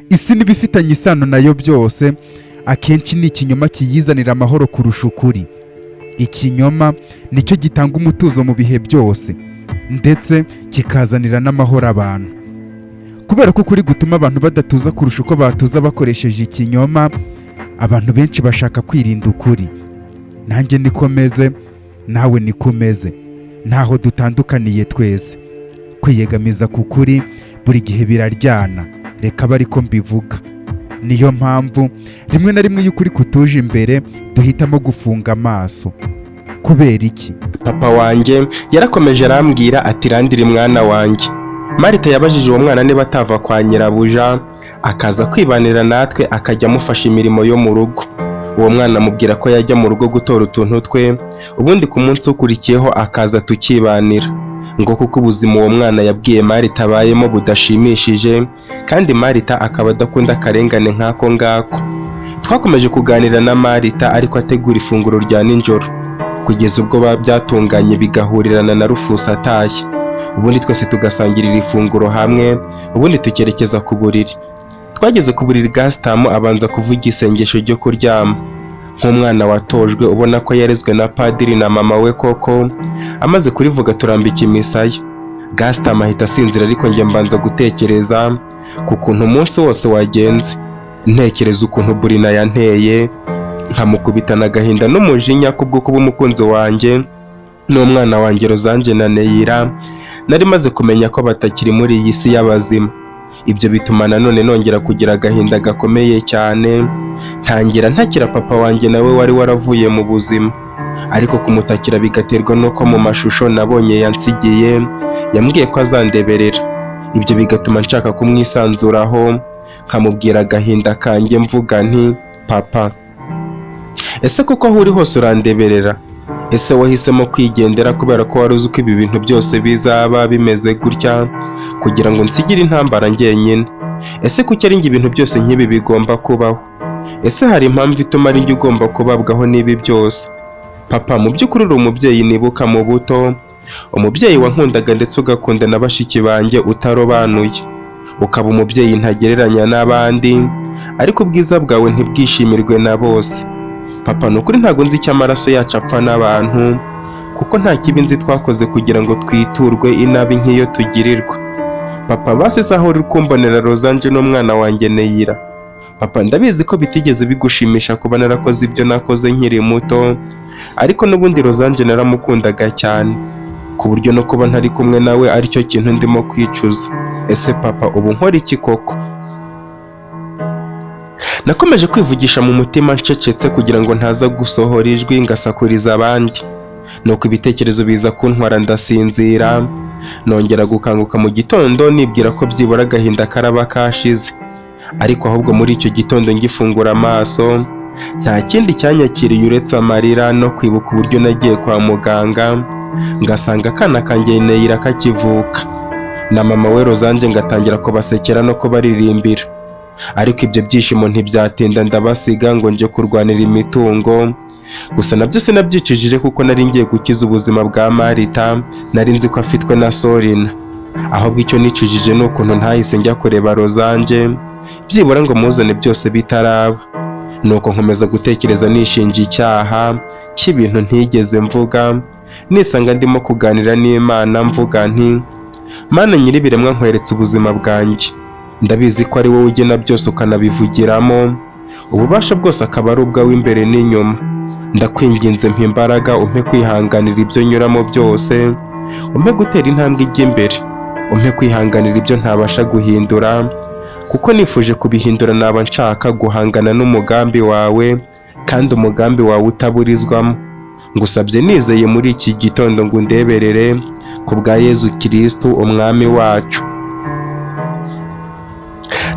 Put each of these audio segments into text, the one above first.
isi n'ibifitanye isano nayo byose akenshi ni ikinyoma kiyizanira amahoro kurusha ukuri. Ikinyoma nicyo gitanga umutuzo mu bihe byose ndetse kikazanira n'amahoro abantu. Kubera ko ukuri gutuma abantu badatuza kurusha uko batuza bakoresheje ikinyoma, abantu benshi bashaka kwirinda ukuri. Nanjye niko meze, nawe niko umeze, ntaho dutandukaniye twese. Kwiyegamiza ku kuri buri gihe biraryana, reka abe ariko mbivuga. Niyo mpamvu rimwe na rimwe iyo ukuri kutuje imbere duhitamo gufunga amaso. Kubera iki? Papa wanjye yarakomeje arambwira ati randire mwana wanjye. Marita yabajije uwo mwana niba atava kwa nyirabuja akaza kwibanira natwe akajya amufasha imirimo yo mu rugo. Uwo mwana amubwira ko yajya mu rugo gutora utuntu twe, ubundi ku munsi ukurikiyeho akaza tukibanira. Ngo kuko ubuzima uwo mwana yabwiye Marita abayemo budashimishije, kandi Marita akaba adakunda akarengane nk'ako ngako. Twakomeje kuganira na Marita ariko ategura ifunguro rya nijoro, kugeza ubwo byatunganye bigahurirana na Rufusa atashye. Ubundi twese tugasangirira ifunguro hamwe, ubundi tukerekeza ku buriri. Twageze ku buriri Gasitamu abanza kuvuga isengesho ryo kuryama nk'umwana watojwe, ubona ko yarezwe na padiri na mama we koko. Amaze kurivuga turambika imisaya. Gasitamu ahita asinzira, ariko njye mbanza gutekereza ku kuntu umunsi wose wagenze. Ntekereza ukuntu Burina yanteye, nkamukubitana agahinda n'umujinya kubwo kuba umukunzi wanjye n'umwana wanjye Rozange na Neyira nari maze kumenya ko batakiri muri iyi si y'abazima. Ibyo bituma nanone nongera kugira agahinda gakomeye cyane, ntangira ntakira papa wanjye nawe wari waravuye mu buzima, ariko kumutakira bigaterwa nuko mu mashusho nabonye yansigiye yambwiye ko azandeberera. Ibyo bigatuma nshaka kumwisanzuraho nkamubwira agahinda kanjye mvuga nti papa, ese kuko aho uri hose urandeberera? Ese wahisemo kwigendera kubera ko wari uzi ko ibi bintu byose bizaba bimeze gutya kugira ngo nsigire intambara njyenyine? Ese kuki ari njye ibintu byose nk'ibi bigomba kubaho? Ese hari impamvu ituma ari njye ugomba kubabwaho n'ibi byose? Papa, mu by'ukuri uri umubyeyi nibuka mu buto, umubyeyi wankundaga ndetse ugakunda na bashiki banjye utarobanuye, ukaba umubyeyi ntagereranya n'abandi, ariko ubwiza bwawe ntibwishimirwe na bose. Papa, ni ukuri ntabwo nzi icyo amaraso yacu apfa n'abantu, kuko nta kibi nzi twakoze kugira ngo twiturwe inabi nk'iyo tugirirwa. Papa, basize aho uri kumbonera Rozange n'umwana wanjye Neyira. Papa, ndabizi ko bitigeze bigushimisha kuba narakoze ibyo nakoze nkiri muto, ariko n'ubundi Rozange naramukundaga cyane, ku buryo no kuba ntari kumwe nawe aricyo kintu ndimo kwicuza. Ese papa, ubu nkora iki koko? Nakomeje kwivugisha mu mutima ncecetse kugira ngo ntaza gusohora ijwi ngasakuriza abandi. Nuko ibitekerezo biza kuntwara ndasinzira, nongera gukanguka mu gitondo nibwira ko byibura agahinda karaba kashize. Ariko ahubwo muri icyo gitondo ngifungura amaso, nta kindi cyanyakiriye uretse amarira no kwibuka uburyo nagiye kwa muganga ngasanga akana kanjye Neyira kakivuka, na mama we Rozange ngatangira kubasekera no kubaririmbira. Ariko ibyo byishimo ntibyatinda, ndabasiga ngo nje kurwanira imitungo. Gusa nabyo sinabyicishije kuko nari ngiye gukiza ubuzima bwa Marita, nari nzi ko afitwe na Sorina. Ahubwo icyo nicujije ni ukuntu ntahise njya kureba Rozange, byibura ngo muzane byose bitaraba. Nuko nkomeza gutekereza nishinja icyaha cy'ibintu ntigeze mvuga, nisanga ndimo kuganira n'Imana mvuga nti Mana nyir'ibiremwa, nkweretse ubuzima bwanjye, ndabizi ko ari wowe ugena byose ukanabivugiramo, ububasha bwose akaba ari ubwawe imbere n'inyuma. Ndakwinginze mpa imbaraga, umpe kwihanganira ibyo nyuramo byose, umpe gutera intambwe ijya imbere, umpe kwihanganira ibyo ntabasha guhindura, kuko nifuje kubihindura naba nshaka guhangana n'umugambi wawe, kandi umugambi wawe utaburizwamo. Ngusabye nizeye muri iki gitondo ngo undeberere ku bwa Yezu Kristo umwami wacu.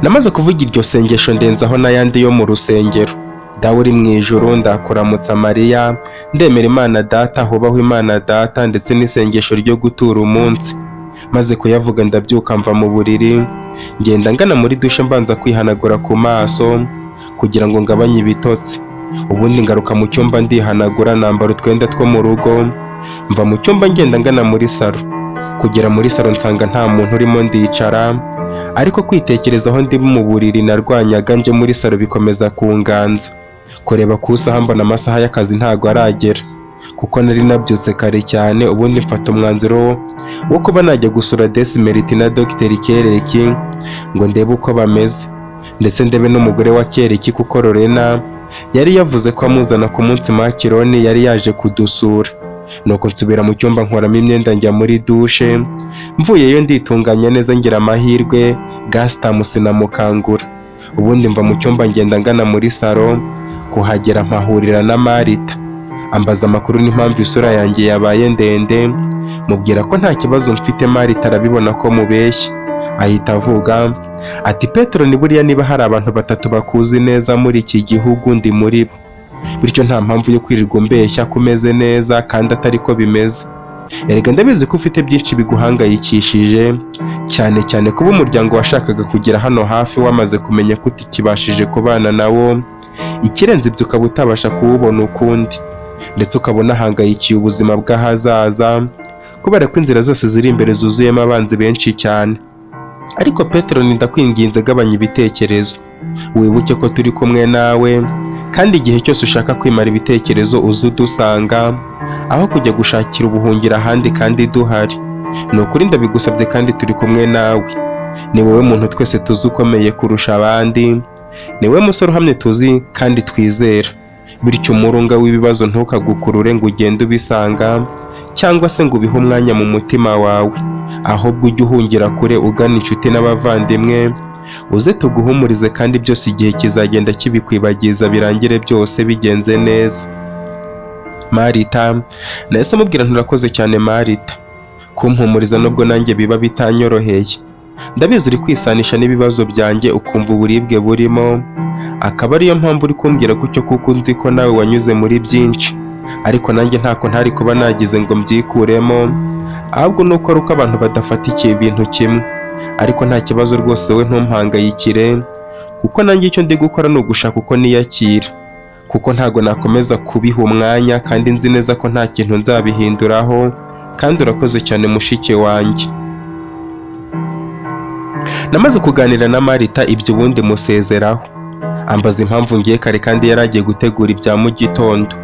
Namaze kuvuga iryo sengesho ndenzaho n'ayandi yo mu rusengero. Dawe uri mu ijuru, ndakuramutsa Mariya, ndemera Imana Data, hubaho Imana Data, ndetse n'isengesho ryo gutura umunsi. Maze kuyavuga ndabyuka mva mu buriri, ngenda ngana muri dushe mbanza kwihanagura ku maso kugira ngo ngabanye ibitotsi. Ubundi ngaruka mu cyumba ndihanagura, nambara utwenda two mu rugo, mva mu cyumba ngenda ngana muri salo. Kugera muri salo nsanga nta muntu urimo ndicara, ariko kwitekerezaho ndi mu buriri narwanyaga nje muri salo bikomeza kunganza. Kureba ku isaha mbona amasaha y'akazi ntago aragera, kuko nari nabyutse kare cyane. Ubundi mfata umwanzuro wo kuba najya gusura Desimeriti na Dr Kereki ngo ndebe uko bameze, ndetse ndebe n'umugore wa Kereki kuko Lorena yari yavuze ko amuzana ku munsi Makironi yari yaje kudusura. Nuko nsubira mu cyumba nkoramo imyenda njya muri dushe, mvuyeyo nditunganya neza ngira amahirwe Gaston sinamukangura. Ubundi mva mu cyumba ngenda ngana muri salo, kuhagera mpahurira na Marita. Ambaza amakuru n'impamvu isura yanjye yabaye ndende, mubwira ko nta kibazo mfite. Marita arabibona ko mubeshya, ahita avuga ati Petero, ni buriya niba hari abantu 3 bakuzi neza muri iki gihugu ndi muri bo, bityo nta mpamvu yo kwirirwa mbeshya kumeze neza kandi atari ko bimeze. Erega ndabizi ko ufite byinshi biguhangayikishije, cyane cyane kuba umuryango washakaga kugira hano hafi wamaze kumenya ko utikibashije kubana nawo, ikirenze ibyo ukaba utabasha kuwubona ukundi, ndetse ukabona ahangayikiye ubuzima bw'ahazaza kubera ko inzira zose ziri imbere zuzuyemo abanzi benshi cyane. Ariko Petero, ndakwinginze gabanya ibitekerezo, wibuke ko turi kumwe nawe, kandi igihe cyose ushaka kwimara ibitekerezo uze udusanga, aho kujya gushakira ubuhungiro ahandi kandi duhari. Ni ukuri ndabigusabye kandi turi kumwe nawe. Ni wowe muntu twese tuzi ukomeye kurusha abandi, ni wowe musore uhamye tuzi kandi twizera, bityo umurunga w'ibibazo ntukagukurure ngo ugende ubisanga cyangwa se ngo ubihe umwanya mu mutima wawe, ahubwo ujye uhungira kure ugana inshuti n'abavandimwe, uze tuguhumurize kandi byose igihe kizagenda kibikwibagiza birangire byose bigenze neza. Marita nahise amubwira nturakoze cyane Marita kumpumuriza nubwo nanjye biba bitanyoroheye. Ndabizi uri kwisanisha n'ibibazo byanjye ukumva uburibwe burimo, akaba ariyo mpamvu uri kumbwira gutyo kuko nzi ko nawe wanyuze muri byinshi, ariko nanjye ntako ntari kuba nagize ngo mbyikuremo, ahubwo nuko ari uko abantu badafatikiye ibintu kimwe. Ariko nta kibazo rwose, we ntumpangayikire, kuko nanjye icyo ndi gukora ni ugushaka uko niyakira, kuko ntago nakomeza kubiha umwanya kandi nzi neza ko nta kintu nzabihinduraho. Kandi urakoze cyane mushiki wanjye. Namaze kuganira na Marita ibyo ubundi musezeraho, ambaza impamvu ngiye kare kandi yari agiye gutegura ibya mu gitondo.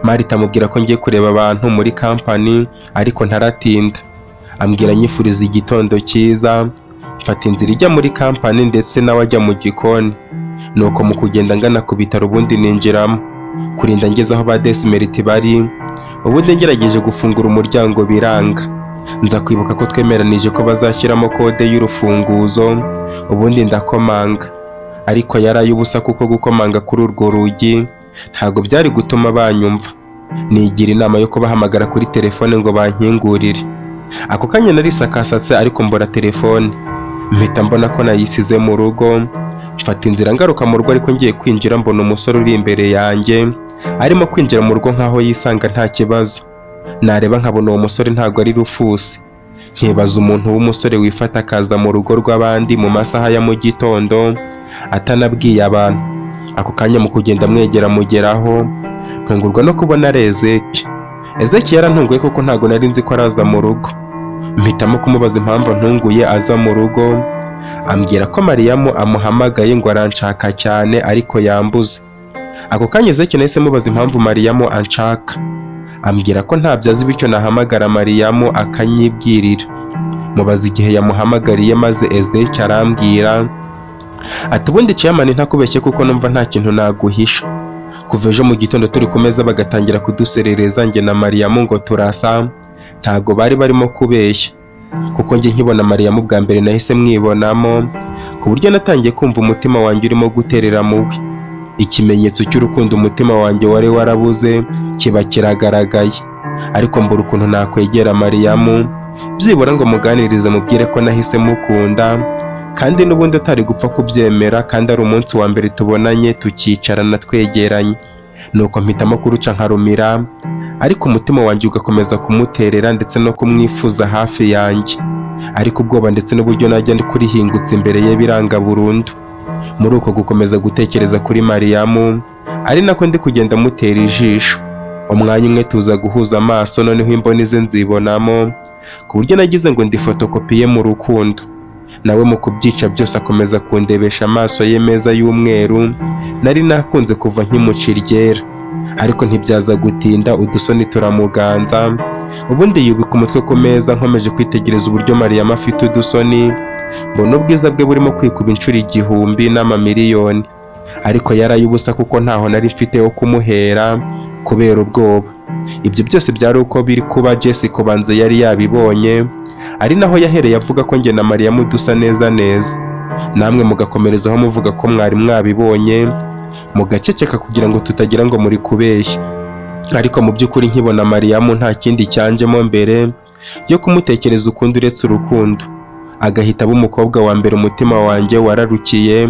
Marita amubwira ko ngiye kureba abantu muri kampani ariko ntaratinda, ambwira nyifuriza igitondo cyiza. Mfata inzira ijya muri kampani ndetse nawe ajya mu gikoni, nuko mu kugenda ngana ku bitaro ubundi ninjiramo, kurinda ngeze aho ba Desimeriti bari. Ubundi ngerageje gufungura umuryango biranga, nza kwibuka ko twemeranije ko bazashyiramo kode y'urufunguzo. Ubundi ndakomanga, ariko yari ay'ubusa kuko gukomanga kuri urwo rugi ntago byari gutuma banyumva. Nigira inama yo kubahamagara kuri telefone ngo bankingurire. Ako kanya nari sakasatse ariko mbora telefone, mpita mbona ko nayisize mu rugo. Mfata inzira ngaruka mu rugo, ariko ngiye kwinjira mbona umusore uri imbere yanjye arimo kwinjira mu rugo nkaho yisanga nta kibazo. Nareba nkabona uwo musore ntago ari Rufusi, nkibaza umuntu w'umusore wifata akaza mu rugo rw'abandi mu masaha ya mu gitondo atanabwiye abantu. Ako kanya mu kugenda mwegera mugeraho, ntungurwa no kubona ari Ezeki yarantunguye kuko ntago nari nzi ko araza mu rugo. Mpitamo kumubaza impamvu ntunguye aza mu rugo, ambwira ko Mariyamu amuhamagaye ngo aranshaka cyane ariko yambuze. Ako kanya Ezeki nahise mubaza impamvu Mariyamu anshaka, ambwira ko ntabyo azi bityo nahamagara Mariyamu akanyibwirira. Mubaza igihe yamuhamagariye maze Ezeki arambwira ati ubundi Chairman ntakubeshye kuko numva nta kintu naguhisha. Kuva ejo mu gitondo turi ku meza bagatangira kuduserereza njye na Mariyamu ngo turasa, ntago bari barimo kubeshya, kuko njye nkibona Mariyamu bwa mbere nahise mwibonamo, ku buryo natangiye kumva umutima wanjye urimo guterera mubi. Ikimenyetso cy'urukundo umutima wanjye wari warabuze kiba kiragaragaye, ariko mbura ukuntu nakwegera Mariyamu byibura ngo muganirize mubwire ko nahise mukunda, kandi n'ubundi atari gupfa kubyemera, kandi ari umunsi wa mbere tubonanye tukicarana twegeranye. Nuko mpitamo kuruca nkarumira, ariko umutima wanjye ugakomeza kumuterera ndetse no kumwifuza hafi yanjye, ariko ubwoba ndetse n'uburyo najya kurihingutse imbere ye biranga burundu. Muri uko gukomeza gutekereza kuri Mariyamu, ari nako ndi kugenda mutera ijisho. Umwanya umwe tuza guhuza amaso, noneho imboni ze nzibonamo, ku buryo nagize ngo ndi fotokopi ye mu rukundo. nawe mu kubyica byose akomeza kundebesha amaso ye meza y'umweru nari nakunze kuva nkimucira iryera, ariko ntibyaza gutinda udusoni turamuganza. Ubundi yubika umutwe ku meza nkomeje kwitegereza uburyo Mariam afite udusoni, mbona ubwiza bwe burimo kwikuba inshuro igihumbi n'amamiliyoni, ariko yarayubusa kuko ntaho nari mfite wo kumuhera kubera ubwoba. Ibyo byose byari uko biri kuba Jessica ubanza yari yabibonye, ari naho yahereye avuga ko njye na Mariam dusa neza neza, namwe mugakomerezaho muvuga ko mwari mwabibonye mugaceceka kugira ngo tutagira ngo muri kubeshya. Ariko mu by'ukuri nkibona Mariam nta kindi cyanjemo mbere yo kumutekereza ukundi uretse urukundo, agahita aba umukobwa wa mbere umutima wanjye wararukiye,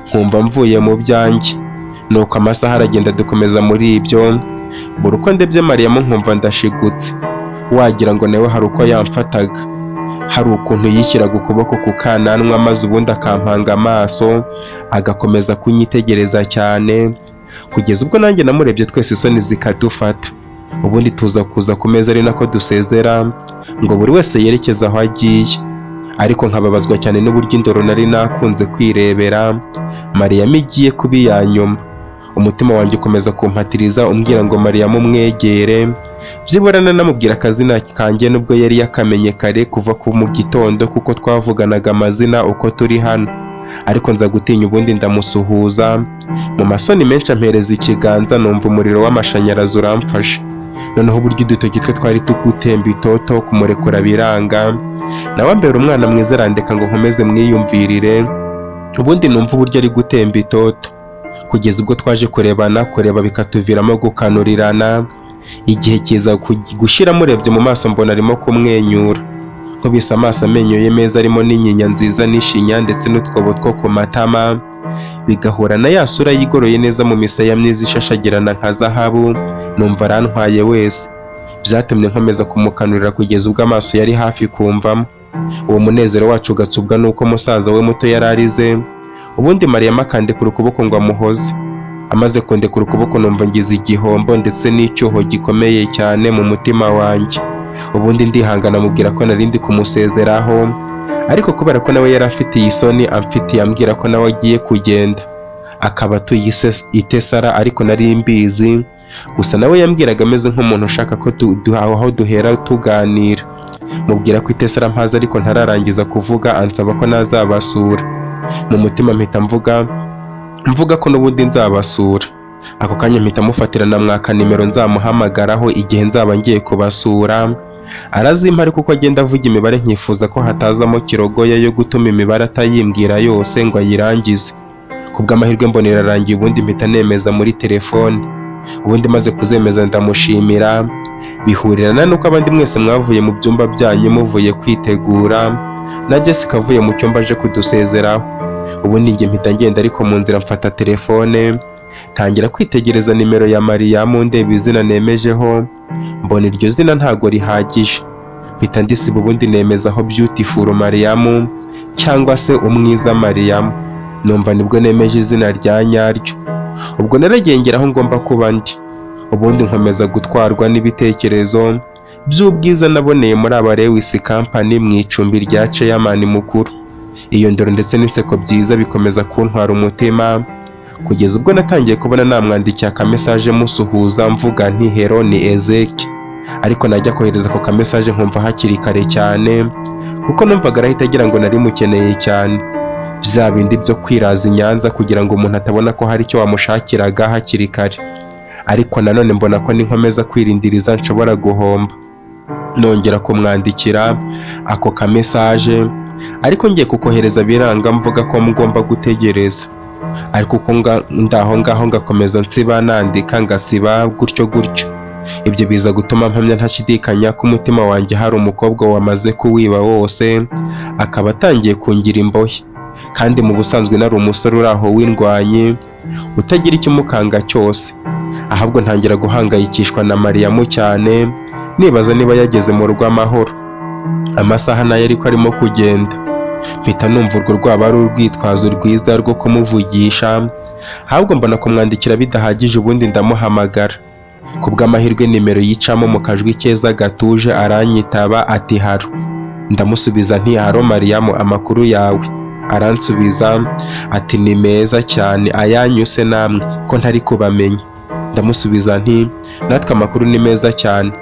nkumva mvuye mu byanjye. Nuko amasaha aragenda dukomeza muri ibyo, buri uko ndebye Mariam nkumva ndashigutse, wagira ngo nawe hari uko yamfataga, hari ukuntu yishyiraga ukuboko ku kananwa maze ubundi akampanga amaso agakomeza kunyitegereza cyane, kugeza ubwo nanjye namurebye twese isoni zikadufata. Ubundi tuza kuza ku meza ari nako dusezera ngo buri wese yerekeze aho agiye, ariko nkababazwa cyane n'uburyo indoro nari nakunze kwirebera Mariam igiye kuba iya nyuma. Umutima wanjye ukomeza kumpatiriza umbwira ngo Mariam umwegere, byibura nanamubwira akazina kanjye nubwo yari yakamenye kare kuva mu gitondo kuko twavuganaga amazina uko turi hano, ariko nza gutinya ubundi ndamusuhuza. Mu masoni menshi ampereza ikiganza, numva umuriro w'amashanyarazi uramfashe, noneho uburyo udutoki twe twari tugutemba itoto kumurekura biranga, nawe ambera umwana mwiza arandeka ngo nkomeze mwiyumvirire, ubundi numva uburyo ari gutemba itoto, kugeza ubwo twaje kureba bikatuviramo gukanurirana. Igihe kiza gushira murebye mu maso mbona arimo kumwenyura, nkubise amaso amenyo ye meza arimo n'inyinya nziza n'ishinya ndetse n'utwobo two ku matama, bigahura na ya sura yigoroye neza mu misaya myiza ishashagirana nka zahabu. Numva arantwaye wese, byatumye nkomeza kumukanurira kugeza ubwo amaso yari hafi kumvamo. Uwo munezero wacu ugatsubwa nuko musaza we muto yari arize, ubundi Mariam akandekura ukuboko ngo amuhoze. Amaze kundekura ukuboko numva ngize igihombo ndetse n'icyuho gikomeye cyane mu mutima wanjye. Ubundi ndihangana mubwira ko narindi kumusezeraho, ariko kubera ko nawe yari afite isoni amfitiye ambwira ko nawe agiye kugenda akaba atuye itesara, ariko nari mbizi. Gusa nawe yambwiraga ameze nk'umuntu ushaka ko aho duhera tuganira. Mubwira ko itesara mpaza ariko ntararangiza kuvuga, ansaba ko nazabasura. Mu mutima mpita mvuga ko n'ubundi nzabasura. Ako kanya mpita mufatira na mwaka nimero nzamuhamagaraho igihe nzaba ngiye kubasura. Arazimpa ariko uko agenda avuga imibare nkifuza ko hatazamo kirogoya yo gutuma imibare atayimbwira yose ngo ayirangize. Kubw'amahirwe mbona irarangiye, ubundi mpita nemeza muri telefone. Ubundi maze kuzemeza ndamushimira, bihurirana nuko abandi mwese mwavuye mu byumba byanyu muvuye kwitegura, na Jessica avuye mu cyumba aje kudusezeraho. Ubundi njye mpita ngenda, ariko mu nzira mfata telefone tangira kwitegereza nimero ya Mariam ndeba izina nemejeho, mbona iryo zina ntago rihagije. Mpita ndisiba, ubundi nemezaho Beautiful Mariam cyangwa se umwiza Mariam. Numva nibwo nemeje izina rya nyaryo. Ubwo naragengeraho ngomba kuba ndi, ubundi nkomeza gutwarwa n'ibitekerezo by'ubwiza naboneye muri aba Lewis Company mu icumbi rya Chairman mukuru. Iyo ndoro ndetse n'inseko byiza bikomeza kuntwara umutima, kugeza ubwo natangiye kubona namwandikiye akamesaje musuhuza mvuga nti hero ni Ezeki, ariko najya kohereza ako kamesaje nkumva hakiri kare cyane kuko numvaga arahita agira ngo nari mukeneye cyane, bya bindi byo kwiraza i Nyanza kugira ngo umuntu atabona ko hari icyo wamushakiraga hakiri kare. Ariko nanone mbona ko ninkomeza kwirindiriza nshobora guhomba. Nongera kumwandikira ako kamesaje, ariko ngiye kukohereza biranga mvuga ko mugomba gutegereza. Ariko uko ndaho ngaho ngakomeza nsiba nandika ngasiba gutyo. Ibyo biza gutuma mpamya ntashidikanya ko umutima wanjye hari umukobwa wamaze kuwiba wose, akaba atangiye kungira imbohe. Kandi mu busanzwe nari umusore uri aho w'indwanyi utagira icyo umukanga cyose, ahubwo ntangira guhangayikishwa na Mariam cyane, nibaza niba yageze mu rugo amahoro. Amasaha nayo ariko arimo kugenda, mpita numva urwo rwaba ari urwitwazo rwiza rwo kumuvugisha, ahubwo mbona kumwandikira bidahagije, ubundi ndamuhamagara. Kubw'amahirwe nimero yicamo mu kajwi keza gatuje aranyitaba ati haro. Ndamusubiza nti haro Mariyamu, amakuru yawe? Aransubiza ati ni meza cyane, ayanyuse namwe ko ntari kubamenya. Ndamusubiza nti natwe amakuru ni meza cyane.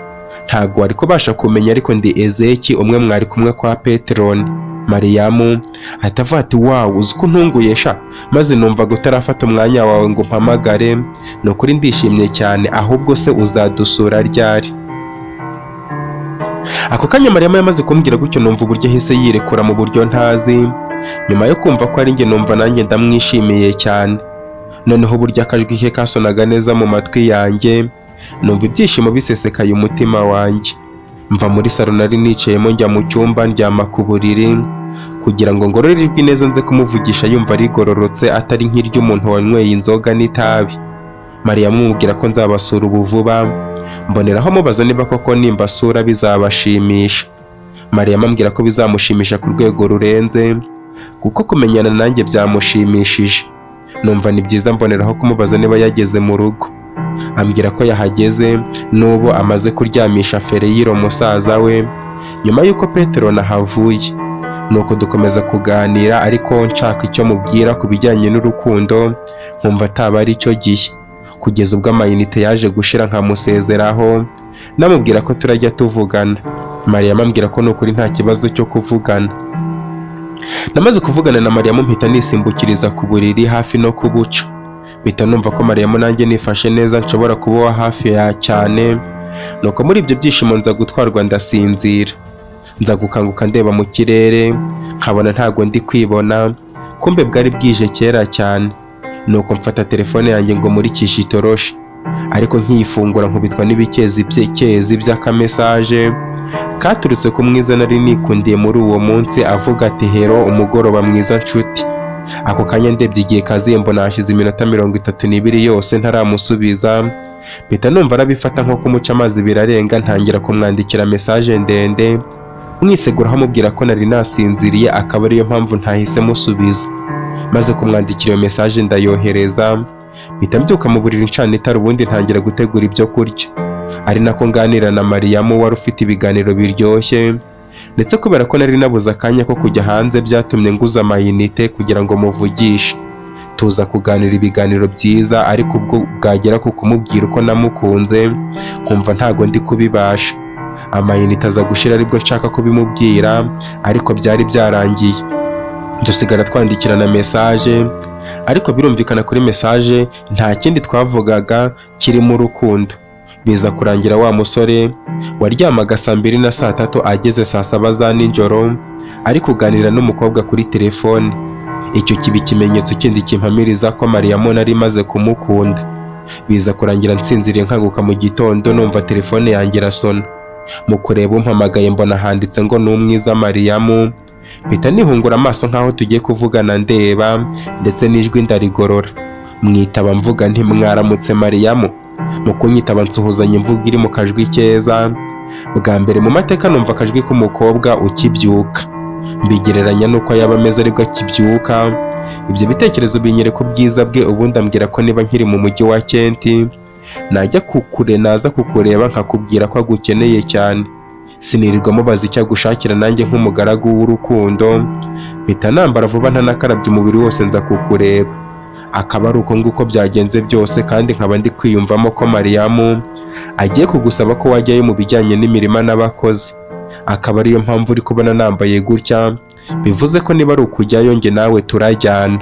Ntago wari kubasha kumenya ariko ndi Ezeki, umwe mwari kumwe kwa Peteroni. Mariyamu ahita avuga ati wawu, uzi ko ntunguye sha, maze numva utarafata umwanya wawe ngo mpamagare, ni ukuri ndishimye cyane, ahubwo se uzadusura ryari? Ako kanya Mariyamu yamaze kumbwira gutyo numva uburyo ahise yirekura mu buryo ntazi. Nyuma yo kumva ko ari njye numva nanjye ndamwishimiye cyane. Noneho uburyo akajwi ke kasonaga neza mu matwi yanjye, numva ibyishimo bisesekaye umutima wanjye. Mva muri salo nari nicayemo njya mu cyumba ndyama ku buriri kugira ngo ngorore ijwi neza nze kumuvugisha yumva rigororotse, atari nk'iry'umuntu wanyweye inzoga n'itabi. Mariyamu mubwira ko nzabasura ubu vuba, mboneraho mubaza niba koko nimbasura bizabashimisha. Mariyamu ambwira ko bizamushimisha ku rwego rurenze, kuko kumenyana nanjye byamushimishije. Numva ni byiza, mboneraho kumubaza niba yageze mu rugo. Ambwira ko yahageze n'ubu amaze kuryamisha Fereyiro musaza we, nyuma y'uko Peteroni ahavuye. Nuko dukomeza kuganira, ariko nshaka icyo mubwira ku bijyanye n'urukundo nkumva ataba ari cyo gihe, kugeza ubwo amayinite yaje gushira nkamusezeraho namubwira ko turajya tuvugana. Mariyamu ambwira ko nukuri nta kibazo cyo kuvugana. Namaze kuvugana na Mariyamu mpita nisimbukiriza ku buriri hafi no kubuca. Mpita numva ko Mariyamu nanjye nifashe neza nshobora kuba hafi ya cyane. Nuko muri ibyo byishimo nza gutwarwa ndasinzira. Nza gukanguka ndeba mu kirere nkabona ntago ndi kwibona, kumbe bwari bwije kera cyane. Nuko mfata telefone yanjye ngo murikishe itoroshi, ariko nkiyifungura nkubitwa n'ibikezi by'akamesaje katurutse ku mwiza nari nikundiye muri uwo munsi, avuga ati hero umugoroba mwiza nshuti. Ako kanya ndebye igihe kaziye mbona hashize iminota 32 yose ntaramusubiza. Mpita numva arabifata nko kumuca amazi birarenga, ntangira kumwandikira mesaje ndende mwiseguraho mubwira ko nari nasinziriye, akaba ariyo mpamvu ntahise musubiza. Maze kumwandikira iyo mesaje ndayohereza, mpita mbyuka mu buriri ncana itara, ubundi ntangira gutegura ibyo kurya. Ari nako nganira na Mariyamu wari ufite ibiganiro biryoshye, ndetse kubera ko nari nabuze akanya ko kujya hanze byatumye nguza amayinite kugira ngo muvugishe. Tuza kuganira ibiganiro byiza, ariko ubwo bwagera ku kumubwira uko namukunze nkumva ntago ndi kubibasha. Amayinite aza gushira aribwo nshaka kubimubwira, ariko byari byarangiye. Dusigara twandikirana mesaje, ariko birumvikana kuri mesaje nta kindi twavugaga kiri mu rukundo. Biza kurangira wa musore waryamaga saa 2 na saa 3 ageze saa 7 za nijoro ari kuganira n'umukobwa kuri telefone. Icyo kiba ikimenyetso kindi kimpamiriza ko Mariyamu nari maze kumukunda. Biza kurangira nsinziriye nkanguka mu gitondo numva telefone yanjye irasona. Mu kureba umpamagaye mbona handitse ngo ni umwiza Mariyamu. Mpita nihungura amaso nkaho tugiye kuvugana ndeba, ndetse n'ijwi ndarigorora. Mwitaba mvuga nti mwaramutse Mariyamu. Mu kunyitaba nsuhuzanya imvugo iri mu kajwi keza. Bwa mbere mu mateka numva akajwi k'umukobwa ukibyuka, mbigereranya nuko yaba ameze aribwo akibyuka. Ibyo bitekerezo binyereka ubwiza bwe, ubundi ambwira ko niba nkiri mu mujyi wa Kenti najya naza kukureba nkakubwira ko agukeneye cyane. Sinirirwa mubaza icyo agushakira, nanjye nk'umugaragu w'urukundo mpita nambara vuba ntanakarabye umubiri wose nza kukureba. Akaba ari uko nguko byagenze byose, kandi nkaba ndi kwiyumvamo ko Mariyamu agiye kugusaba ko wajyayo mu bijyanye n'imirima n'abakozi. Akaba ariyo mpamvu uri kubona nambaye gutya, bivuze ko niba ari ukujyayo njye nawe turajyana.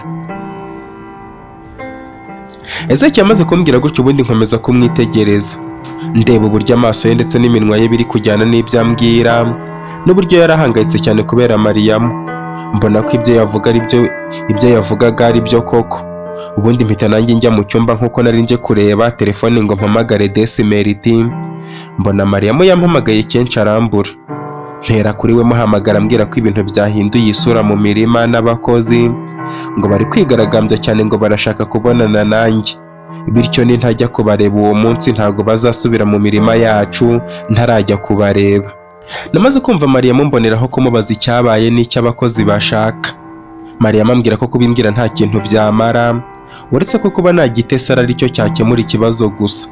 Ezeki yamaze kumbwira gutyo, ubundi nkomeza kumwitegereza ndeba uburyo amaso ye ndetse n'iminwa ye biri kujyana n'ibyo ambwira, n'uburyo yarahangayitse cyane kubera Mariyamu. Mbona ko ibyo yavugaga ari byo koko. Ubundi mpita nanjye njya mu cyumba nkuko nari nje kureba telefone ngo mpamagare Desimeriti. Mbona Mariyamu yampamagaye kenshi arambura. Mpera kuri we muhamagara ambwira ko ibintu byahinduye isura mu mirima n'abakozi, ngo bari kwigaragambya cyane ngo barashaka kubonana nanjye, bityo nintajya kubareba uwo munsi ntago bazasubira mu mirima yacu ntarajya kubareba. Namaze kumva Mariyamu mboneraho kumubaza icyabaye n'icyo abakozi bashaka. Mariyamu ambwira ko kubimbwira nta kintu byamara, uretse ko kuba nagitesara ari cyo cyakemura ikibazo gusa.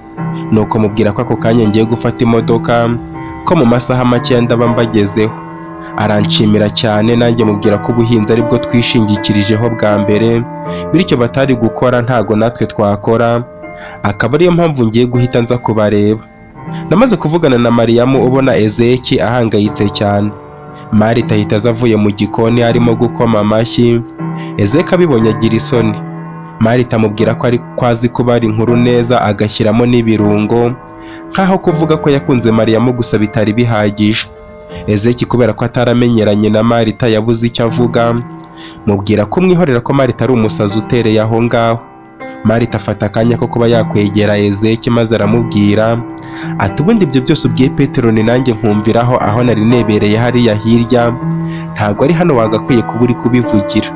Nuko mubwira ko ako kanya ngiye gufata imodoka, ko mu masaha make ndaba mbagezeho. aranshimira cyane, nanjye mubwira ko ubuhinzi ari bwo twishingikirijeho bwa mbere, bityo batari gukora ntago natwe twakora, akaba ariyo mpamvu ngiye guhita nza kubareba. Namaze kuvugana na Mariyamu ubona Ezeki ahangayitse cyane. Marita ahita aza avuye mu gikoni arimo gukoma amashyi. Ezeki abibonye agira isoni. Marita amubwira ko azi kubara inkuru neza agashyiramo n'ibirungo, nkaho kuvuga ko yakunze Mariyamu gusa bitari bihagije. Ezeki kubera ko ataramenyeranye na Marita yabuze icyo avuga, mubwira ko mwihorera ko Marita ari umusazi utereye aho ngaho. Marita afata akanya ko kuba yakwegera Ezeki maze aramubwira ati ubundi ibyo byose ubwiye Petero ni nanjye nkumviraho aho nari nebereye hariya hirya, ntabwo ari hano wagakwiye kuba uri kubivugira,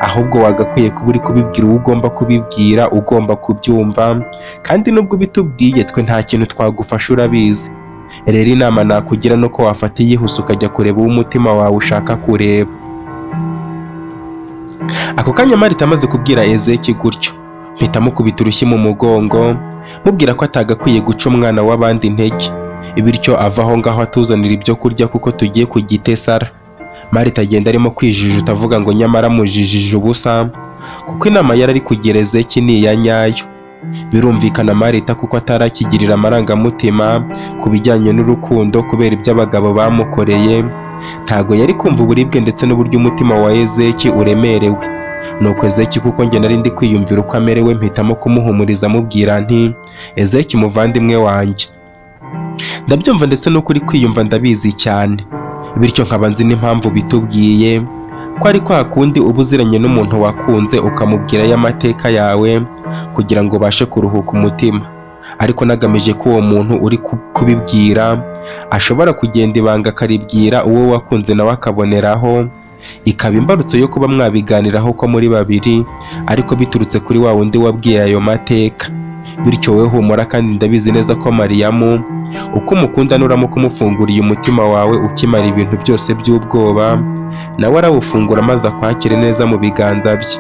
ahubwo wagakwiye kuba uri kubibwira uwo ugomba kubibwira, ugomba kubyumva, kandi nubwo bitubwiye twe nta kintu twagufasha urabizi. Rero inama nakugira no ko wafata iyihuse ukajya kureba uwo umutima wawe ushaka kureba. Ako kanya Marita amaze kubwira Ezeki gutyo, mpita mukubita urushyi mu mugongo, mubwira ko atagakwiye guca umwana w'abandi intege, bityo ava aho ngaho atuzanira ibyo kurya kuko tugiye ku Gitesara. Marita agenda arimo kwijijuta avuga ngo nyamara mujijije ubusa, kuko inama yari ari kugira Ezeki ni iya nyayo. Birumvikana Marita kuko atarakigirira amarangamutima ku bijyanye n'urukundo kubera ibyo abagabo bamukoreye, ntago yari kumva uburibwe ndetse n'uburyo umutima wa Ezeki uremerewe. Nuko Ezeki kuko njye nari ndi kwiyumvira uko amerewe, mpitamo kumuhumuriza mubwira nti Ezeki muvandimwe wanjye, ndabyumva ndetse no kuri kwiyumva ndabizi cyane, bityo nkaba nzi n'impamvu bitubwiye ko ari kwa kundi uba uziranye n'umuntu wakunze ukamubwira y'amateka yawe kugira ngo ubashe kuruhuka umutima, ariko nagamije ko uwo muntu uri kubibwira ashobora kugenda ibanga akaribwira uwo wakunze nawe akaboneraho, ikaba imbarutso yo kuba mwabiganiraho ko muri babiri, ariko biturutse kuri wa wundi wabwiye ayo mateka. Bityo wowe humura, kandi ndabizi neza ko Mariyamu uko umukunda nuramuka umufunguriye umutima wawe ukimara ibintu byose by'ubwoba, nawe arawufungura maze akwakire neza mu biganza bye.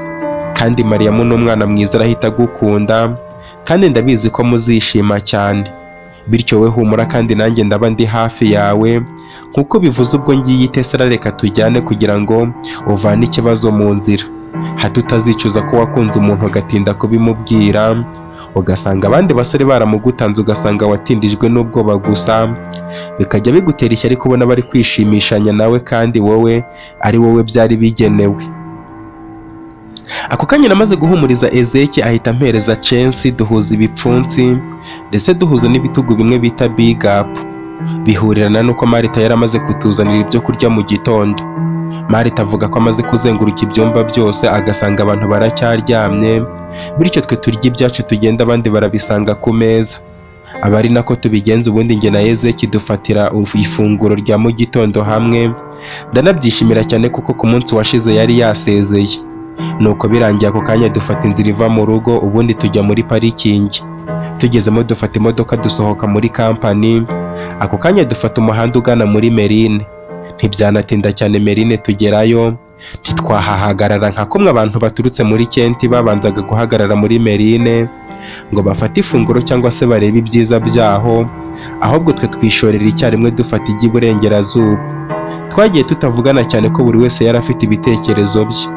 Kandi Mariyamu ni umwana mwiza, arahita agukunda, kandi ndabizi ko muzishima cyane. Bityo wowe humura, kandi nanjye ndaba ndi hafi yawe, nkuko bivuze ubwo ngiye i Tesara. Reka tujyane kugira ngo uvane ikibazo mu nzira, hato utazicuza ko wakunze umuntu ugatinda kubimubwira, ugasanga abandi basore baramugutanze, ugasanga watindijwe n'ubwoba gusa, bikajya bigutera ishyari kubona bari kwishimishanya nawe kandi wowe ari wowe byari bigenewe. Ako kanya namaze guhumuriza Ezeki ahita ampereza censi, duhuza ibipfunsi ndetse duhuza n'ibitugu bimwe bita big up. Bihurirana nuko Marita yari amaze kutuzanira ibyo kurya mu gitondo. Marita avuga ko amaze kuzenguruka ibyumba byose agasanga abantu baracyaryamye, bityo twe turya ibyacu tugenda abandi barabisanga ku meza. Aba ari nako tubigenza ubundi njye na Ezeki dufatira ifunguro rya mu gitondo hamwe. Ndanabyishimira cyane kuko ku munsi washize yari yasezeye. Nuko birangiye ako kanya dufata inzira iva mu rugo, ubundi tujya muri parikingi. Tugezemo dufata imodoka dusohoka muri kampani. Ako kanya dufata umuhanda ugana muri Merine. Ntibyanatinda cyane Merine tugerayo, ntitwahahagarara nka kumwe abantu baturutse muri Kenti babanzaga guhagarara muri Merine ngo bafate ifunguro cyangwa se barebe ibyiza byaho, ahubwo twe twishorera icyarimwe dufata iby'iburengerazuba. Twagiye tutavugana cyane ko buri wese yari afite ibitekerezo bye,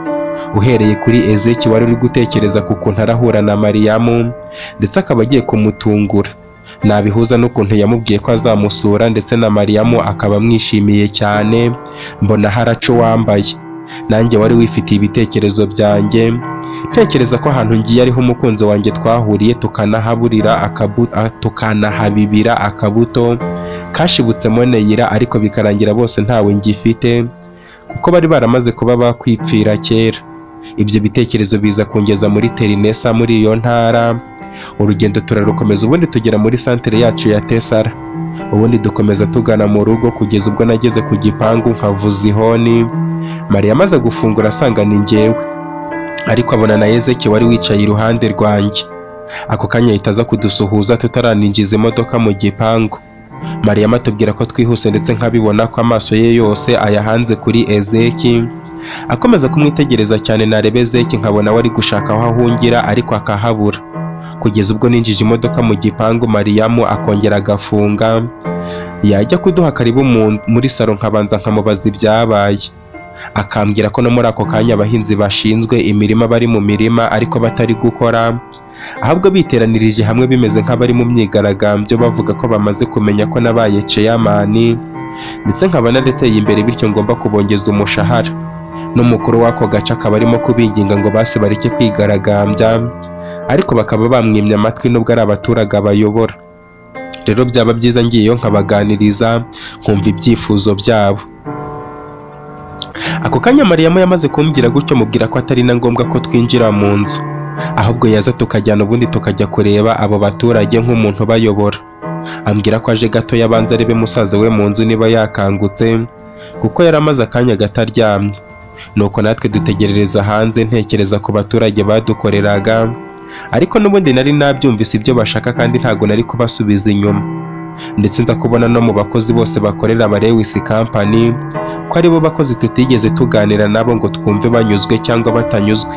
uhereye kuri Ezeki wari uri gutekereza ku kuntu arahura na Mariyamu ndetse akaba agiye kumutungura. Nabihuza n'ukuntu yamubwiye ko azamusura ndetse na Mariyamu akaba amwishimiye cyane, mbona haraco wambaye. Nanjye wari wifitiye ibitekerezo byanjye, ntekereza ko ahantu ngiye ariho umukunzi wanjye twahuriye, tukanahabibira akabuto kashibutsemo neyira, ariko bikarangira bose ntawe ngifite kuko bari baramaze kuba bakwipfira kera. Ibyo bitekerezo biza kungeza muri Terinesa muri iyo ntara. Urugendo turarukomeza, ubundi tugera muri santere yacu ya Tesara. Ubundi dukomeza tugana mu rugo kugeza ubwo nageze ku gipangu nkavuza ihoni. Mariya amaze gufungura asanga ni njyewe, ariko abona na Ezeki wari wicaye iruhande rwanjye. Ako kanya ahita aza kudusuhuza tutaraninjiza imodoka mu gipangu. Mariya atubwira ko twihuse ndetse nkabibona ko amaso ye yose ayahanze kuri Ezeki. Akomeza kumwitegereza cyane, nareba Ezeki nkabona wari gushaka aho ahungira ariko akahabura, kugeza ubwo ninjije imodoka mu gipangu Mariyamu akongera agafunga. yajya kuduha karibu muri salo nkabanza nkamubaza ibyabaye, akambwira ko no muri ako kanya abahinzi bashinzwe imirima bari mu mirima ariko batari gukora, ahubwo biteranirije hamwe bimeze nk'abari mu myigaragambyo bavuga ko bamaze kumenya ko nabaye chairman ndetse nkaba narateye imbere bityo ngomba kubongeza umushahara. N'umukuru w'ako gace akaba arimo kubinginga ngo base bareke kwigaragambya, ariko bakaba bamwimye amatwi nubwo ari abaturage abayobora. Rero byaba byiza ngiyeyo nkabaganiriza nkumva ibyifuzo byabo. Ako kanya Mariyamu yamaze kumbwira gutyo mubwira ko atari na ngombwa ko twinjira mu nzu, ahubwo yaza tukajyana ubundi tukajya kureba abo baturage nk'umuntu bayobora. Ambwira ko aje gato yabanza arebe musaza we mu nzu niba yakangutse kuko yari amaze akanya gataryamye. Nuko natwe dutegerereza hanze ntekereza ku baturage badukoreraga, ariko n'ubundi nari nabyumvise ibyo bashaka kandi ntago nari kubasubiza inyuma. Ndetse nza kubona no mu bakozi bose bakorera Lewis Company ko aribo bakozi tutigeze tuganira nabo ngo twumve banyuzwe cyangwa batanyuzwe,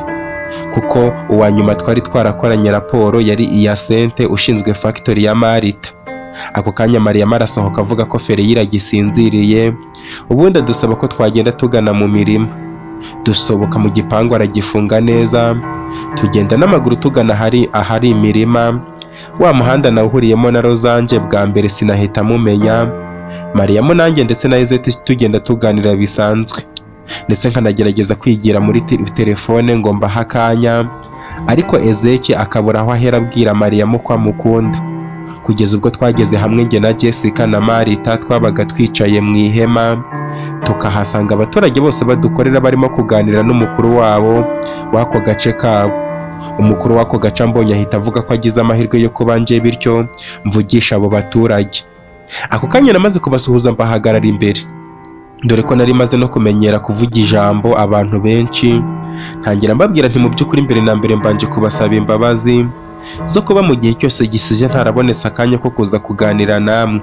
kuko uwa nyuma twari twarakoranye raporo yari Iyasente ushinzwe factory ya Marita. Ako kanya Mariyamu arasohoka avuga ko feri iragisinziriye, ubundi adusaba ko twagenda tugana mu mirima. Dusoboka mu gipangu aragifunga neza, tugenda n'amaguru tugana ahari imirima. Wa muhanda nawuhuriyemo na Rozanje bwa mbere sinahita mumenya. Mariyamu nanjye ndetse na Ezeti tugenda tuganira bisanzwe, ndetse nkanagerageza kwigira muri telefone ngo mbahe akanya, ariko Ezeki akabura aho ahera abwira Mariyamu ko amukunda. Kugeza ubwo twageze hamwe njye na Jessica na Marita twabaga twicaye mu ihema, tukahasanga abaturage bose badukorera barimo kuganira n'umukuru wabo w'ako gace kabo. Umukuru w'ako gace ambonye ahita avuga ko agize amahirwe yo kuba nje bityo mvugisha abo baturage. Ako kanya namaze kubasuhuza mbahagarara imbere, dore ko nari maze no kumenyera kuvuga ijambo abantu benshi. Ntangira mbabwira nti mu by'ukuri mbere na mbere mbanje kubasaba imbabazi zo kuba mu gihe cyose gisije ntarabonetse akanya ko kuza kuganira namwe,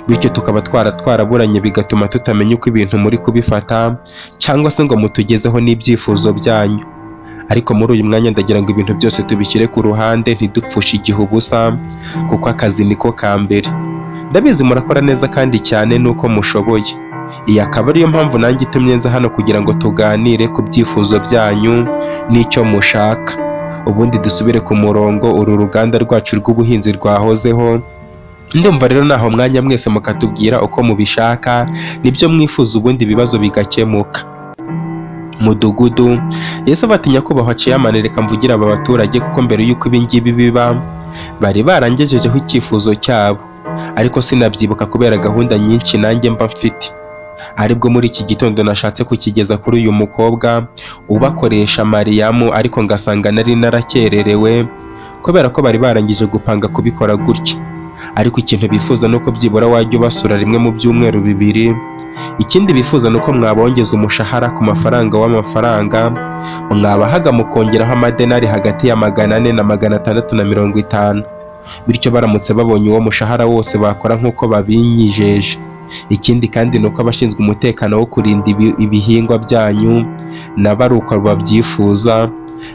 bityo tukaba twaraburanye bigatuma tutamenya uko ibintu muri kubifata cyangwa se ngo mutugezeho n'ibyifuzo byanyu. Ariko muri uyu mwanya ndagira ngo ibintu byose tubishyire ku ruhande ntidupfushe igihe ubusa, kuko akazi niko ka mbere. Ndabizi murakora neza kandi cyane nuko mushoboye. Iyi akaba ariyo mpamvu nanjye itumye nza hano kugira ngo tuganire ku byifuzo byanyu n'icyo mushaka, ubundi dusubire ku murongo uru ruganda rwacu rw'ubuhinzi rwahozeho. Ndumva rero naho mwanya mwese mukatubwira uko mubishaka nibyo mwifuza, ubundi ibibazo bigakemuka. Mudugudu Yesu bati nyakubahwa chairman, reka mvugira aba baturage kuko mbere y'uko ibi ngibi biba bari barangejejeho icyifuzo cyabo, ariko sinabyibuka kubera gahunda nyinshi nanjye mba mfite. Aribwo muri iki gitondo nashatse kukigeza kuri uyu mukobwa ubakoresha Mariyamu, ariko ngasanga nari narakererewe kubera ko bari barangije gupanga kubikora gutya. Ariko ikintu bifuza nuko byibura wajya ubasura rimwe mu byumweru bibiri. Ikindi bifuza nuko mwabongeza umushahara ku mafaranga w'amafaranga, mwabahaga mukongeraho amadenari hagati ya 400 na 650, bityo baramutse babonye uwo mushahara wose bakora nk'uko babinyijeje. Ikindi kandi nuko abashinzwe umutekano wo kurinda ibihingwa byanyu nabo ari uko babyifuza,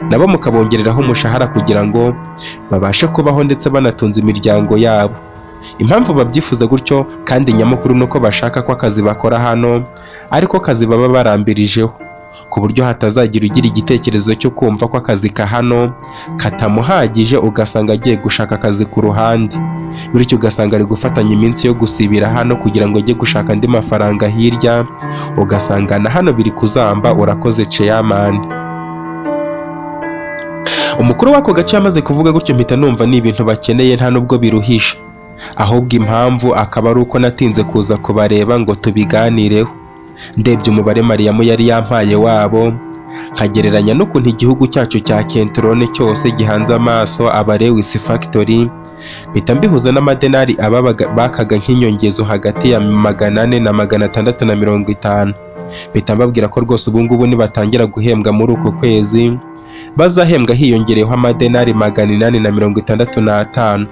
nabo mukabongereraho umushahara kugira ngo babashe kubaho ndetse banatunze imiryango yabo. Impamvu babyifuza gutyo kandi nyamukuru nuko bashaka ko akazi bakora hano ariko kazi baba barambirijeho, ku buryo hatazagira ugira igitekerezo cyo kumva ko akazi ka hano katamuhagije ugasanga agiye gushaka akazi ku ruhande, bityo ugasanga ari gufatanya iminsi yo gusibira hano kugira ngo ajye gushaka andi mafaranga hirya, ugasanga na hano biri kuzamba. Urakoze chairman. Umukuru w'ako gace yamaze kuvuga gutyo mpita numva ni ibintu bakeneye nta nubwo biruhisha, ahubwo impamvu akaba ari uko natinze kuza kubareba ngo tubiganireho. Ndebye umubare Mariyamu yari yampaye wabo, nkagereranya n'ukuntu igihugu cyacu cya Kentrone cyose gihanze amaso aba Lewis Factory, mpita mbihuza n'amadenari bakaga nk'inyongezo hagati ya 400 na 650. Mpita mbabwira ko rwose ubu ngubu nibatangira guhembwa muri uko kwezi bazahembwa hiyongereyeho amadenari 865.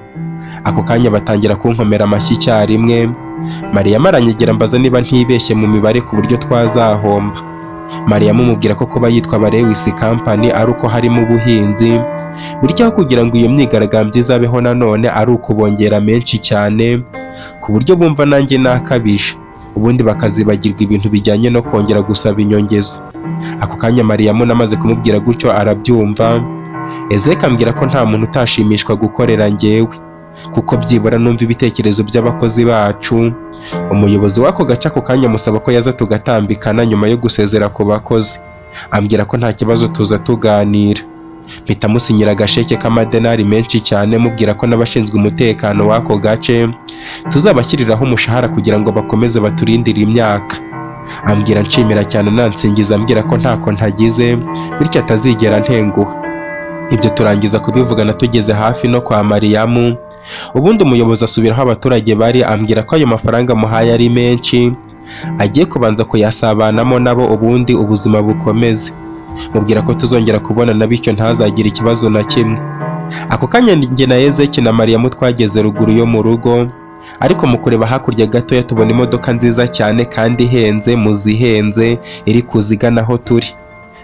Ako kanya batangira kunkomera amashyi icyarimwe. Mariyamu aranyegera mbaza niba ntibeshye mu mibare ku buryo twazahomba. Mariyamu mubwira ko kuba yitwa Lewis Company ari uko harimo ubuhinzi, bityo kugira ngo iyo myigaragambyo izabeho nanone ari ukubongera menshi cyane, ku buryo bumva nanjye nakabije, ubundi bakazibagirwa ibintu bijyanye no kongera gusaba inyongezo. Ako kanya Mariyamu namaze kumubwira gutyo arabyumva. Ezeki ambwira ko nta muntu utashimishwa gukorera njyewe, kuko byibura numva ibitekerezo by'abakozi bacu. Umuyobozi w'ako gace ako kanya amusaba ko yaza tugatambikana nyuma yo gusezera ku bakozi. Ambwira ko nta kibazo tuza tuganira. Mpita musinyira agasheke k'amadenari menshi cyane, mubwira ko n'abashinzwe umutekano w'ako gace tuzabashyiriraho umushahara kugira ngo bakomeze baturindire imyaka. Ambwira nshimira cyane nansingiza, ambwira ko ntako ntagize bityo atazigera ntenguha. Ibyo turangiza kubivugana tugeze hafi no kwa Mariyamu. Ubundi umuyobozi asubira aho abaturage bari, ambwira ko ayo mafaranga muhaye ari menshi, agiye kubanza kuyasabanamo nabo ubundi ubuzima bukomeze. Mubwira ko tuzongera kubonana bityo ntazagire ikibazo na kimwe. Ako kanya njye na Ezeki na Mariyamu twageze ruguru yo mu rugo, ariko mu kureba hakurya gatoya tubona imodoka nziza cyane kandi ihenze mu zihenze iri kuzigana aho turi.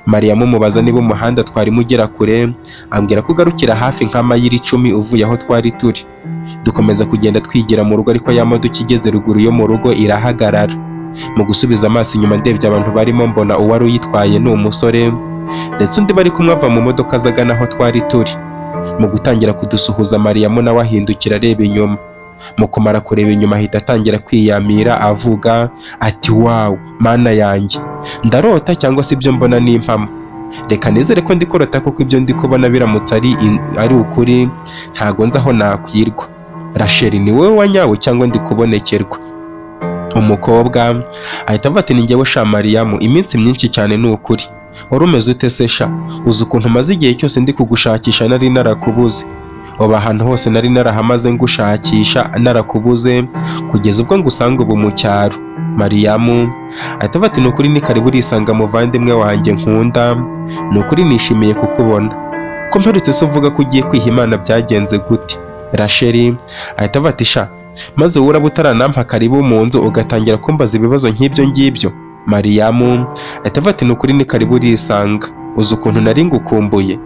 Mariyamu mubaza niba umuhanda twarimo ugera kure, ambwira ko ugarukira hafi nk'amayiri 10 uvuye aho twari turi. Dukomeza kugenda twigira mu rugo, ariko ya modoka igeze ruguru yo mu rugo irahagarara. Mu gusubiza amaso inyuma ndebye abantu barimo, mbona uwari uyitwaye ni umusore, ndetse undi bari kumwe ava mu modoka azagana aho twari turi. Mu gutangira kudusuhuza Mariyamu nawe ahindukira areba inyuma. Mu kumara kureba inyuma ahita atangira kwiyamira avuga ati wawu mana yanjye, ndarota cyangwa se ibyo mbona ni impamo. Reka nizere ko ndi kurota, kuko ibyo ndi kubona biramutse ari ukuri ntago nzi aho nakwirwa. Rasheli, ni wowe wanyawe cyangwa ndi kubonekerwa? Umukobwa ahita avuga ati ni njyewe sha Mariyamu, iminsi myinshi cyane ni ukuri. Wari umeze ute se sha? Uzi ukuntu maze igihe cyose ndi kugushakisha nari narakubuze. Uba ahantu hose nari narahamaze ngushakisha narakubuze, kugeza ubwo ngusanga ubu mu cyaro. Mariyamu ahita avuga ati ni ukuri ni karibu urisanga muvandimwe wanjye nkunda, ni ukuri nishimiye kukubona. Ko mperutse se uvuga ko ugiye kwiha Imana, byagenze gute? Rasheli ahita avuga ati sha, maze wowe uraba utaranampa karibu mu nzu ugatangira kumbaza ibibazo nk'ibyo ngibyo? Mariyamu ahita avuga ati ni ukuri ni karibu urisanga, uzi ukuntu nari ngukumbuye.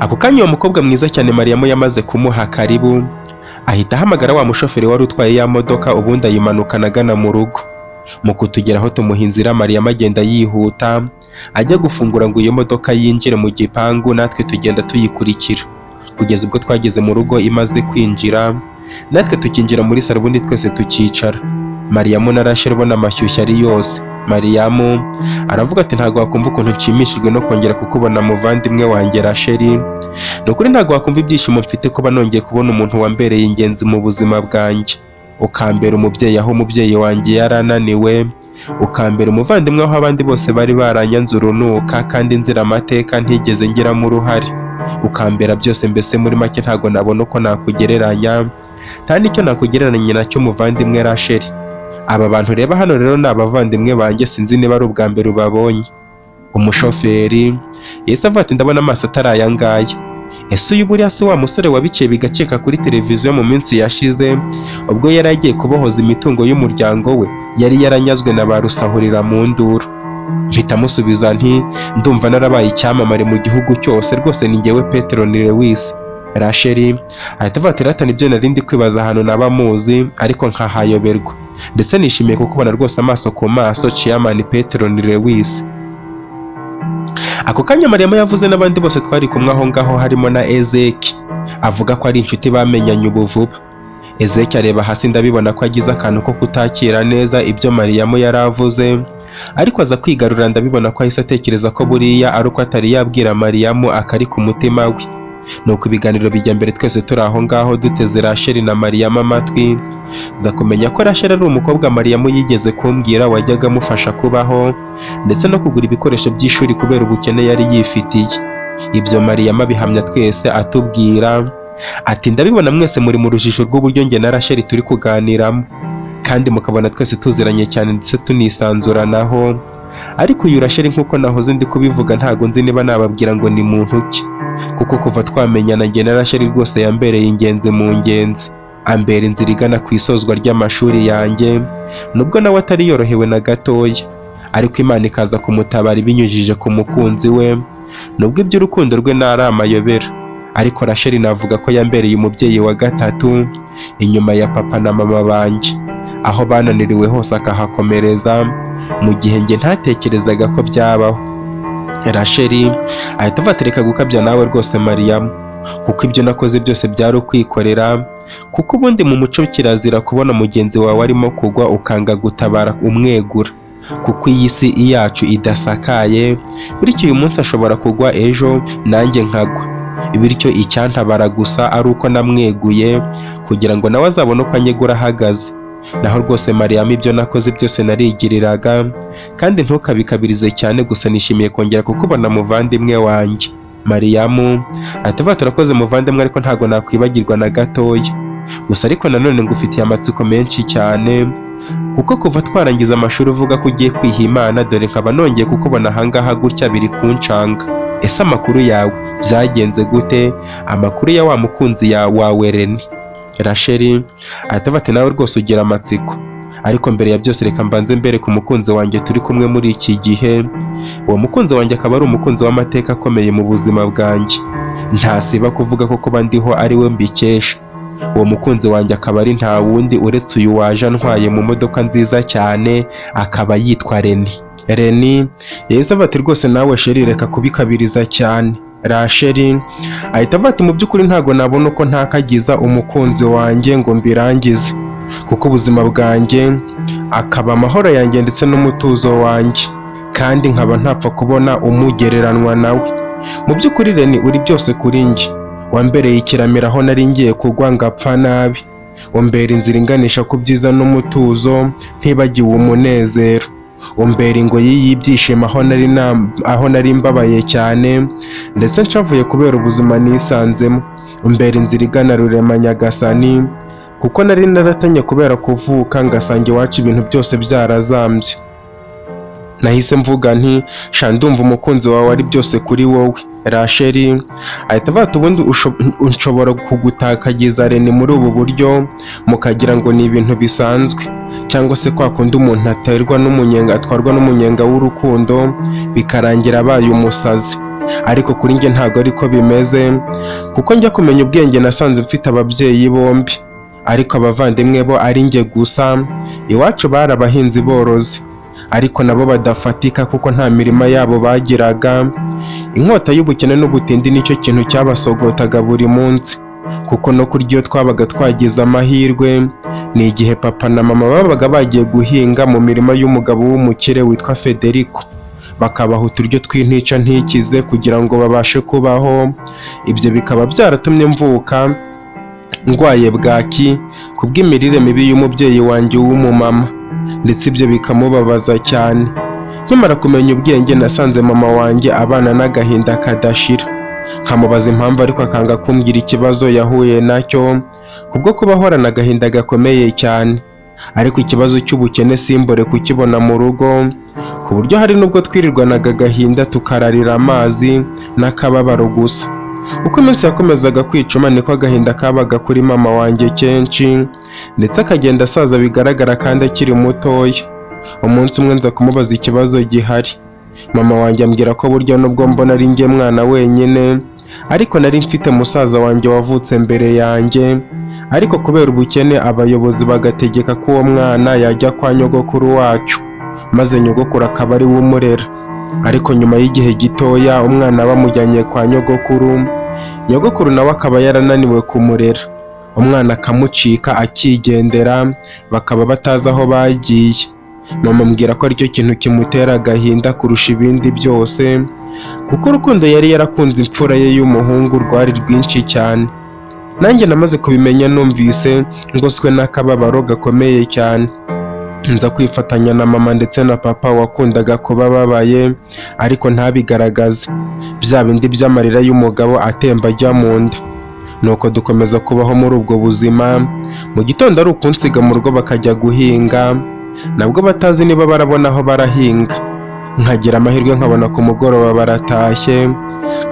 Ako kanya uwo mukobwa mwiza cyane Mariyamu yamaze kumuha karibu, ahita ahamagara wa mushoferi wari utwaye ya modoka, ubundi ayimanukana agana mu rugo. Mu kutugeraho tumuha inzira, Mariyamu agenda yihuta ajya gufungura ngo iyo modoka yinjire mu gipangu, natwe tugenda tuyikurikira kugeza ubwo twageze mu rugo imaze kwinjira. Natwe tukinjira muri salo, ubundi twese tukicara. Mariyamu na Rasheli ubona amashyushyu ari yose. Mariyamu aravuga ati ntago wakumva ukuntu nshimishijwe no kongera kukubona muvandimwe wanjye Rasheli. Ni ukuri ntago wakumva ibyishimo mfite kuba nongeye kubona umuntu wambereye ingenzi mu buzima bwanjye, ukambera umubyeyi aho umubyeyi wanjye yarananiwe, ukambera umuvandimwe aho abandi bose bari baranyanze urunuka kandi nzira amateka ntigeze ngiramo uruhare, ukambera byose. Mbese muri make ntago nabona uko nakugereranya, nta n'icyo nakugereranya nacyo muvandimwe Rasheli. Aba bantu reba hano rero ni abavandimwe banjye, sinzi niba ari ubwa mbere ubabonye. Umushoferi yahise avuga ati ndabona amaso atari aya ngaya. Ese uyu buriya si wa musore wabiciye bigaceka kuri televiziyo mu minsi yashize, ubwo yari agiye kubohoza imitungo y'umuryango we yari yaranyazwe na ba rusahurira mu nduru? Mpita musubiza nti ndumva narabaye icyamamare mu gihugu cyose, rwose ni njyewe Petero Lewis. Rasheli ahita avuga ati rata nibyo nari ndi kwibaza ahantu naba muzi ariko nkahayoberwa, ndetse nishimiye kukubona rwose amaso ku maso, Chairman Petero Lewis. Ako kanya Mariyamu yavuze n'abandi bose twari kumwe aho ngaho, harimo na Ezeki, avuga ko ari inshuti bamenyanye ubu vuba. Ezeki areba hasi, ndabibona ko agize akantu ko kutakira neza ibyo Mariyamu yari avuze, ariko aza kwigarura, ndabibona ko ahise atekereza ko buriya ari uko atari yabwira Mariyamu akari ku mutima we. Nuko ibiganiro bijya mbere, twese turi aho ngaho duteze Rasheli na Mariyamu amatwi. Nza kumenya ko Rasheli ari umukobwa Mariyamu yigeze kumbwira wajyaga amufasha kubaho ndetse no kugura ibikoresho by'ishuri kubera ubukene yari yifitiye. Ibyo Mariyamu abihamya twese atubwira ati ndabibona mwese muri mu rujijo rw'uburyo njye na Rasheli turi kuganiramo, kandi mukabona twese tuziranye cyane ndetse tunisanzuranaho. Ariko uyu Rasheli nk'uko nahoze ndi kubivuga, ntago nzi niba nababwira ngo ni muntu ki, kuko kuva twamenyana njye na Rasheli rwose yambereye ingenzi mu ngenzi, ambera inzira igana ku isozwa ry'amashuri yanjye, nubwo nawe atari yorohewe na gatoya, ariko Imana ikaza kumutabara ibinyujije ku mukunzi we, nubwo iby'urukundo rwe ntari amayobera, ariko Rasheli navuga ko yambereye umubyeyi wa gatatu inyuma ya papa na mama banjye, aho bananiriwe hose akahakomereza mu gihe njye ntatekerezaga ko byabaho. Rasheli ahita avuga ati reka gukabya nawe rwose Mariyamu, kuko ibyo nakoze byose byari ukwikorera, kuko ubundi mu muco kirazira kubona mugenzi wawe arimo kugwa ukanga gutabara umwegura, kuko iyi si yacu idasakaye, bityo uyu munsi ashobora kugwa ejo nanjye nkagwa, bityo icyantabara gusa ari uko namweguye kugira ngo nawe azabone uko anyegura ahagaze. Naho rwose Mariyamu ibyo nakoze byose narigiriraga, kandi ntukabikabirize cyane, gusa nishimiye kongera kukubona muvandimwe wanjye. Mariyamu ati turakoze muvandimwe, ariko ntabwo nakwibagirwa na gatoya, gusa ariko nanone ngufitiye amatsiko menshi cyane, kuko kuva twarangiza amashuri uvuga ko ugiye kwiha Imana, dore nkaba nongeye kukubona ahangaha gutya biri kunshanga. Ese amakuru yawe byagenze gute? Amakuru ya wa mukunzi wawe Reni? Rasheli ati nawe rwose ugira amatsiko, ariko mbere ya byose reka mbanze mbere ku mukunzi wanjye turi kumwe muri iki gihe. Uwo mukunzi wanjye akaba ari umukunzi w'amateka akomeye mu buzima bwanjye, ntasiba kuvuga ko kuba ndiho ari we mbikesha. Uwo mukunzi wanjye akaba ari nta wundi uretse uyu waje antwaye mu modoka nziza cyane, akaba yitwa Reni. Reni yahise avuga ati rwose nawe Sheri reka kubikabiriza cyane. Rasheli ahita avuga ati mu by'ukuri ntabwo nabona uko ntakagiza umukunzi wanjye ngo mbirangize, kuko ubuzima bwanjye akaba amahoro yanjye ndetse n'umutuzo wanjye, kandi nkaba ntapfa kubona umugereranwa nawe. Mu by'ukuri Reni uri byose kuri njye, wambereye ikiramiro aho nari ngiye kugwa ngapfa nabi, wambera inzira inganisha ku byiza n'umutuzo ntibagiwe umunezero, umbera ingoyi y'ibyishimo aho nari mbabaye cyane ndetse nshavuye kubera ubuzima nisanzemo, umbera inzira igana Rurema Nyagasani, kuko nari naratanye kubera kuvuka ngasanga iwacu ibintu byose byarazambye. Nahise mvuga nti sha ndumva umukunzi wawe ari byose kuri wowe. Rasheli ahita avuga ati ubundi nshobora kugutakagiza Reni muri ubu buryo mukagira ngo ni ibintu bisanzwe, cyangwa se kwa kundi umuntu atwarwa n'umunyenga w'urukundo bikarangira abaye umusazi, ariko kuri njye ntabwo ariko bimeze, kuko njya kumenya ubwenge nasanze mfite ababyeyi bombi, ariko abavandimwe bo ari njye gusa. Iwacu bari abahinzi borozi, ariko nabo badafatika kuko nta mirima yabo bagiraga. Inkota y'ubukene n'ubutindi nicyo kintu cyabasogotaga buri munsi, kuko no kurya iyo twabaga twagize amahirwe ni igihe papa na mama babaga bagiye guhinga mu mirima y'umugabo w'umukire witwa Federico, bakabaha uturyo tw'intica ntikize kugira ngo babashe kubaho. Ibyo bikaba byaratumye mvuka ndwaye bwaki kubw'imirire mibi y'umubyeyi wanjye w'umumama, ndetse ibyo bikamubabaza cyane. Nkimara kumenya ubwenge nasanze mama wanjye abana n'agahinda kadashira, nkamubaza impamvu ariko akanga kumbwira ikibazo yahuye nacyo, kubwo kuba ahorana agahinda gakomeye cyane. Ariko ikibazo cy'ubukene simbore kukibona mu rugo, ku buryo hari n'ubwo twirirwanaga agahinda tukararira amazi n'akababaro gusa. Uko iminsi yakomezaga kwicuma niko agahinda kabaga kuri mama wanjye kenshi, ndetse akagenda asaza bigaragara kandi akiri mutoya. Umunsi umwe nza kumubaza ikibazo gihari, mama wanjye ambwira ko burya nubwo mbona ari njye mwana wenyine, ariko nari mfite musaza wanjye wavutse mbere yanjye, ariko kubera ubukene abayobozi bagategeka ko uwo mwana yajya kwa nyogokuru wacu, maze nyogokuru akaba ari we umurera. Ariko nyuma y'igihe gitoya umwana bamujyanye kwa nyogokuru, nyogokuru nawe akaba yarananiwe kumurera, umwana akamucika akigendera, bakaba batazi aho bagiye. Mama ambwira ko aricyo kintu kimutera agahinda kurusha ibindi byose, kuko urukundo yari yarakunze imfura ye y'umuhungu rwari rwinshi cyane. Nanjye namaze kubimenya numvise ngoswe n'akababaro gakomeye cyane, nza kwifatanya na mama ndetse na papa wakundaga kuba babaye ariko ntabigaragaze, bya bindi by'amarira y'umugabo atemba ajya mu nda. Nuko dukomeza kubaho muri ubwo buzima. Mu gitondo ari ukunsiga mu rugo bakajya guhinga, nabwo batazi niba barabona aho barahinga. Nkagira amahirwe nkabona ku mugoroba baratashye,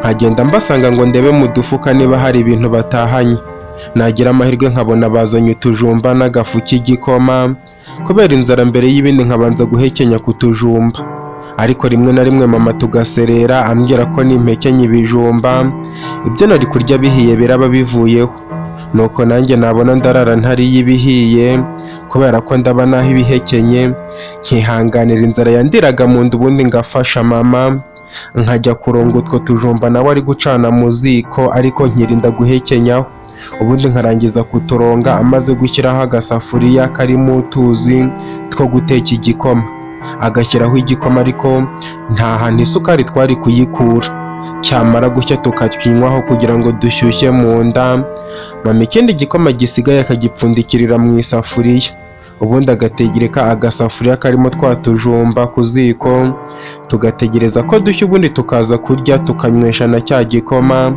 nkagenda mbasanga ngo ndebe mu dufuka niba hari ibintu batahanye. Nagira amahirwe nkabona bazanye utujumba n'agafu k'igikoma, kubera inzara mbere y'ibindi nkabanza guhekenya ku tujumba. ariko rimwe na rimwe mama tugaserera ambwira ko nimpekenye ibijumba ibyo nari kurya bihiye biraba bivuyeho, nuko nanjye nabona ndarara ntariye ibihiye kubera ko ndaba naho ibihekenye, nkihanganira inzara yandiraga mu nda, ubundi ngafasha mama nkajya kuronga utwo tujumba nawe ari gucana mu ziko, ariko nkirinda guhekenyaho, ubundi nkarangiza kuturonga amaze gushyiraho agasafuriya karimo utuzi two guteka igikoma, agashyiraho igikoma ariko nta hantu isukari twari kuyikura, cyamara gushya tukatwinywaho kugira ngo dushyushye mu nda, mama ikindi gikoma gisigaye akagipfundikirira mu isafuriya, ubundi agategereka agasafuriya karimo twa tujumba ku ziko, tugategereza ko dushya ubundi tukaza kurya tukanywesha na cya gikoma,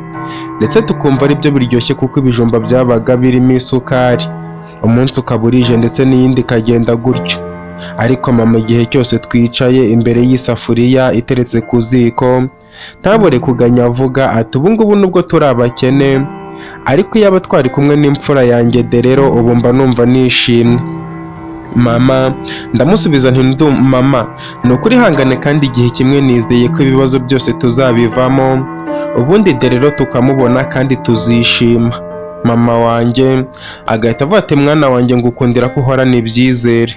ndetse tukumva ari byo biryoshye kuko ibijumba byabaga birimo isukari, umunsi ukaba urije ndetse n'iyindi ikagenda gutyo. Ariko mama igihe cyose twicaye imbere y'isafuriya iteretse ku ziko ntabure kuganya avuga ati ubu ngubu nubwo turi abakene ariko iyo aba twari kumwe n'imfura yanjye Derero ubu mba numva nishimye. Mama ndamusubiza nti mama ni ukuri hangane kandi igihe kimwe nizeye ko ibibazo byose tuzabivamo, ubundi Derero tukamubona kandi tuzishima. Mama wanjye agahita avuga ati mwana wanjye ngukundira ko uhorana ibyizere,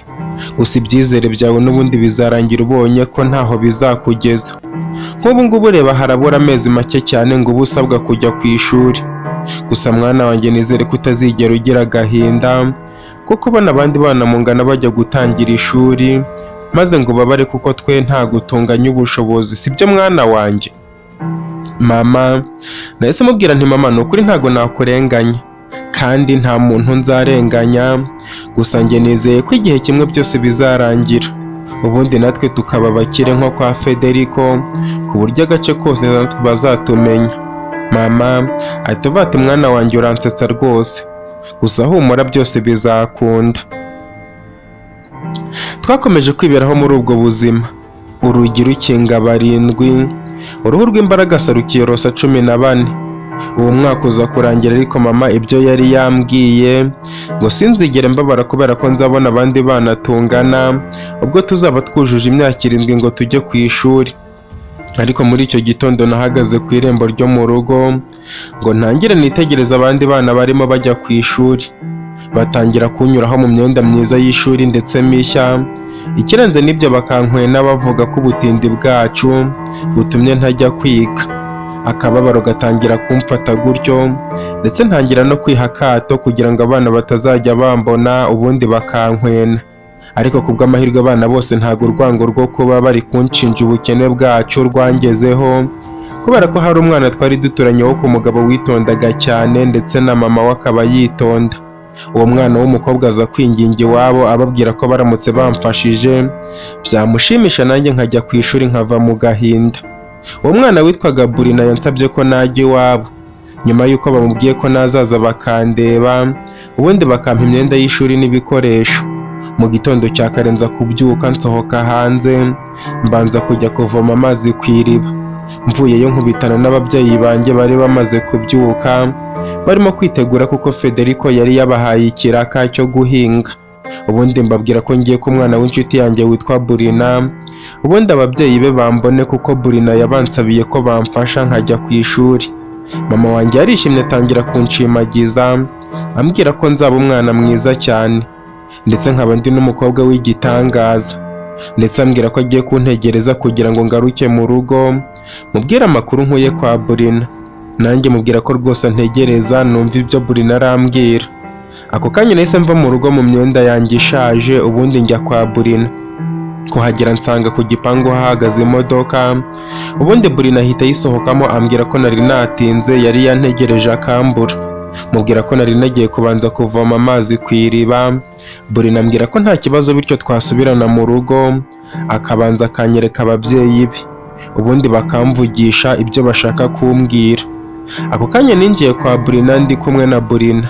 gusa ibyizere byawe n'ubundi bizarangira ubonye ko ntaho bizakugeza. Nk'ubu ngubu reba harabura amezi make cyane ngo uba usabwa kujya ku ishuri, gusa mwana wanjye nizere ko utazigera ugira agahinda kuko ubona abandi bana mungana bajya gutangira ishuri maze ngo babare kuko twe nta gutunganya ubushobozi, sibyo mwana wanjye? Mama nahise mubwira nti mama ni ukuri ntago nakurenganya kandi nta muntu nzarenganya, gusa njye nizeye ko igihe kimwe byose bizarangira ubundi natwe tukaba abakire nko kwa Federico ku buryo agace kose bazatumenya. Mama ahita avuga ati mwana wanjye uransetsa rwose, gusa humura byose bizakunda. Twakomeje kwiberaho muri ubwo buzima, urugi rukinga 7, uruhu rw'imbaragasa rukiyorosa 14. Uwo mwaka uza kurangira ariko mama ibyo yari yambwiye ngo sinzigere mbabara kubera ko nzabona abandi bana tungana ubwo tuzaba twujuje imyaka 7 ngo tujye ku ishuri. Ariko muri icyo gitondo nahagaze ku irembo ryo mu rugo ngo ntangire nitegereza abandi bana barimo bajya ku ishuri, batangira kunyuraho mu myenda myiza y'ishuri ndetse mishya, ikirenze n'ibyo bakankwena bavuga ko ubutindi bwacu butumye ntajya kwiga. Akababaro gatangira kumfata gutyo ndetse ntangira no kwiha akato kugira ngo abana batazajya bambona ubundi bakankwena, ariko kubw'amahirwe abana bose ntago urwango rwo kuba bari kunshinja ubukene bwacu rwangezeho, kubera ko hari umwana twari duturanye wo ku mugabo witondaga cyane ndetse na mama we akaba yitonda. Uwo mwana w'umukobwa aza kwinginga iwabo ababwira ko baramutse bamfashije byamushimisha nanjye nkajya ku ishuri nkava mu gahinda. Uwo mwana witwaga Burina yansabye ko najya iwabo, nyuma y'uko bamubwiye ko nazaza bakandeba ubundi bakampa imyenda y'ishuri n'ibikoresho. Mu gitondo cya kare nza kubyuka nsohoka hanze mbanza kujya kuvoma amazi ku iriba, mvuyeyo nkubitana n'ababyeyi banjye bari bamaze kubyuka barimo kwitegura kuko Federico yari yabahaye ikiraka cyo guhinga. Ubundi mbabwira ko ngiye ku mwana w'inshuti yanjye witwa Burina, ubundi ababyeyi be bambone kuko Burina yabansabiye ko bamfasha nkajya ku ishuri. Mama wanjye yarishimye atangira kunshimagiza ambwira ko nzaba umwana mwiza cyane ndetse nkaba ndi n'umukobwa w'igitangaza, ndetse ambwira ko agiye kuntegereza kugira ngo ngaruke mu rugo mubwire amakuru nkuye kwa Burina. Nanjye mubwira ko rwose ntegereza numva ibyo Burina arambwira. Ako kanya nahise mva mu rugo mu myenda yanjye ishaje ubundi njya kwa Burina. Kuhagera nsanga ku gipangu hahagaze imodoka, ubundi Burina ahita yisohokamo ambwira ko nari natinze yari yantegereje akambura. Mubwira ko nari nagiye kubanza kuvoma amazi ku iriba. Burina ambwira ko nta kibazo bityo twasubirana mu rugo akabanza akanyereka ababyeyi be ubundi bakamvugisha ibyo bashaka kumbwira. Ako kanya ninjiye kwa Burina ndi kumwe na Burina.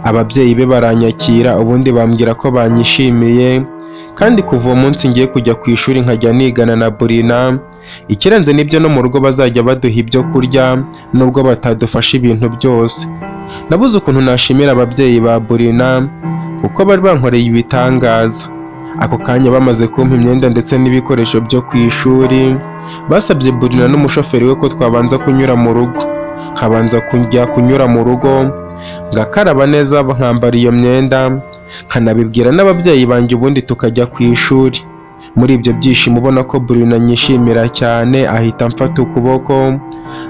Ababyeyi be baranyakira ubundi bambwira ko banyishimiye kandi kuva uwo munsi ngiye kujya ku ishuri nkajya nigana na Burina. Ikirenze n'ibyo no mu rugo bazajya baduha ibyo kurya nubwo batadufasha ibintu byose. Nabuze ukuntu nashimira ababyeyi ba Burina kuko bari bankoreye ibitangaza. Ako kanya bamaze kumpa imyenda ndetse n'ibikoresho byo ku ishuri, basabye Burina n'umushoferi we ko twabanza kunyura mu rugo, nkabanza kujya kunyura mu rugo ngakaraba neza nkambara iyo myenda, nkanabibwira n'ababyeyi banjye ubundi tukajya ku ishuri. Muri ibyo byishimo ubona ko Burina anyishimira cyane, ahita amfata ukuboko,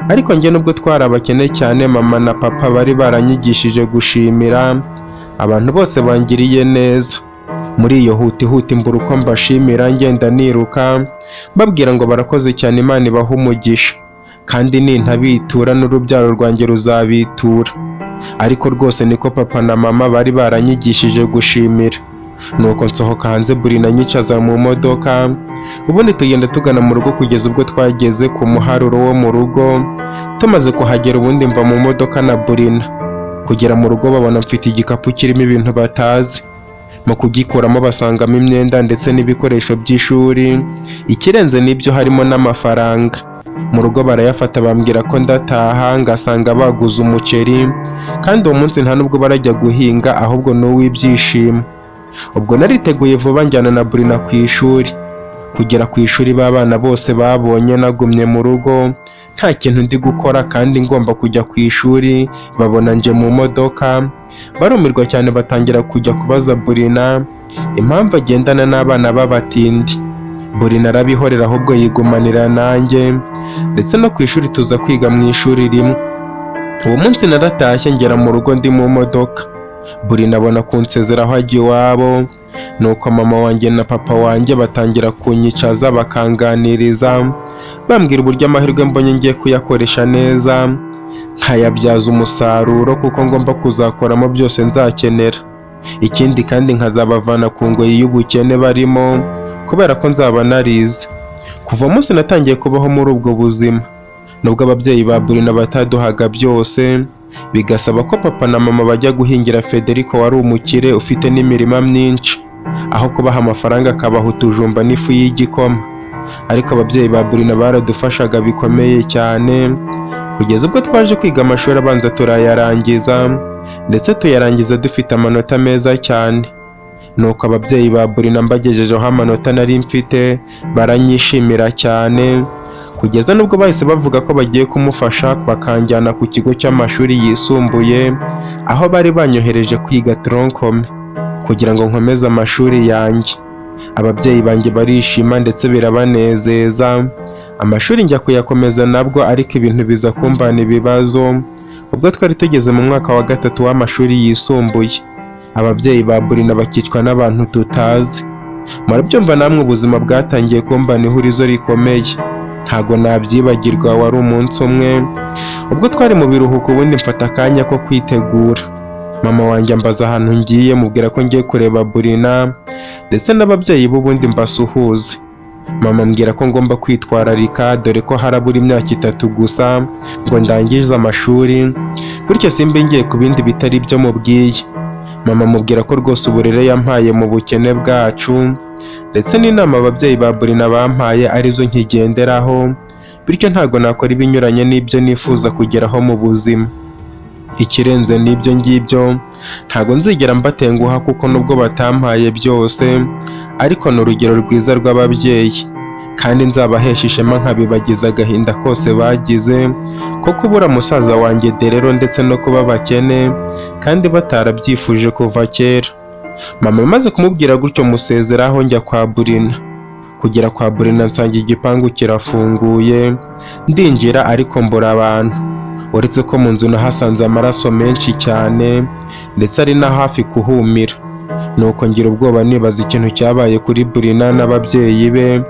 ariko njye nubwo twari abakene cyane, mama na papa bari baranyigishije gushimira abantu bose bangiriye neza. Muri iyo huti mbura uko mbashimira, ngenda niruka babwira ngo barakoze cyane, Imana ibahe umugisha, kandi nintabitura n'urubyaro rwanjye ruzabitura. Ariko rwose niko papa na mama bari baranyigishije gushimira. Nuko nsohoka hanze, Burina anyicaza mu modoka, ubundi tugenda tugana mu rugo kugeza ubwo twageze ku muharuro wo mu rugo. Tumaze kuhagera ubundi mva mu modoka na Burina. Kugera mu rugo babona mfite igikapu kirimo ibintu batazi. Mu kugikuramo basangamo imyenda ndetse n'ibikoresho by'ishuri, ikirenze n'ibyo harimo n'amafaranga. Mu rugo barayafata bambwira ko ndataha, ngasanga baguze umuceri, kandi uwo munsi nta nubwo barajya guhinga ahubwo ni uw'ibyishimo. Ubwo nariteguye vuba njyana na Burina ku ishuri. Kugera ku ishuri b'abana bose babonye nagumye mu rugo nta kintu ndi gukora kandi ngomba kujya ku ishuri, babona nje mu modoka, barumirwa cyane batangira kujya kubaza Burina impamvu agendana n'abana b'abatindi. Burina arabihorera ahubwo yigumanira nanjye, ndetse no ku ishuri tuza kwiga mu ishuri rimwe. Uwo munsi naratashye ngera mu rugo ndi mu modoka. Burina abona kunsezeraho ajya iwabo, nuko mama wanjye na papa wanjye batangira kunyicaza bakanganiriza, bambwira uburyo amahirwe mbonye ngiye kuyakoresha neza, nkayabyaza umusaruro kuko ngomba kuzakoramo byose nzakenera. Ikindi kandi nkazabavana ku ngoyi y'ubukene barimo, kubera ko nzaba narize. Kuva umunsi natangiye kubaho muri ubwo buzima, nubwo ababyeyi ba Burina bataduhaga byose, bigasaba ko papa na mama bajya guhingira Federico wari umukire ufite n'imirima myinshi, aho kubaha amafaranga akabaha utujumba n'ifu y'igikoma. Ariko ababyeyi ba Burina baradufashaga bikomeye cyane, kugeza ubwo twaje kwiga amashuri abanza turayarangiza, ndetse tuyarangiza dufite amanota meza cyane. Nuko ababyeyi ba Burina mbagejejeho amanota nari mfite baranyishimira cyane, kugeza nubwo bahise bavuga ko bagiye kumufasha bakanjyana ku kigo cy'amashuri yisumbuye, aho bari banyohereje kwiga tronkome kugira ngo nkomeze amashuri yanjye. Ababyeyi banjye barishima ndetse birabanezeza, amashuri njya kuyakomeza nabwo, ariko ibintu biza kumbana ibibazo ubwo twari tugeze mu mwaka wa 3 w'amashuri yisumbuye. Ababyeyi ba Burina bakicwa n'abantu tutazi. Murabyumva namwe, ubuzima bwatangiye kumbana ihurizo rikomeye, ntago nabyibagirwa. Wari umunsi umwe ubwo twari mu biruhuko, ubundi mfata akanya ko kwitegura. Mama wanjye ambaza ahantu ngiye, mubwira ko ngiye kureba Burina ndetse n'ababyeyi b'ubundi mbasuhuze. Mama ambwira ko ngomba kwitwararika, dore ko harabura imyaka 3 gusa ngo ndangize amashuri, bityo simbe ngiye ku bindi bitari byo mubwiye. Mama mubwira ko rwose uburere yampaye mu bukene bwacu ndetse n'inama ababyeyi ba Burina bampaye arizo nkigenderaho, bityo ntago nakora ibinyuranye n'ibyo nifuza kugeraho mu buzima. Ikirenze n'ibyo ngibyo, ntago nzigera mbatenguha kuko nubwo batampaye byose, ariko ni urugero rwiza rw'ababyeyi, kandi nzabahesha ishema nkabibagiza agahinda kose bagize ko kubura musaza wanjye Derero ndetse no kuba bakene kandi batarabyifuje kuva kera. Mama amaze kumubwira gutyo musezeraho njya kwa Burina. Kugera kwa Burina nsanga igipangu kirafunguye, ndinjira ariko mbura abantu, uretse ko mu nzu nahasanze amaraso menshi cyane ndetse ari na hafi kuhumira. Nuko ngira ubwoba nibaza ikintu cyabaye kuri Burina n'ababyeyi be.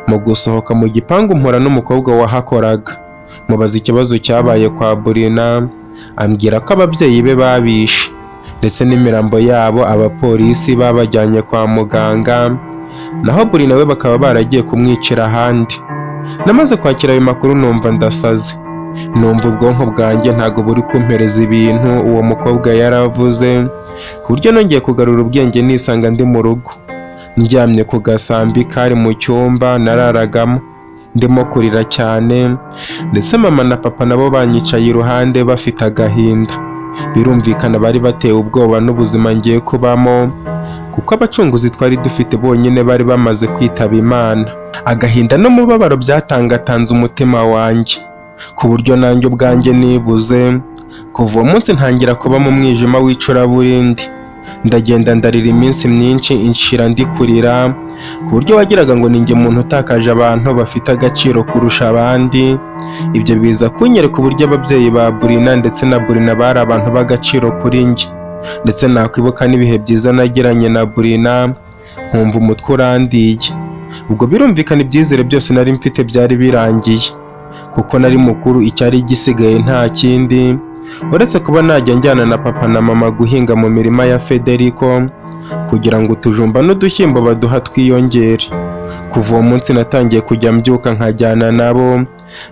Mu gusohoka mu gipangu mpura n'umukobwa wahakoraga, mubaza ikibazo cyabaye kwa Burina, ambwira ko ababyeyi be babishe ndetse n'imirambo yabo abapolisi babajyanye kwa muganga, naho Burina we bakaba baragiye kumwicira ahandi. Namaze kwakira ayo makuru numva ndasaze, numva ubwonko bwanjye ntago buri kumpereza ibintu uwo mukobwa yaravuze, ku buryo nongeye kugarura ubwenge nisanga ndi mu rugo, ndyamye ku gasambi kari mu cyumba nararagamo, ndimo kurira cyane, ndetse mama na papa nabo banyicaye iruhande bafite agahinda. Birumvikana bari batewe ubwoba n'ubuzima ngiye kubamo, kuko abacunguzi twari dufite bonyine bari bamaze kwitaba Imana. Agahinda n'umubabaro byatangatanze umutima wanjye, ku buryo nanjye ubwanjye nibuze. Kuva uwo munsi ntangira kuba mu mwijima w'icuraburindi. Ndagenda ndarira iminsi myinshi inshira ndi kurira, ku buryo wagiraga ngo ninjye muntu utakaje abantu bafite agaciro kurusha abandi. Ibyo biza kunyereka uburyo ababyeyi ba Burina ndetse na Burina bari abantu b'agaciro kuri njye, ndetse nakwibuka n'ibihe byiza nagiranye na Burina nkumva umutwe urandiye. Ubwo birumvikana ibyizere byose nari mfite byari birangiye, kuko nari mukuru. Icyari gisigaye nta kindi uretse kuba najya njyana na papa na mama guhinga mu mirima ya Federico kugira ngo utujumba n'udushyimbo baduha twiyongere. Kuva uwo munsi natangiye kujya mbyuka nkajyana nabo.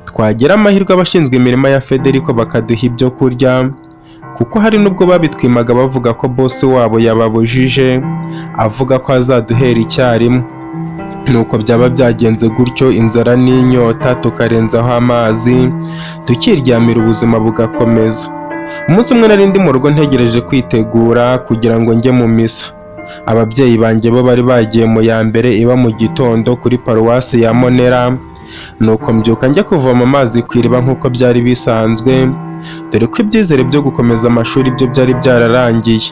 Twagira amahirwe abashinzwe imirima ya Federico bakaduha ibyo kurya, kuko hari n'ubwo babitwimaga bavuga ko boss wabo yababujije, avuga ko azaduhera icyarimwe. Nuko byaba byagenze gutyo, inzara n'inyota tukarenzaho amazi, tukiryamira ubuzima bugakomeza. Umunsi umwe nari ndi mu rugo ntegereje kwitegura kugira ngo njye mu misa. Ababyeyi banjye bo bari bagiye mu ya mbere iba mu gitondo kuri paruwasi ya Monera. Nuko mbyuka njya kuvoma amazi ku iriba nk'uko byari bisanzwe, dore ko ibyizere byo gukomeza amashuri byo byari byararangiye.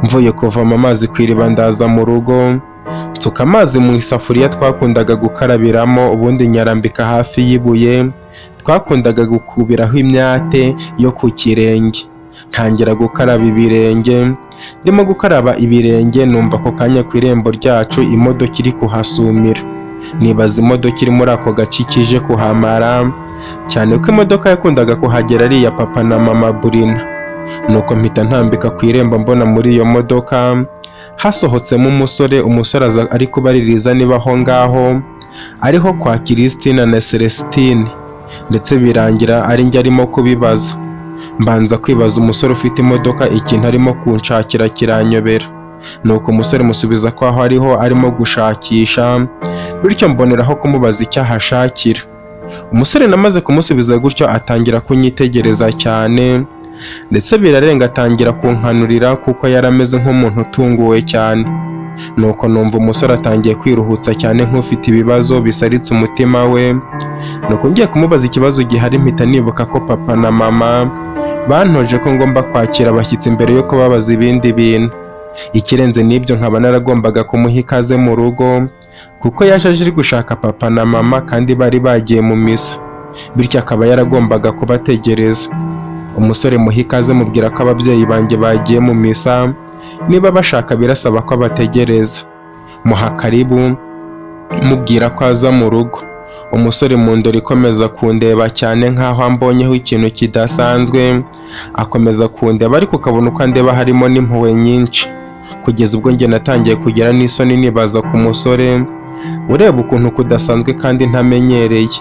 Mvuye kuvoma amazi ku iriba ndaza mu rugo, nsuka amazi mu isafuriya twakundaga gukarabiramo, ubundi nyarambika hafi y'ibuye twakundaga gukubiraho imyate yo ku kirenge. Ntangira gukaraba ibirenge. Ndimo gukaraba ibirenge numva ako kanya ku irembo ryacu imodoka iri kuhasumira. Nibaza imodoka iri muri ako gace kije kuhamara, cyane ko imodoka yakundaga kuhagera ari iya papa na mama Burina. Nuko mpita ntambika ku irembo, mbona muri iyo modoka hasohotsemo umusore aza ari kubaririza niba aho ngaho ariho kwa Christina na Celestine, ndetse birangira ari njye arimo kubibaza. Mbanza kwibaza umusore ufite imodoka ikintu arimo kunshakira kiranyobera. Nuko umusore musubiza ko aho ariho arimo gushakisha, bityo mboneraho kumubaza icyo ahashakira. Umusore namaze kumusubiza gutyo atangira kunyitegereza cyane, ndetse birarenga atangira kunkanurira kuko yarameze nk'umuntu utunguwe cyane. Nuko numva umusore atangiye kwiruhutsa cyane nk'ufite ibibazo bisaritse umutima we. Nuko ngiye kumubaza ikibazo gihari mpita nibuka ko papa na mama bantoje ko ngomba kwakira abashyitsi mbere yo kubabaza ibindi bintu. Ikirenze n'ibyo nkaba naragombaga kumuha ikaze mu rugo, kuko yaje ari gushaka papa na mama kandi bari bagiye mu misa, bityo akaba yaragombaga kubategereza. Umusore muha ikaze mubwira ko ababyeyi banjye bagiye mu misa, niba bashaka birasaba ko abategereza. Muha karibu mubwira ko aza mu rugo. Umusore mu ndoro ikomeza kundeba cyane nk'aho ambonyeho ikintu kidasanzwe, akomeza kundeba ariko ukabona uko andeba harimo n'impuhwe nyinshi, kugeza ubwo njye natangiye kugira n'isoni nibaza ku musore ureba ukuntu kudasanzwe kandi ntamenyereye.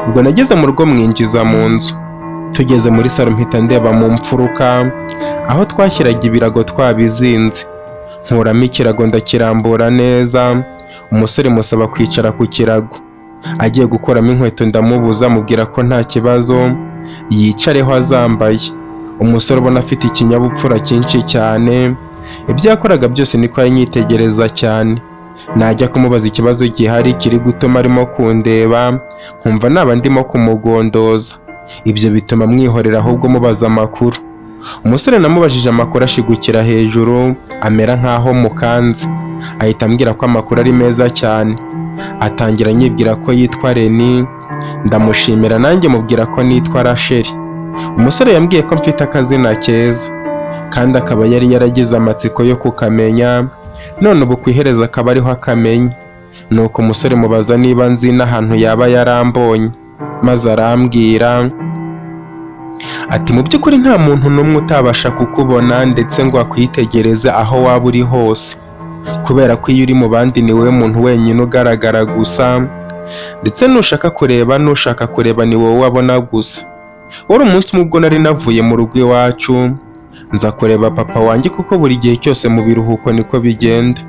Ubwo nageze mu rugo mwinjiza mu nzu. Tugeze muri salo mpita ndeba mu mfuruka aho twashyiraga ibirago twabizinze. Nkuramo ikirago ndakirambura neza. Umusore musaba kwicara ku kirago. Agiye gukuramo inkweto ndamubuza, mubwira ko nta kibazo yicareho azambaye. Umusore ubona afite ikinyabupfura cyinshi cyane, ibyo yakoraga byose niko yanyitegereza cyane. Najya kumubaza ikibazo gihari kiri gutuma arimo kundeba, nkumva naba ndimo kumugondoza. Ibyo bituma mwihorera ahubwo mubaza amakuru. Umusore namubajije amakuru ashigukira hejuru, amera nk'aho mukanze. Ahita ambwira ko amakuru ari meza cyane. Atangira anyibwira ko yitwa Reni, ndamushimira nanjye mubwira ko nitwa Rachel. Umusore yambwiye ko mfite akazina keza, kandi akaba yari yaragize amatsiko yo kukamenya, none ubu ku iherezo akaba ariho akamenya. Nuko umusore mubaza niba nzi n'ahantu yaba yarambonye, maze arambwira ati mu by'ukuri nta muntu n'umwe utabasha kukubona ndetse ngo akwitegereze aho waba uri hose, kubera ko iyo uri mu bandi ni wowe muntu wenyine ugaragara gusa, ndetse nushaka kureba ni wowe wabona gusa. Wari umunsi umwe ubwo nari navuye mu rugo iwacu nza kureba papa wanjye, kuko buri gihe cyose mu biruhuko niko bigenda.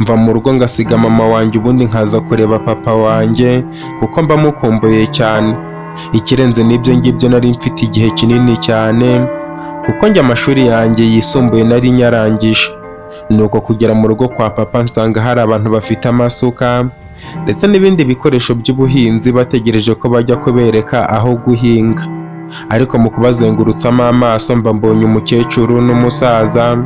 Mva mu rugo ngasiga mama wanjye, ubundi nkaza kureba papa wanjye kuko mba mukumbuye cyane. Ikirenze n'ibyo ngibyo nari mfite igihe kinini cyane, kuko njye amashuri yanjye yisumbuye nari nyarangije. nuko kugera mu rugo kwa papa nsanga hari abantu bafite amasuka ndetse n'ibindi bikoresho by'ubuhinzi bategereje ko bajya kubereka aho guhinga, ariko mu kubazengurutsamo amaso mba mbonye umukecuru n'umusaza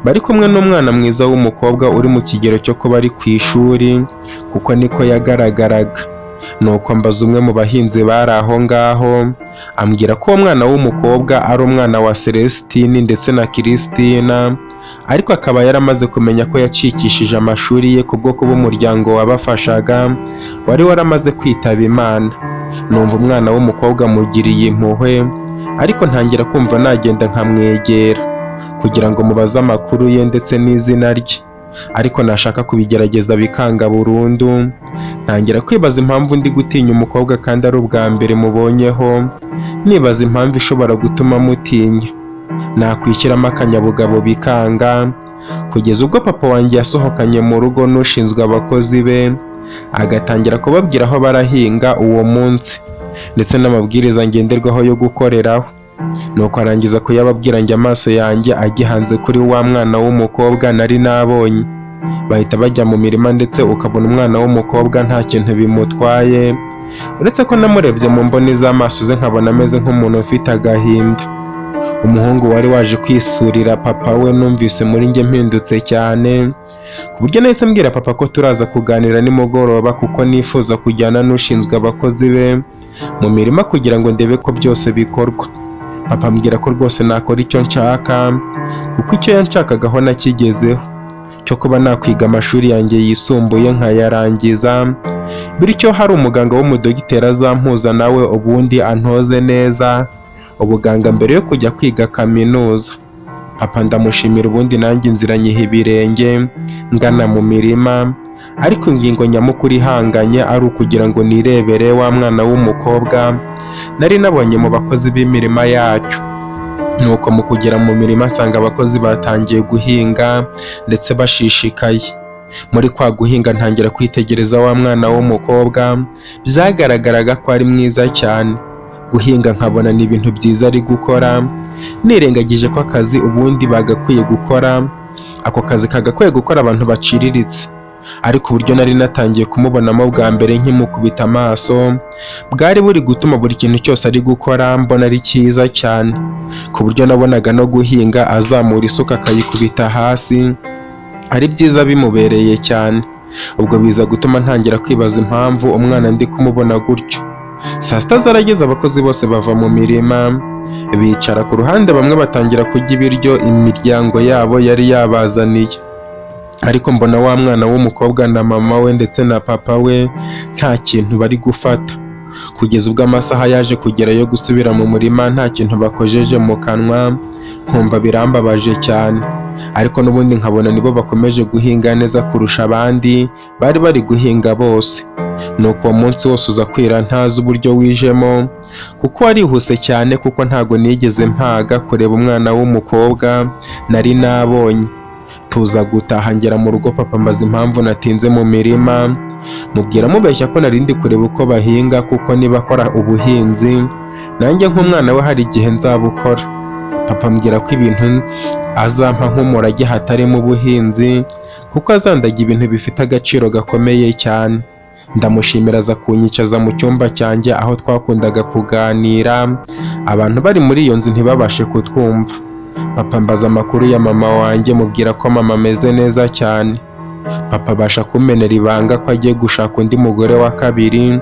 bari kumwe n'umwana mwiza w'umukobwa uri mu kigero cyo kuba ari ku ishuri kuko niko yagaragaraga. Nuko mbaza umwe mu bahinzi bari aho ngaho ambwira ko uwo mwana w'umukobwa ari umwana wa Celestine ndetse na Christina, ariko akaba yaramaze kumenya ko yacikishije amashuri ye kubwo kuba umuryango wabafashaga wari waramaze kwitaba Imana. Numva umwana w'umukobwa mugiriye impuhwe, ariko ntangira kumva nagenda nkamwegera kugira ngo mubaze amakuru ye ndetse n'izina rye, ariko nashaka kubigerageza bikanga burundu. Ntangira kwibaza impamvu ndi gutinya umukobwa kandi ari ubwa mbere mubonyeho, nibaza impamvu ishobora gutuma mutinya. Nakwishyiramo akanyabugabo bikanga, kugeza ubwo papa wanjye yasohokanye mu rugo n'ushinzwe abakozi be agatangira kubabwira aho barahinga uwo munsi ndetse n'amabwiriza ngenderwaho yo gukoreraho. Nuko arangiza kuyababwira njye amaso yanjye agihanze kuri wa mwana w'umukobwa nari nabonye. Bahita bajya mu mirima ndetse ukabona umwana w'umukobwa nta kintu bimutwaye, uretse ko namurebye mu mboni z'amaso ze nkabona ameze nk'umuntu ufite agahinda. Umuhungu wari waje kwisurira papa we numvise muri njye mpindutse cyane, ku buryo nahise mbwira papa ko turaza kuganira nimugoroba kuko nifuza kujyana n'ushinzwe abakozi be mu mirima kugira ngo ndebe ko byose bikorwa. Papa ambwira ko rwose nakora icyo nshaka kuko icyo yanshakagaho nakigezeho, cyo kuba nakwiga amashuri yanjye yisumbuye nkayarangiza, bityo hari umuganga w'umudogiteri azampuza nawe ubundi antoze neza ubuganga mbere yo kujya kwiga kaminuza. Papa ndamushimira, ubundi nanjye inzira nyiha ibirenge ngana mu mirima, ariko ingingo nyamukuru ihanganye ari ukugira ngo nirebere wa mwana w'umukobwa nari nabonye mu bakozi b'imirima yacu. Nuko mu kugera mu mirima nsanga abakozi batangiye guhinga ndetse bashishikaye. Muri kwa guhinga ntangira kwitegereza wa mwana w'umukobwa, byagaragaraga ko ari mwiza cyane. Guhinga nkabona ni ibintu byiza ari gukora, nirengagije ko akazi ubundi bagakwiye gukora, ako kazi kagakwiye gukora abantu baciriritse. Ariko uburyo nari natangiye kumubonamo bwa mbere nkimukubita amaso bwari buri gutuma buri kintu cyose ari gukora mbona ari cyiza cyane, ku buryo nabonaga no guhinga azamura isuka akayikubita hasi ari byiza bimubereye cyane. Ubwo biza gutuma ntangira kwibaza impamvu umwana ndi kumubona gutyo. Saa sita zarageze, abakozi bose bava mu mirima bicara ku ruhande, bamwe batangira kurya ibiryo imiryango yabo yari yabazaniye, ariko mbona wa mwana w'umukobwa na mama we ndetse na papa we nta kintu bari gufata, kugeza ubwo amasaha yaje kugera yo gusubira mu murima nta kintu bakojeje mu kanwa. Nkumva birambabaje cyane, ariko n'ubundi nkabona nibo bakomeje guhinga neza kurusha abandi bari bari guhinga bose. Nuko uwo munsi wose uza kwira ntazi uburyo wijemo kuko warihuse cyane, kuko ntago nigeze mpaga kureba umwana w'umukobwa nari nabonye. Tuza gutaha ngera mu rugo, papa mbaza impamvu natinze mu mirima, mubwira mubeshya ko nari ndi kureba uko bahinga kuko niba akora ubuhinzi nanjye nk'umwana we hari igihe nzabukora. Papa ambwira ko ibintu azampa nk'umurage hatarimo ubuhinzi kuko azandaga ibintu bifite agaciro gakomeye cyane. Ndamushimira, aza kunyicaza mu cyumba cyanjye aho twakundaga kuganira, abantu bari muri iyo nzu ntibabashe kutwumva. Papa mbaza amakuru ya mama wanjye, mubwira ko mama ameze neza cyane. Papa abasha kumenera ibanga ko agiye gushaka undi mugore wa kabiri,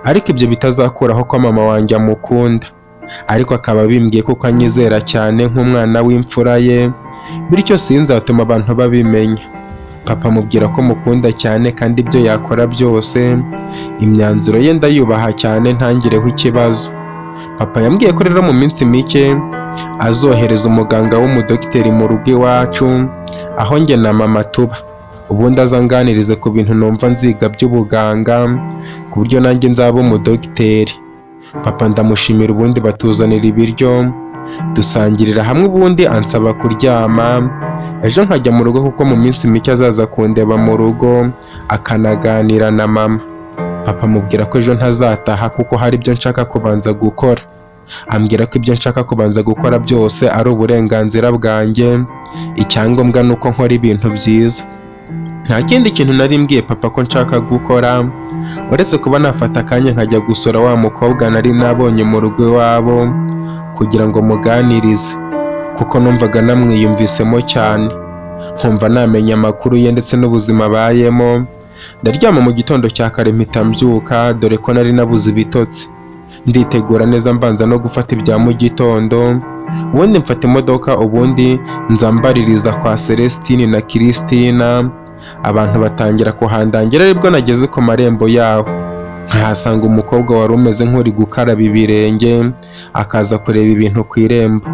ariko ibyo bitazakuraho ko mama wanjye amukunda, ariko akaba bimbwiye kuko anyizera cyane nk'umwana w'imfura ye, bityo sinzatuma abantu babimenya. Papa amubwira ko mukunda cyane kandi ibyo yakora byose imyanzuro ye ndayubaha cyane ntangireho ikibazo. Papa yambwiye ko rero mu minsi mike azohereza umuganga w'umudogiteri mu rugo iwacu aho njye na mama tuba, ubundi azanganirize ku bintu numva nziga by'ubuganga ku buryo nanjye nzaba umudogiteri. Papa ndamushimira, ubundi batuzanira ibiryo dusangirira hamwe, ubundi ansaba kuryama. Ejo nkajya mu rugo kuko mu minsi mike azaza kundeba mu rugo akanaganira na mama. Papa amubwira ko ejo ntazataha kuko hari ibyo nshaka kubanza gukora. ambwira ko ibyo nshaka kubanza gukora byose ari uburenganzira bwanjye, icyangombwa ni uko nkora ibintu byiza. Nta kindi kintu nari mbwiye papa ko nshaka gukora uretse kuba nafata akanya nkajya gusura wa mukobwa nari nabonye mu rugo iwabo kugira ngo muganirize, kuko numvaga namwiyumvisemo cyane, nkumva namenya amakuru ye ndetse n'ubuzima abayemo. Ndaryama mu gitondo cya kare mpita mbyuka dore ko nari nabuze ibitotsi, nditegura neza mbanza no gufata ibya mu gitondo, ubundi mfata imodoka ubundi nzambaririza kwa Celestine na Christina. Abantu batangira kuhandangira aribwo nageze ku marembo yaho, nkahasanga umukobwa wari umeze nk'uri gukaraba ibirenge akaza kureba ibintu ku irembo.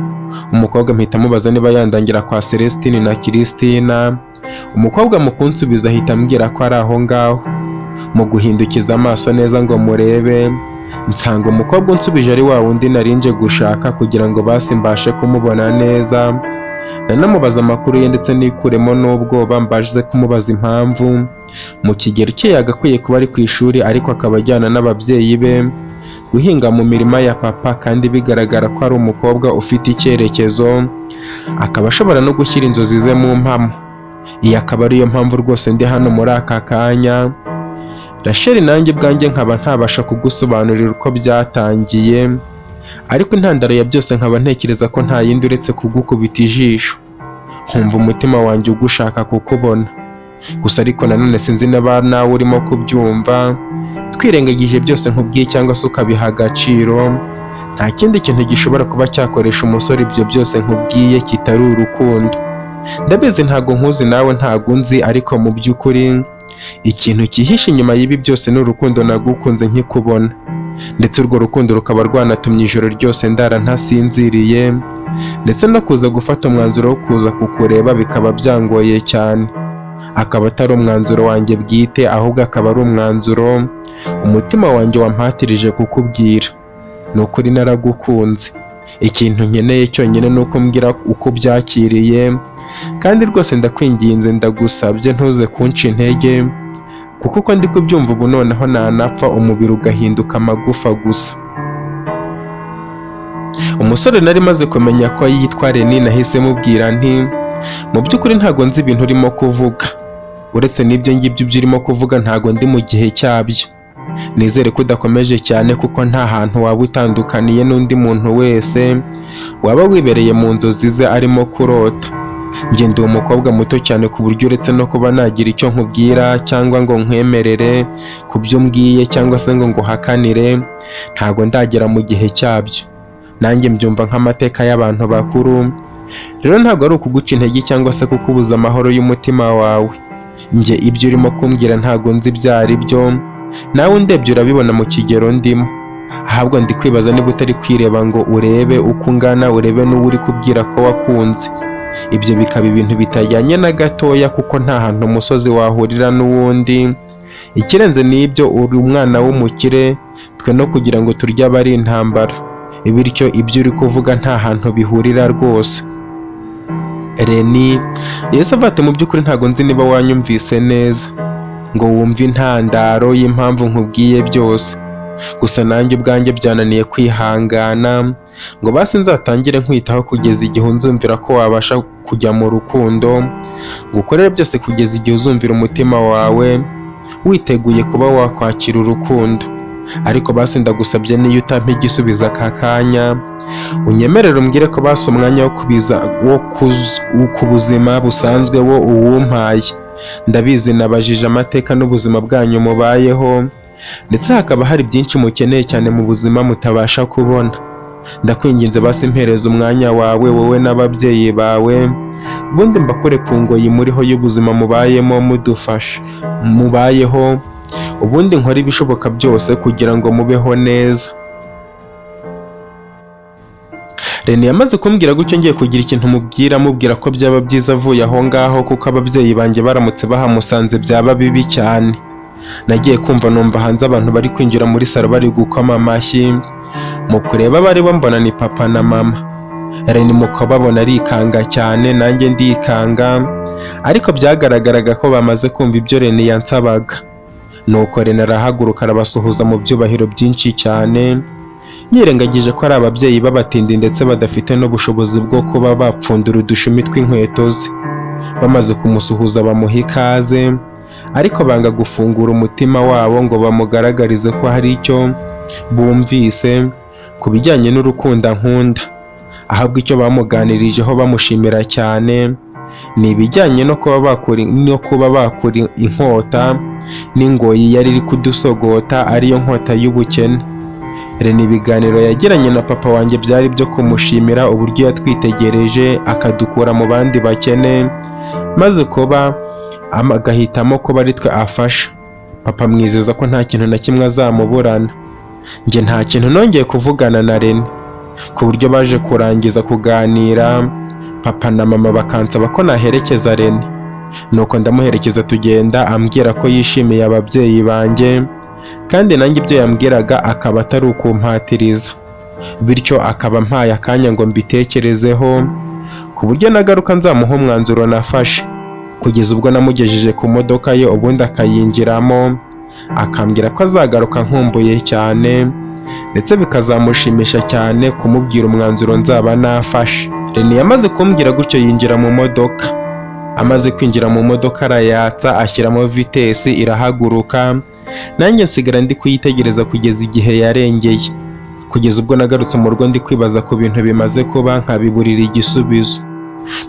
Umukobwa mpita mubaza niba yandangira kwa Celestine na Christina. Umukobwa mu kunsubiza ahita ambwira ko ari aho ngaho. Mu guhindukiza amaso neza ngo murebe, nsanga umukobwa unsubije ari wa wundi narinje gushaka kugira ngo basi mbashe kumubona neza. Nanamubaza amakuru ye ndetse nikuremo n'ubwoba mbaje kumubaza impamvu. Mu kigero cye yagakwiye kuba ari ku ishuri ariko akaba ajyana n'ababyeyi be guhinga mu mirima ya papa, kandi bigaragara ko ari umukobwa ufite icyerekezo, akaba ashobora no gushyira inzozi ze mu mpamo. Iyi akaba ariyo mpamvu rwose ndi hano muri aka kanya. Rachel, nanjye bwanjye nkaba ntabasha kugusobanurira uko byatangiye, ariko intandaro ya byose nkaba ntekereza ko nta yindi uretse kugukubita ijisho, nkumva umutima wanjye ugushaka kukubona. Gusa ariko nanone sinzi niba nawe urimo kubyumva. Twirengagije byose nkubwiye cyangwa se ukabiha agaciro, nta kindi kintu gishobora kuba cyakoresha umusore ibyo byose nkubwiye kitari urukundo. Ndabizi ntago nkuzi nawe ntago unzi, ariko mu by'ukuri ikintu cyihishe inyuma y'ibi byose ni urukundo nagukunze nkikubona, ndetse urwo rukundo rukaba rwanatumye ijoro ryose ndara ntasinziriye, ndetse no kuza gufata umwanzuro wo kuza kukureba bikaba byangoye cyane. Akaba atari umwanzuro wanjye bwite, ahubwo akaba ari umwanzuro umutima wanjye wampatirije kukubwira. Ni ukuri naragukunze, ikintu nkeneye cyonyine ni uko mbwira uko byakiriye, kandi rwose ndakwinginze ndagusabye ntuze kunca intege, kuko uko ndi kubyumva ubu noneho nanapfa umubiri ugahinduka amagufa gusa. Umusore nari maze kumenya ko yitwa Reni nahise mubwira nti mu by'ukuri ntago nzi ibintu urimo kuvuga, uretse n'ibyo ngibyo urimo kuvuga ntago ndi mu gihe cyabyo. Nizere ko udakomeje cyane kuko nta hantu waba utandukaniye n'undi muntu wese waba wibereye mu nzozi ze arimo kurota. Njye ndi umukobwa muto cyane ku buryo uretse no kuba nagira icyo nkubwira cyangwa ngo nkwemerere ku byo umbwiye cyangwa se ngo nguhakanire, ntago ndagera mu gihe cyabyo. Nanjye mbyumva nk'amateka y'abantu bakuru, rero ntago ari ukuguca intege cyangwa se kukubuza amahoro y'umutima wawe. Njye ibyo urimo kumbwira ntago nzi ibyo ari byo, nawe undebye urabibona mu kigero ndimo. Ahubwo ndi kwibaza niba utari kwireba ngo urebe uko ungana, urebe n'uwo uri kubwira ko wakunze. Ibyo bikaba ibintu bitajyanye na gatoya, kuko nta hantu umusozi wahurira n'uwundi. Ikirenze n'ibyo uri umwana w'umukire, twe no kugira ngo turye aba ari intambara, bityo ibyo uri kuvuga nta hantu bihurira rwose. Reni, Yesu avate mu by'ukuri ntago nzi niba wanyumvise neza ngo wumve intandaro y'impamvu nkubwiye byose. Gusa nanjye ubwanjye byananiye kwihangana ngo basi nzatangire nkwitaho kugeza igihe unzumvira ko wabasha kujya mu rukundo, gukorera byose kugeza igihe uzumvira umutima wawe witeguye kuba wakwakira urukundo. Ariko basi ndagusabye niyo utampa igisubizo aka kanya, unyemerere umbwire ko basi umwanya wo ku buzima busanzwe wo uwumpaye. Ndabizi nabajije amateka n'ubuzima bwanyu mubayeho, ndetse hakaba hari byinshi mukeneye cyane mu buzima mutabasha kubona. Ndakwinginze basi mpereza umwanya wawe wowe n'ababyeyi bawe, ubundi mbakure ku ngoyi muriho y'ubuzima mubayemo mudufasha mubayeho, ubundi nkore ibishoboka byose kugira ngo mubeho neza. Reni yamaze kumbwira gutyo ngiye kugira ikintu mubwira ko byaba byiza avuye aho ngaho, kuko ababyeyi banjye baramutse bahamusanze byaba bibi cyane. Nagiye kumva numva hanze abantu bari kwinjira muri salo bari gukoma amashyi, mu kureba bari bambona ni papa na mama. Reni mukababona arikanga cyane, nanjye ndikanga, ariko byagaragaraga ko bamaze kumva ibyo Reni yansabaga. Nuko Reni arahaguruka arabasuhuza mu byubahiro byinshi cyane, yirengagije ko ari ababyeyi b'abatindi ndetse badafite n'ubushobozi bwo kuba bapfundura udushumi tw'inkweto ze. Bamaze kumusuhuza bamuha ikaze, ariko banga gufungura umutima wabo ngo bamugaragarize ko hari icyo bumvise ku bijyanye n'urukundo ankunda. Ahubwo icyo bamuganirijeho bamushimira cyane ni ibijyanye no kuba bakura inkota n'ingoyi yari iri kudusogota, ariyo nkota y'ubukene. Rene ibiganiro yagiranye na papa wanjye byari byo kumushimira uburyo yatwitegereje akadukura mu bandi bakene, maze kuba agahitamo ko ari twe afasha. Papa amwizeza ko nta kintu na kimwe azamuburana. Njye nta kintu nongeye kuvugana na Rene, ku buryo baje kurangiza kuganira papa na mama bakansaba ko naherekeza Rene. Nuko ndamuherekeza tugenda, ambwira ko yishimiye ababyeyi banjye kandi nanjye ibyo yambwiraga akaba atari ukumpatiriza, bityo akaba ampaye akanya ngo mbitekerezeho, ku buryo nagaruka nzamuha umwanzuro nafashe, kugeza ubwo namugejeje ku modoka ye ubundi akayinjiramo, akambwira ko azagaruka nkumbuye cyane ndetse bikazamushimisha cyane kumubwira umwanzuro nzaba nafashe. Rene yamaze kumbwira gutyo yinjira mu modoka. Amaze kwinjira mu modoka arayatsa ashyiramo vitesi irahaguruka, nanjye nsigara ndi kuyitegereza kugeza igihe yarengeye, kugeza ubwo nagarutse mu rugo ndi kwibaza ku bintu bimaze kuba nkabiburira igisubizo.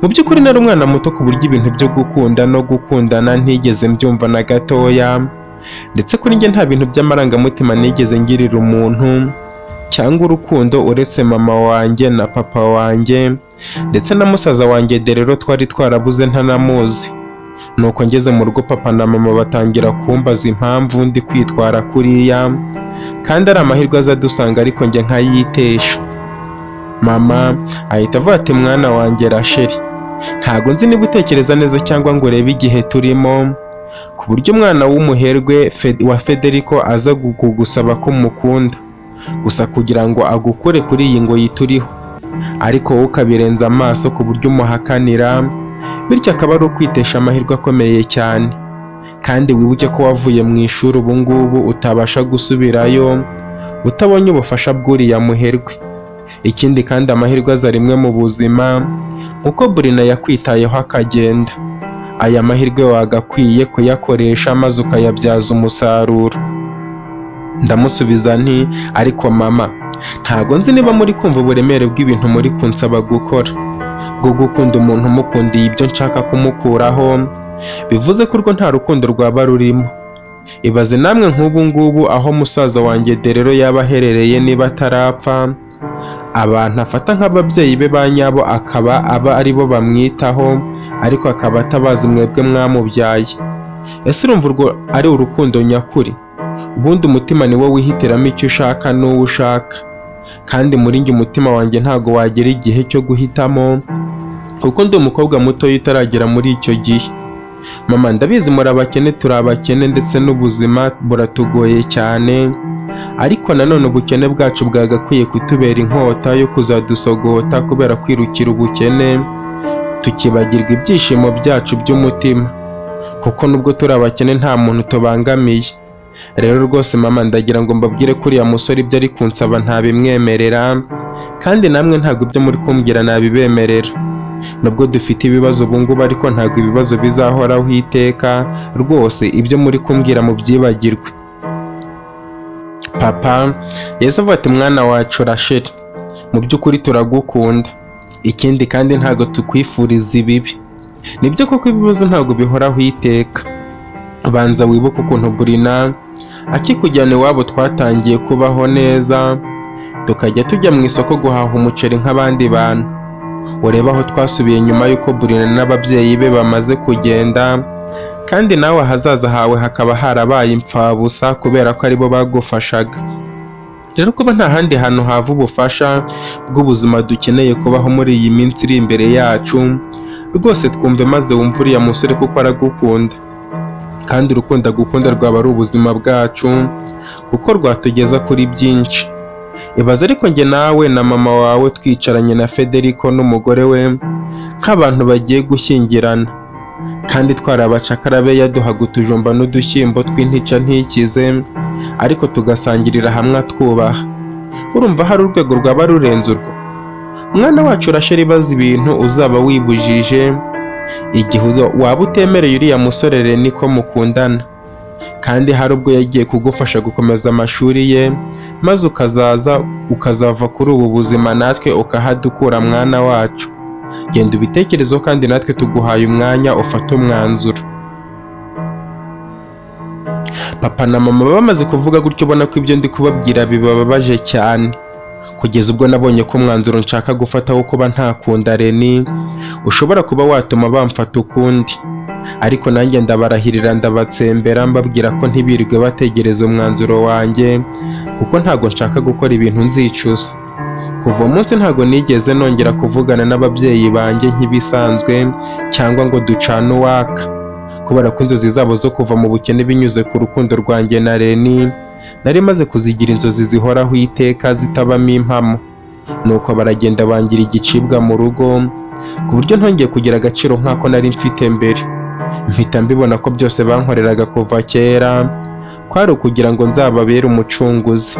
Mu by'ukuri nari umwana muto ku buryo ibintu byo gukunda no gukundana ntigeze mbyumva na gatoya, ndetse kuri njye nta bintu by'amarangamutima nigeze ngirira umuntu cyangwa urukundo uretse mama wanjye na papa wanjye ndetse na musaza wanjye Derero twari twarabuze ntanamuzi. Nuko ngeze mu rugo papa na mama batangira kumbaza impamvu ndi kwitwara kuriya kandi ari amahirwe azadusanga ariko njye nkayitesha. Mama ahita avuga ati mwana wanjye Rachel, ntago nzi niba utekereza neza cyangwa ngo urebe igihe turimo, ku buryo umwana w'umuherwe wa Federico aza kugusaba ko mukunda gusa kugira ngo agukure kuri iyi ngoyi turiho, ariko wowe ukabirenza amaso ku buryo umuhakanira, bityo akaba ari ukwitesha amahirwe akomeye cyane. Kandi wibuke ko wavuye mu ishuri ubu ngubu utabasha gusubirayo utabonye ubufasha bw'uriya muherwe. Ikindi kandi amahirwe aza rimwe mu buzima, nkuko Brina yakwitayeho akagenda. Aya mahirwe wagakwiye kuyakoresha maze ukayabyaza umusaruro. Ndamusubiza nti ariko mama, ntago nzi niba muri kumva uburemere bw'ibintu muri kunsaba gukora, bwo gukunda umuntu mukundiye ibyo nshaka kumukuraho, bivuze ko urwo nta rukundo rwaba rurimo. Ibaze namwe nk'ubu ngubu aho musaza wanjye Derero yaba aherereye niba atarapfa, abantu afata nk'ababyeyi be ba nyabo akaba aba ari bo bamwitaho, ariko akaba atabazi mwebwe mwamubyaye. Ese urumva urwo ari urukundo nyakuri? Ubundi umutima ni wo wihitiramo icyo ushaka n'uwo ushaka, kandi muri njye umutima wanjye ntago wagera igihe cyo guhitamo, kuko ndi umukobwa muto utaragera muri icyo gihe. Mama ndabizi muri abakene, turi abakene ndetse n'ubuzima buratugoye cyane, ariko nanone ubukene bwacu bwagakwiye kutubera inkota yo kuzadusogota kubera kwirukira ubukene, tukibagirwa ibyishimo byacu by'umutima, kuko nubwo turi abakene nta muntu tubangamiye. Rero rwose mama ndagira ngo mbabwire ko uriya musore ibyo ari kunsaba ntabimwemerera, kandi namwe ntabwo ibyo muri kumbwira nabibemerera. Nubwo dufite ibibazo ubu ngubu ariko ntabwo ibibazo bizahoraho iteka, rwose ibyo muri kumbwira mubyibagirwe. Papa yahise avuga ati mwana wacu Rachel, mu by'ukuri turagukunda, ikindi kandi ntabwo tukwifuriza ibibi. Nibyo koko ibibazo ntabwo bihoraho iteka. Banza wibuke ukuntu Brina akikujyana iwabo twatangiye kubaho neza, tukajya tujya mu isoko guhaha umuceri nk'abandi bantu. Ureba aho twasubiye nyuma y'uko Brina n'ababyeyi be bamaze kugenda, kandi nawe ahazaza hawe hakaba harabaye impfabusa kubera ko aribo bagufashaga. Rero kuba nta handi hantu hava ubufasha bw'ubuzima dukeneye kubaho muri iyi minsi iri imbere yacu, rwose twumve maze wumve uriya musore kuko aragukunda, kandi urukundo agukunda rwaba ari ubuzima bwacu, kuko rwatugeza kuri byinshi. Ibaze ariko njye nawe na mama wawe twicaranye na Federico n'umugore we nk'abantu bagiye gushyingirana, kandi twari abacakara be yaduhaga utujumba n'udushyimbo tw'intica ntikize, ariko tugasangirira hamwe atwubaha. urumva hari urwego rwaba rurenze urwo? Mwana wacu urashira ibaza ibintu uzaba wibujije igihe waba utemereye uriya musore Reni ko mukundana, kandi hari ubwo yagiye kugufasha gukomeza amashuri ye, maze ukazava kuri ubu buzima natwe ukahadukura. Mwana wacu, genda ubitekerezo kandi natwe tuguhaye umwanya ufate umwanzuro. Papa na mama bamaze kuvuga gutyo, ubona ko ibyo ndi kubabwira bibababaje cyane, kugeza ubwo nabonye ko umwanzuro nshaka gufata wo kuba ntakunda Reni ushobora kuba watuma bamfata ukundi. Ariko nanjye ndabarahirira, ndabatsembera mbabwira ko ntibirirwe bategereza umwanzuro wanjye, kuko ntago nshaka gukora ibintu nzicuza. Kuva uwo munsi ntago nigeze nongera kuvugana n'ababyeyi banjye nk'ibisanzwe cyangwa ngo ducane uwaka, kubera ko inzozi zabo zo kuva mu bukene binyuze ku rukundo rwanjye na Reni nari maze kuzigira inzozi zihoraho iteka zitabamo impamo. Nuko baragenda bangira igicibwa mu rugo, ku buryo ntongeye kugira agaciro nk'ako nari mfite mbere. Mpita mbibona ko byose bankoreraga kuva kera kwari ukugira ngo nzababere umucunguzi.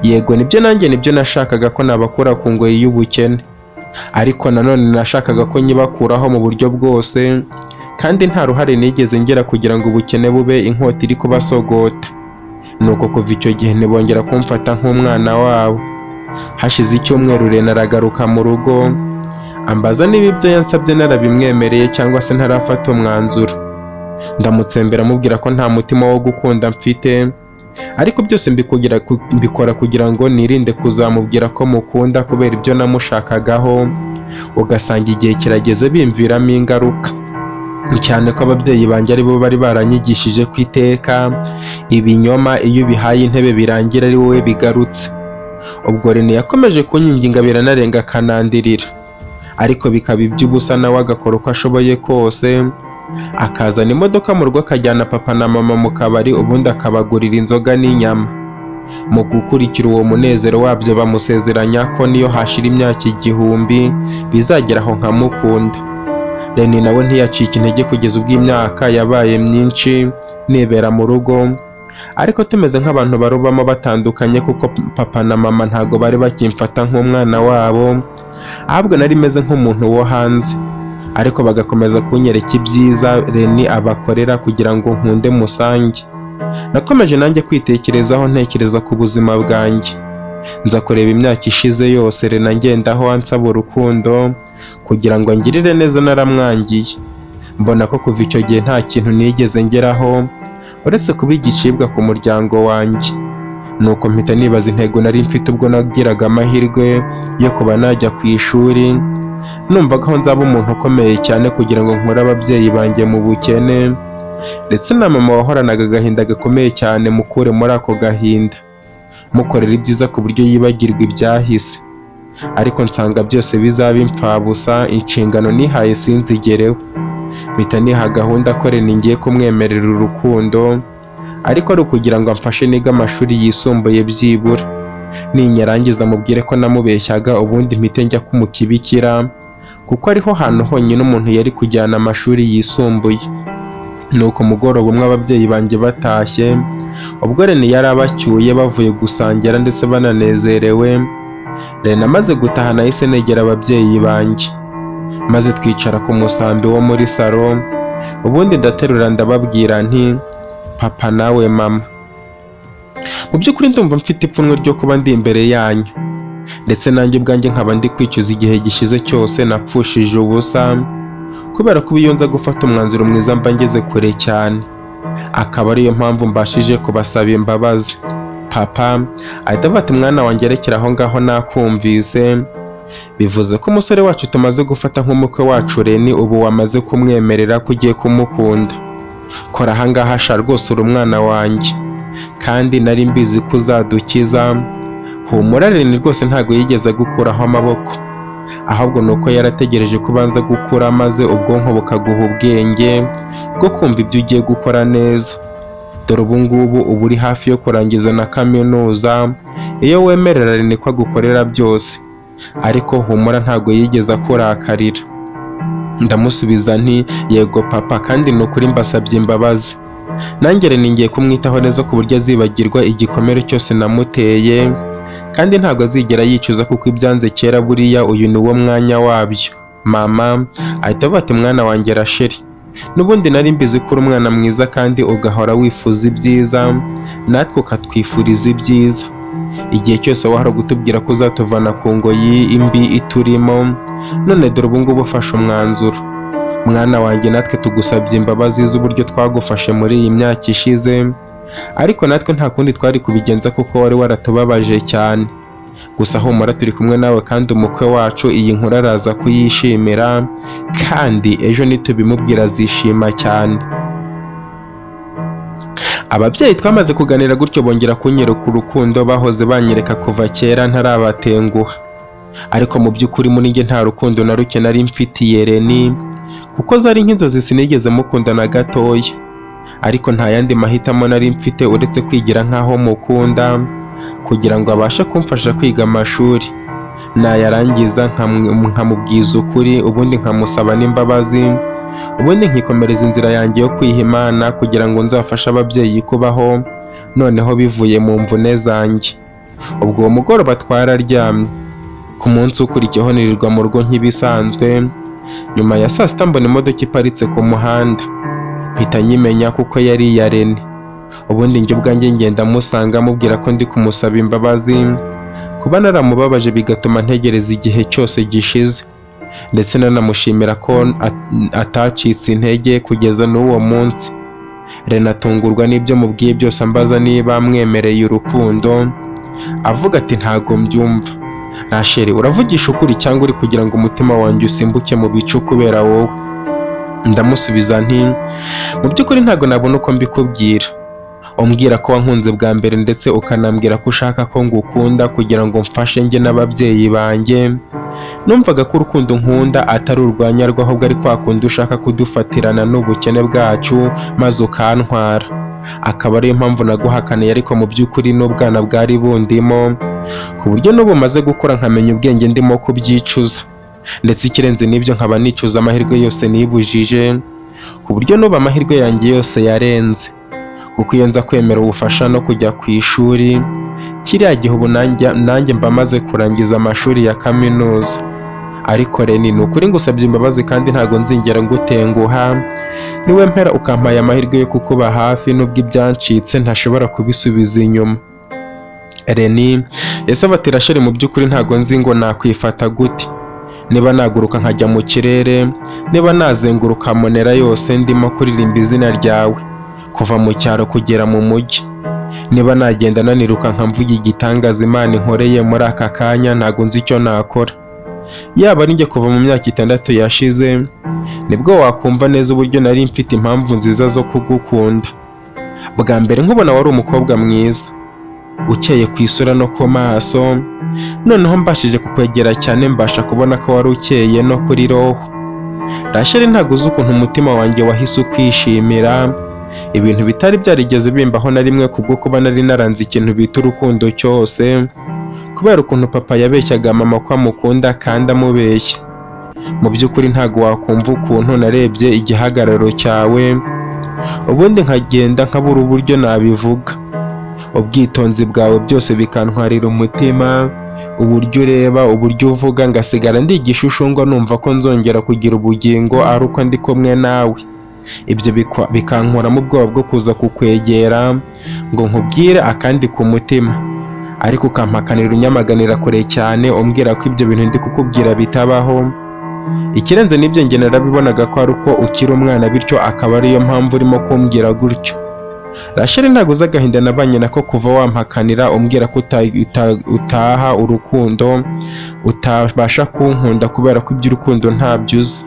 Yego nibyo, nanjye nibyo nashakaga ko nabakura ku ngoyi y'ubukene, ariko nanone nashakaga ko nyibakuraho mu buryo bwose, kandi nta ruhare nigeze ngera kugira ngo ubukene bube inkota iri kubasogota. Nuko kuva icyo gihe ntibongera kumfata nk'umwana wabo. Hashize icyumweru Reni aragaruka mu rugo, ambaza niba ibyo yansabye narabimwemereye cyangwa se ntarafata umwanzuro. Ndamutsembera mubwira ko nta mutima wo gukunda mfite, ariko byose mbikora kugira ngo nirinde kuzamubwira ko mukunda kubera ibyo namushakagaho, ugasanga igihe kirageze bimviramo ingaruka. Cyane ko ababyeyi banjye aribo bari baranyigishije ko iteka ibinyoma iyo ubihaye intebe birangira ari wowe bigarutse. Ubwo Reni yakomeje kunyinginga biranarenga akanandirira, ariko bikaba iby'ubusa, nawe agakora uko ashoboye kose, akazana imodoka mu rugo akajyana papa na mama mu kabari, ubundi akabagurira inzoga n'inyama. Mu gukurikira uwo munezero wabyo bamusezeranya ko niyo hashira imyaka 1000 bizageraho nkamukunda. Reni nawe ntiyacika intege kugeza ubwo imyaka yabaye myinshi nibera mu rugo, ariko tumeze nk'abantu barubamo batandukanye, kuko papa na mama ntago bari bakimfata nk'umwana wabo, ahubwo nari meze nk'umuntu wo hanze, ariko bagakomeza kunyereka ibyiza Reni abakorera kugira ngo nkunde musange. Nakomeje nanjye kwitekerezaho, ntekereza ku buzima bwanjye, nza kureba imyaka ishize yose Reni ngendaho ansaba urukundo kugira ngo ngirire neza naramwangiye. Mbona ko kuva icyo gihe nta kintu nigeze ngeraho uretse kuba igicibwa ku muryango wanjye. Nuko mpita nibaza intego nari mfite ubwo nagiraga amahirwe yo kuba najya ku ishuri. Numvaga ko nzaba umuntu ukomeye cyane kugira ngo nkure ababyeyi banjye mu bukene, ndetse na mama wahoranaga agahinda gakomeye cyane mukure muri ako gahinda, mukorera ibyiza ku buryo yibagirwa ibyahise. Ariko nsanga byose bizaba impfabusa, inshingano nihaye sinzigereho. Mpita niha gahunda ko Reni ngiye kumwemerera urukundo, ariko ari ukugira ngo amfashe niga amashuri yisumbuye byibura, ninyarangiza mubwire ko namubeshyaga, ubundi mpite njya kumukibikira, kuko ariho hantu honyine umuntu yari kujyana amashuri yisumbuye. Nuko umugoroba umwe ababyeyi banjye batashye, ubwo Reni yari abacyuye bavuye gusangira ndetse bananezerewe, Reni amaze gutaha nahise negera ababyeyi banjye, maze twicara ku musambi wo muri salo, ubundi ndaterura ndababwira nti papa nawe mama, mu by'ukuri ndumva mfite ipfunwe ryo kuba ndi imbere yanyu, ndetse nanjye ubwanjye nkaba ndi kwicuza igihe gishize cyose napfushije ubusa, kubera ko iyo nza gufata umwanzuro mwiza mba ngeze kure cyane, akaba ariyo mpamvu mbashije kubasaba imbabazi. Papa ahita bati mwana wanjye rekera aho ngaho nakumvise, bivuze ko umusore wacu tumaze gufata nk'umukwe wacu Reni ubu wamaze kumwemerera ko ugiye kumukunda. Kora aha ngaha sha, rwose uri umwana wanjye, kandi nari mbizi ko uzadukiza. Humura, Reni rwose ntago yigeze gukuraho amaboko, ahubwo nuko yarategereje kubanza gukura maze ubwonko bukaguha ubwenge bwo kumva ibyo ugiye gukora neza. Dore ubu ngubu uba uri hafi yo kurangiza na kaminuza, iyo wemerera Reni ko agukorera byose, ariko humura ntago yigeze akurakarira. Ndamusubiza nti yego papa, kandi ni ukuri mbasabye imbabazi. Nanjye Reni ngiye kumwitaho neza ku buryo azibagirwa igikomere cyose namuteye, kandi ntabwo azigera yicuza kuko ibyanze kera buriya uyu ni wo mwanya wabyo. Mama ahita avuga ati mwana wanjye Rachel, n'ubundi nari mbizi ko uri umwana mwiza kandi ugahora wifuza ibyiza, natwe ukatwifuriza ibyiza. Igihe cyose wahora gutubwira ko uzatuvana ku ngoyi imbi iturimo, none dore ubu ngubu ufashe umwanzuro. Mwana wanjye natwe tugusabye imbabazi z'uburyo twagufashe muri iyi myaka ishize, ariko natwe nta kundi twari kubigenza kuko wari waratubabaje cyane. Gusa humura turi kumwe nawe kandi umukwe wacu iyi nkuru araza kuyishimira, kandi ejo nitubimubwira azishima cyane. Ababyeyi twamaze kuganira gutyo bongera kunyereka urukundo bahoze banyereka kuva kera ntarabatenguha, ariko mu by'ukuri muri njye nta rukundo na ruke nari mfitiye Reni, kuko zari nk'inzozi sinigeze mukunda na gatoya, ariko nta yandi mahitamo nari mfite uretse kwigira nk'aho mukunda kugira ngo abashe kumfasha kwiga amashuri, nayarangiza nkamubwiza ukuri, ubundi nkamusaba n'imbabazi, ubundi nkikomereza inzira yanjye yo kwiha Imana kugira ngo nzafashe ababyeyi kubaho noneho bivuye mu mvune zanjye. Ubwo uwo mugoroba twararyamye. Ku munsi ukurikiyeho nirirwa mu rugo nk'ibisanzwe. Nyuma ya saa sita mbona imodoka iparitse ku muhanda, mpita nyimenya kuko yari iya Reni. Ubundi njye ubwanjye ngenda musanga mubwira ko ndi kumusaba imbabazi, kuba naramubabaje bigatuma ntegereza igihe cyose gishize, ndetse nanamushimira ko atacitse intege kugeza n'uwo munsi. Reni atungurwa n'ibyo mubwiye byose, ambaza niba mwemereye urukundo, avuga ati ntago mbyumva. Rachel, uravugisha ukuri cyangwa uri kugira ngo umutima wanjye usimbuke mu bicu kubera wowe? Ndamusubiza nti mu by'ukuri ntago nabona uko mbikubwira. Umbwira ko wankunze bwa mbere ndetse ukanambwira ko ushaka ko ngukunda kugira ngo mfashe njye n'ababyeyi banjye. Numvaga ko urukundo nkunda atari urwanyarwa, ahubwo ari kwa kundi ushaka kudufatirana n'ubukene bwacu maze ukantwara. Akaba ariyo mpamvu naguhakaniye, ariko mu by'ukuri n'ubwana bwari bundimo, ku buryo n'ubu maze gukura nkamenya ubwenge ndimo kubyicuza, ndetse ikirenze n'ibyo nkaba nicuza amahirwe yose nibujije, ku buryo n'ubu amahirwe yanjye yose yarenze, kuko iyo nza kwemera ubufasha no kujya ku ishuri, kiriya gihe ubu nanjye mba maze kurangiza amashuri ya kaminuza. Ariko Reni, ni ukuri ngusabye imbabazi kandi ntago nzingera ngutenguha, niwe mpera ukampaye amahirwe yo kukuba hafi nubwo ibyancitse ntashobora kubisubiza inyuma. Reni yasaba ati Rachel, mu by'ukuri ntago nzi ngo nakwifata gute, niba naguruka nkajya mu kirere, niba nazenguruka monera yose ndimo kuririmba izina ryawe kuva mu cyaro kugera mu mujyi, niba nagenda naniruka nkamvuga igitangaza Imana inkoreye muri aka kanya, ntago nzi icyo nakora. Yaba ari njye kuva mu myaka 6 yashize, nibwo wakumva neza uburyo nari mfite impamvu nziza zo kugukunda. Bwa mbere nkubona wari umukobwa mwiza, ukeye ku isura no ku maso, noneho mbashije kukwegera cyane mbasha kubona ko wari ukeye no kuri roho. Rachel, ntago uzi ukuntu umutima wanjye wahise ukwishimira, ibintu bitari byarigeze bimbaho na rimwe, kubwo kuba nari naranze ikintu bita urukundo cyose, kubera ukuntu papa yabeshyaga mama ko amukunda kandi amubeshya. Mu by'ukuri ntago wakumva ukuntu narebye igihagararo cyawe, ubundi nkagenda nkabura uburyo nabivuga. Ubwitonzi bwawe byose bikantwarira umutima, uburyo ureba, uburyo uvuga, ngasigara ndi igishushango numva ko nzongera kugira ubugingo ari uko ndi kumwe nawe. Ibyo bikankuramo ubwoba bwo kuza kukwegera ngo nkubwire akandi ku mutima, ariko ukampakanira unyamaganira kure cyane umbwira ko ibyo bintu ndi kukubwira bitabaho. Ikirenze n'ibyo njye narabibonaga ko ari uko ukiri umwana, bityo akaba ariyo mpamvu urimo kumbwira gutyo. Rachel, ntago uzi agahinda nabanye nako kuva wampakanira umbwira ko utaha urukundo, utabasha kunkunda kubera ko iby'urukundo ntabyo uzi.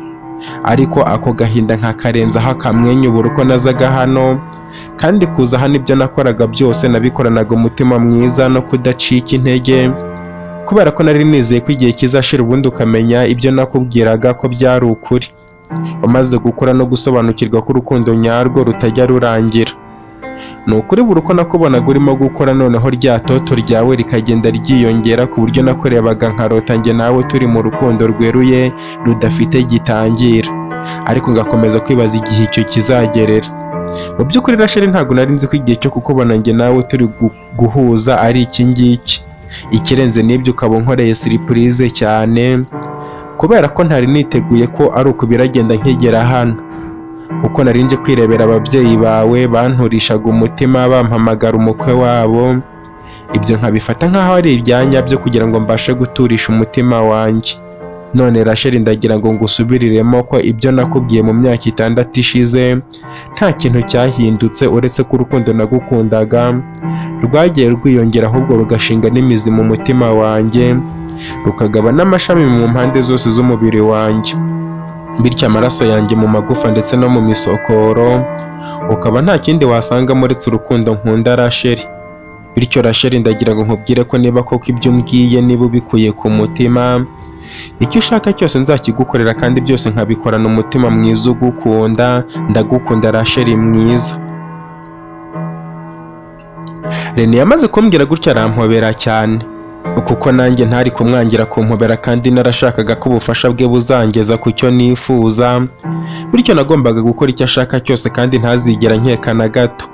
Ariko ako gahinda nkakarenzaho akamwenyubura uko nazaga hano, kandi kuza hano ibyo nakoraga byose nabikoranaga umutima mwiza no kudacika intege, kubera ko nari nizeye ko igihe kizashira ubundi ukamenya ibyo nakubwiraga ko byari ukuri, umaze gukura no gusobanukirwa ko urukundo nyarwo rutajya rurangira. Ni ukuri buri uko nakubonaga urimo gukora, noneho rya toto ryawe rikagenda ryiyongera ku buryo nakurebaga nkarota njye nawe turi mu rukundo rweruye rudafite gitangira, ariko ngakomeza kwibaza igihe icyo kizagerera. Mu by'ukuri Rachel, ntabwo nari nzi ko igihe cyo kukubona njye nawe turi guhuza ari iki ngiki, ikirenze n'ibyo ukaba unkoreye surprise cyane, kubera ko ntari niteguye ko ari uko biragenda nkigera hano, kuko nari nje kwirebera ababyeyi bawe banturishaga umutima bampamagara umukwe wabo, ibyo nkabifata nk'aho ari ibyanya byo kugira ngo mbashe guturisha umutima wanjye. None Rachel, ndagira ngo ngusubiriremo ko ibyo nakubwiye mu myaka 6 ishize nta kintu cyahindutse, uretse ko urukundo nagukundaga rwagiye rwiyongera, ahubwo rugashinga n'imizi mu mutima wanjye, rukagaba n'amashami mu mpande zose z'umubiri wanjye, bityo amaraso yanjye mu magufa ndetse no mu misokoro ukaba nta kindi wasangamo uretse urukundo nkunda Rachel. Bityo Rachel, ndagira ngo nkubwire ko niba koko ibyo umbwiye niba ubikuye ku mutima, icyo ushaka cyose nzakigukorera kandi byose nkabikorana umutima mwiza ugukunda. Ndagukunda Rachel mwiza. Rene yamaze kumbwira gutya arampobera cyane, kuko nanjye ntari kumwangira kumpobera kandi narashakaga ko ubufasha bwe buzangeza ku cyo nifuza, bityo nagombaga gukora icyo ashaka cyose kandi ntazigera nkeka na gato.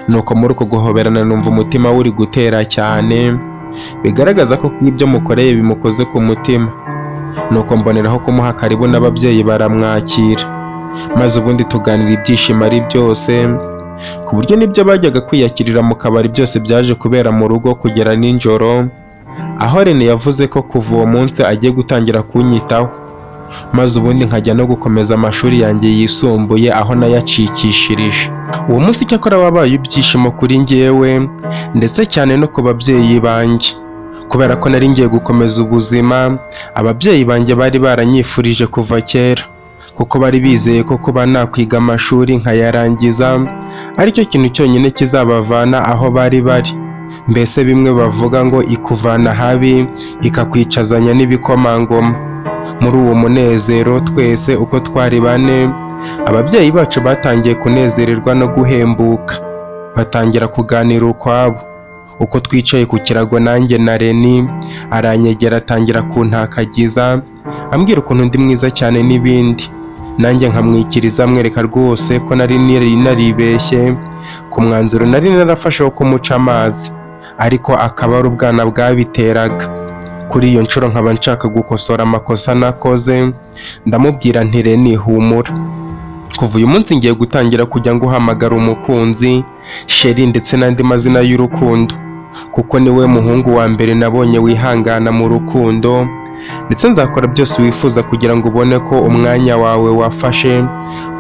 Nuko muri uko guhoberana numva umutima uri gutera cyane, bigaragaza ko ibyo mukoreye bimukoze ku mutima. Nuko mboneraho kumuha karibu n'ababyeyi baramwakira, maze ubundi tuganira ibyishimo ari byose, ku buryo n'ibyo bajyaga kwiyakirira mu kabari byose byaje kubera mu rugo kugera nijoro, aho Rene yavuze ko kuva uwo munsi agiye gutangira kunyitaho, maze ubundi nkajya no gukomeza amashuri yanjye yisumbuye aho nayacikishirije. Uwo munsi cyakora wabaye ibyishimo kuri njyewe ndetse cyane no ku babyeyi banjye, kubera ko nari ngiye gukomeza ubuzima ababyeyi banjye bari baranyifurije kuva kera, kuko bari bizeye ko kuba nakwiga amashuri nkayarangiza aricyo kintu cyonyine kizabavana aho bari bari. Mbese bimwe bavuga ngo ikuvana habi ikakwicazanya n'ibikomangoma. Muri uwo munezero twese uko twari bane, ababyeyi bacu batangiye kunezererwa no guhembuka, batangira kuganira ukwabo. Uko twicaye ku kirago nanjye na Rene, aranyegera atangira kuntakagiza ambwira ukuntu ndi mwiza cyane n'ibindi, nanjye nkamwikiriza mwereka rwose ko nari naribeshye ku mwanzuro nari narafashe wo kumuca amazi, ariko akaba ari ubwana bwabiteraga. Kuri iyo nshuro nkaba nshaka gukosora amakosa nakoze, ndamubwira nti Rene humura, kuva uyu munsi ngiye gutangira kujya nguhamagara umukunzi, Sheri ndetse n'andi mazina y'urukundo, kuko niwe muhungu wa mbere nabonye wihangana mu rukundo, ndetse nzakora byose wifuza kugira ngo ubone ko umwanya wawe wafashe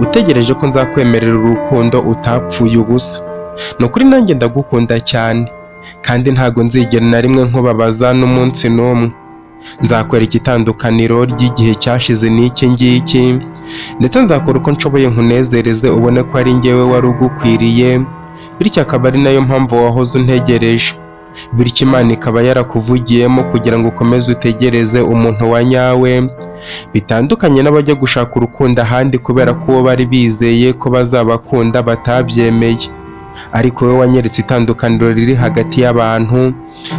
utegereje ko nzakwemerera urukundo utapfuye ubusa. Ni ukuri nanjye ndagukunda cyane, kandi ntago nzigera na rimwe nkubabaza n'umunsi n'umwe. Nzakwereka itandukaniro ry'igihe cyashize n'iki ngiki, ndetse nzakora uko nshoboye nkunezereze ubone ko ari njyewe wari ugukwiriye, bityo akaba ari nayo mpamvu wahoze untegereje, bityo Imana ikaba yarakuvugiyemo kugira ngo ukomeze utegereze umuntu wa nyawe, bitandukanye n'abajya gushaka urukundo ahandi kubera ko uwo bari bizeye ko bazabakunda batabyemeye. Ariko wowe wanyeretse itandukaniro riri hagati y'abantu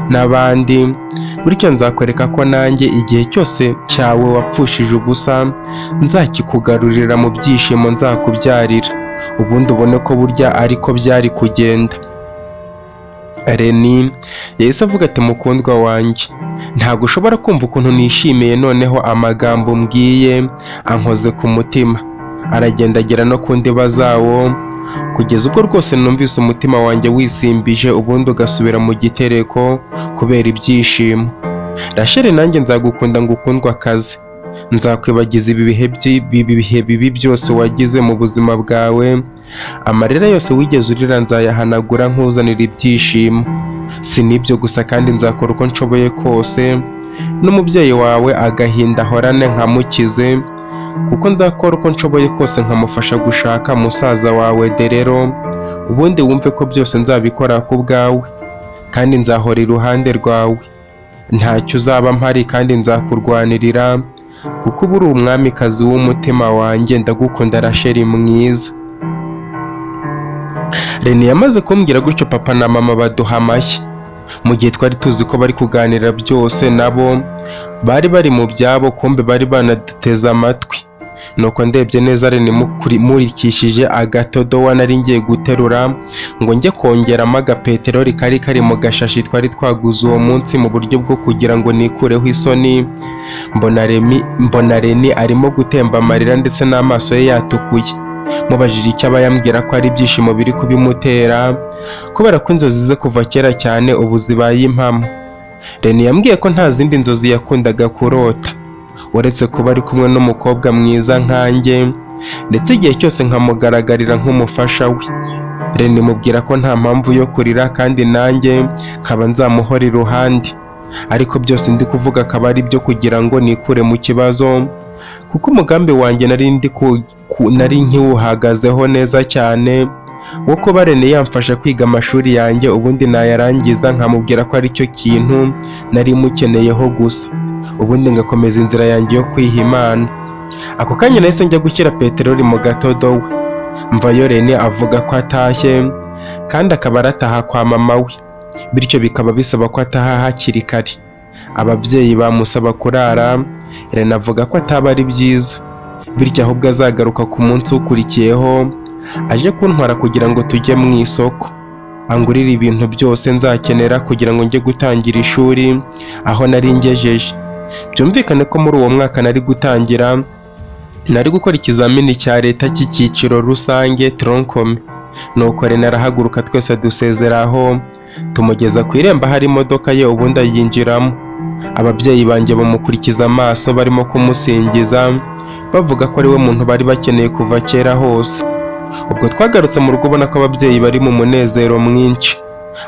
n'abandi, bityo nzakwereka ko nanjye igihe cyose cyawe wapfushije ubusa nzakikugarurira mu byishimo nzakubyarira, ubundi ubone ko burya ariko byari kugenda. Rene yahise avuga ati mukundwa wanjye, ntabwo ushobora kumva ukuntu nishimiye noneho amagambo mbwiye ankoze ku mutima, aragenda agera no ku ndiba zawo, kugeza ubwo rwose numvise umutima wanjye wisimbije ubundi ugasubira mu gitereko kubera ibyishimo. Rachel, nanjye nzagukunda ngukundwa akazi, nzakwibagiza ibi bihe bibi byose wagize mu buzima bwawe, amarira yose wigeze urira nzayahanagura nkuzanira ibyishimo. Si n'ibyo gusa kandi nzakora uko nshoboye kose n'umubyeyi wawe agahinda ahorane nkamukize, kuko nzakora uko nshoboye kose nkamufasha gushaka musaza wawe Derero, ubundi wumve ko byose nzabikora ku bwawe, kandi nzahora iruhande rwawe, ntacyo uzaba mpari kandi nzakurwanirira, kuko uba uri umwamikazi w'umutima wanjye. Ndagukunda Rachel mwiza. Rene yamaze kumbwira gutyo papa na mama baduha amashyi, mu gihe twari tuzi ko bari kuganira byose nabo bari bari mu byabo, kumbe bari banaduteze amatwi. nuko ndebye neza Reni murikishije agatodowa nari ngiye guterura ngo njye kongeramo agapeteroli kari kari mu gashashi twari twaguze uwo munsi mu buryo bwo kugira ngo nikureho isoni, mbona Reni arimo gutemba amarira ndetse n'amaso ye yatukuye. Mubajije icyo aba yambwira ko ari ibyishimo biri kubimutera kubera ko inzozi ze kuva kera cyane ubu zibaye impamo. Reni yambwiye ko nta zindi nzozi yakundaga kurota uretse kuba ari kumwe n'umukobwa mwiza nkanjye ndetse igihe cyose nkamugaragarira nk'umufasha we. Reni mubwira ko nta mpamvu yo kurira kandi nanjye nkaba nzamuhora iruhande, ariko byose ndi kuvuga akaba ari byo kugira ngo nikure mu kibazo, kuko umugambi wanjye nari nkiwuhagazeho neza cyane wo kuba Reni yamfasha kwiga amashuri yanjye ubundi nayarangiza nkamubwira ko ari cyo kintu nari mukeneyeho gusa, ubundi ngakomeza inzira yanjye yo kwiha Imana. Ako kanya nahise njya gushyira peteroli mu gatodowa, mvayo Reni avuga ko atashye kandi akaba arataha kwa mama we, bityo bikaba bisaba ko ataha hakiri kare. Ababyeyi bamusaba kurara, Reni avuga ko ataba ari byiza, bityo ahubwo azagaruka ku munsi ukurikiyeho aje kuntwara kugira ngo tujye mu isoko angurire ibintu byose nzakenera kugira ngo njye gutangira ishuri aho nari ngejeje. Byumvikane ko muri uwo mwaka nari gukora ikizamini cya leta cy'icyiciro rusange troncome. Nuko Reni arahaguruka twese dusezeraho, tumugeza ku irembo hari imodoka ye ubundi ayinjiramo. Ababyeyi banjye bamukurikiza amaso barimo kumusingiza bavuga ko ari we muntu bari bakeneye kuva kera hose. Ubwo twagarutse mu rugo ubona ko ababyeyi bari mu munezero mwinshi.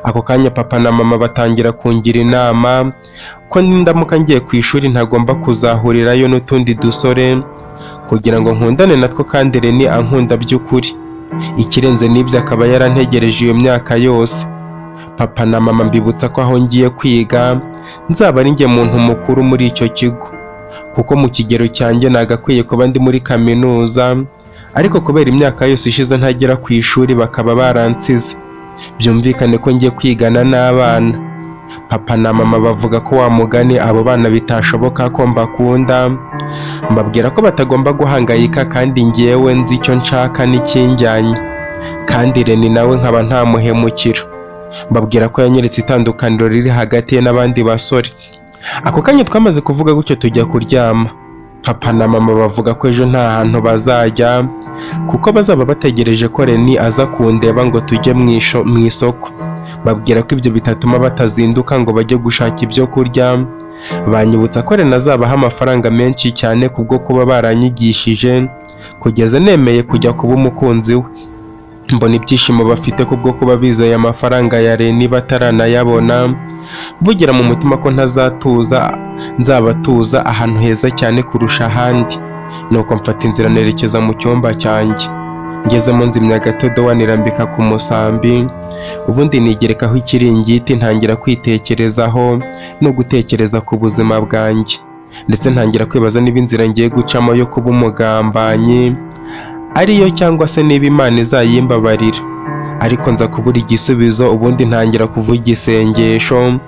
Ako kanya papa na mama batangira kungira inama ko nindamuka ngiye ku ishuri ntagomba kuzahurirayo n'utundi dusore kugira ngo nkundane natwo kandi Reni ankunda by'ukuri. Ikirenze n'ibyo akaba yarantegereje iyo myaka yose. Papa na mama mbibutsa ko aho ngiye kwiga nzaba ari njye muntu mukuru muri icyo kigo, kuko mu kigero cyanjye nagakwiye kuba ndi muri kaminuza, ariko kubera imyaka yose ishize ntagera ku ishuri bakaba baransize. Byumvikane ko ngiye kwigana n'abana. Papa na mama bavuga ko wa mugani abo bana bitashoboka ko mbakunda, mbabwira ko batagomba guhangayika kandi ngewe nzi icyo nshaka n'ikinjyanye, kandi Reni nawe nkaba ntamuhemukira. Mbabwira ko yanyeretse itandukaniro riri hagati ye n'abandi basore. Ako kanya twamaze kuvuga gutyo tujya kuryama. Papa na mama bavuga ko ejo nta hantu bazajya kuko bazaba bategereje ko Reni aza kundeba ngo tujye mu isoko. Babwira ko ibyo bitatuma batazinduka ngo bajye gushaka ibyo kurya. Banyibutsa ko Reni azabaha amafaranga menshi cyane kubwo kuba baranyigishije kugeza nemeye kujya kuba umukunzi we. Mbona ibyishimo bafite kubwo kuba bizeye amafaranga ya Reni bataranayabona. Mvugira mu mutima ko nzabatuza ahantu heza cyane kurusha ahandi. Nuko mfata inzira nerekeza mu cyumba cyanjye. Ngezemo nzimya agatodowa nirambika ku musambi, ubundi nigerekaho ikiringiti ntangira kwitekerezaho no gutekereza ku buzima bwanjye, ndetse ntangira kwibaza niba inzira ngiye gucamo yo kuba umugambanyi ariyo cyangwa se niba Imana izayimbabarira. Ariko nza kubura igisubizo, ubundi ntangira kuvuga isengesho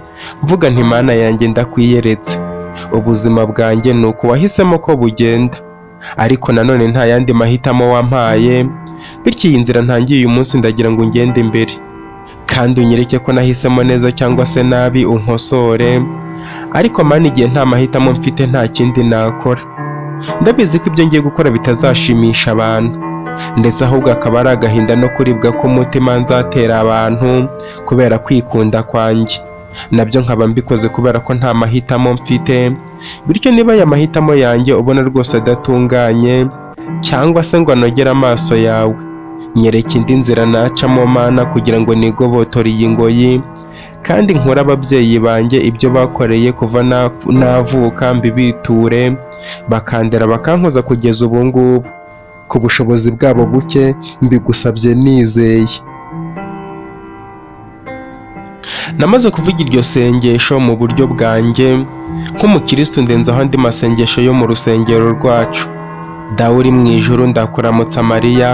mvuga nti Mana yanjye ndakwiyeretse, ubuzima bwanjye ni uko wahisemo ko bugenda, ariko nanone nta yandi mahitamo wampaye, bityo iyi nzira ntangiye uyu munsi ndagira ngo ngende imbere kandi unyereke ko nahisemo neza cyangwa se nabi unkosore. Ariko Mana igihe nta mahitamo mfite nta kindi nakora. Ndabizi ko ibyo ngiye gukora bitazashimisha abantu, ndetse ahubwo akaba ari agahinda no kuribwa k'umutima nzatera abantu kubera kwikunda kwanjye. Nabyo nkaba mbikoze kubera ko nta mahitamo mfite, bityo niba aya mahitamo yanjye ubona rwose adatunganye cyangwa se ngo anogere amaso yawe, nyereka indi nzira nacamo Mana kugira ngo nigobotore iyi ngoyi kandi nkure ababyeyi banjye ibyo bakoreye kuva navuka mbibiture, bakandera bakankoza kugeza ubu ngubu. Ku bushobozi bwabo buke mbigusabye nizeye. Namaze kuvuga iryo sengesho mu buryo bwanjye nk'umukristo ndenzaho andi masengesho yo mu rusengero rwacu. Dawe uri mu ijuru, ndakuramutsa Mariya,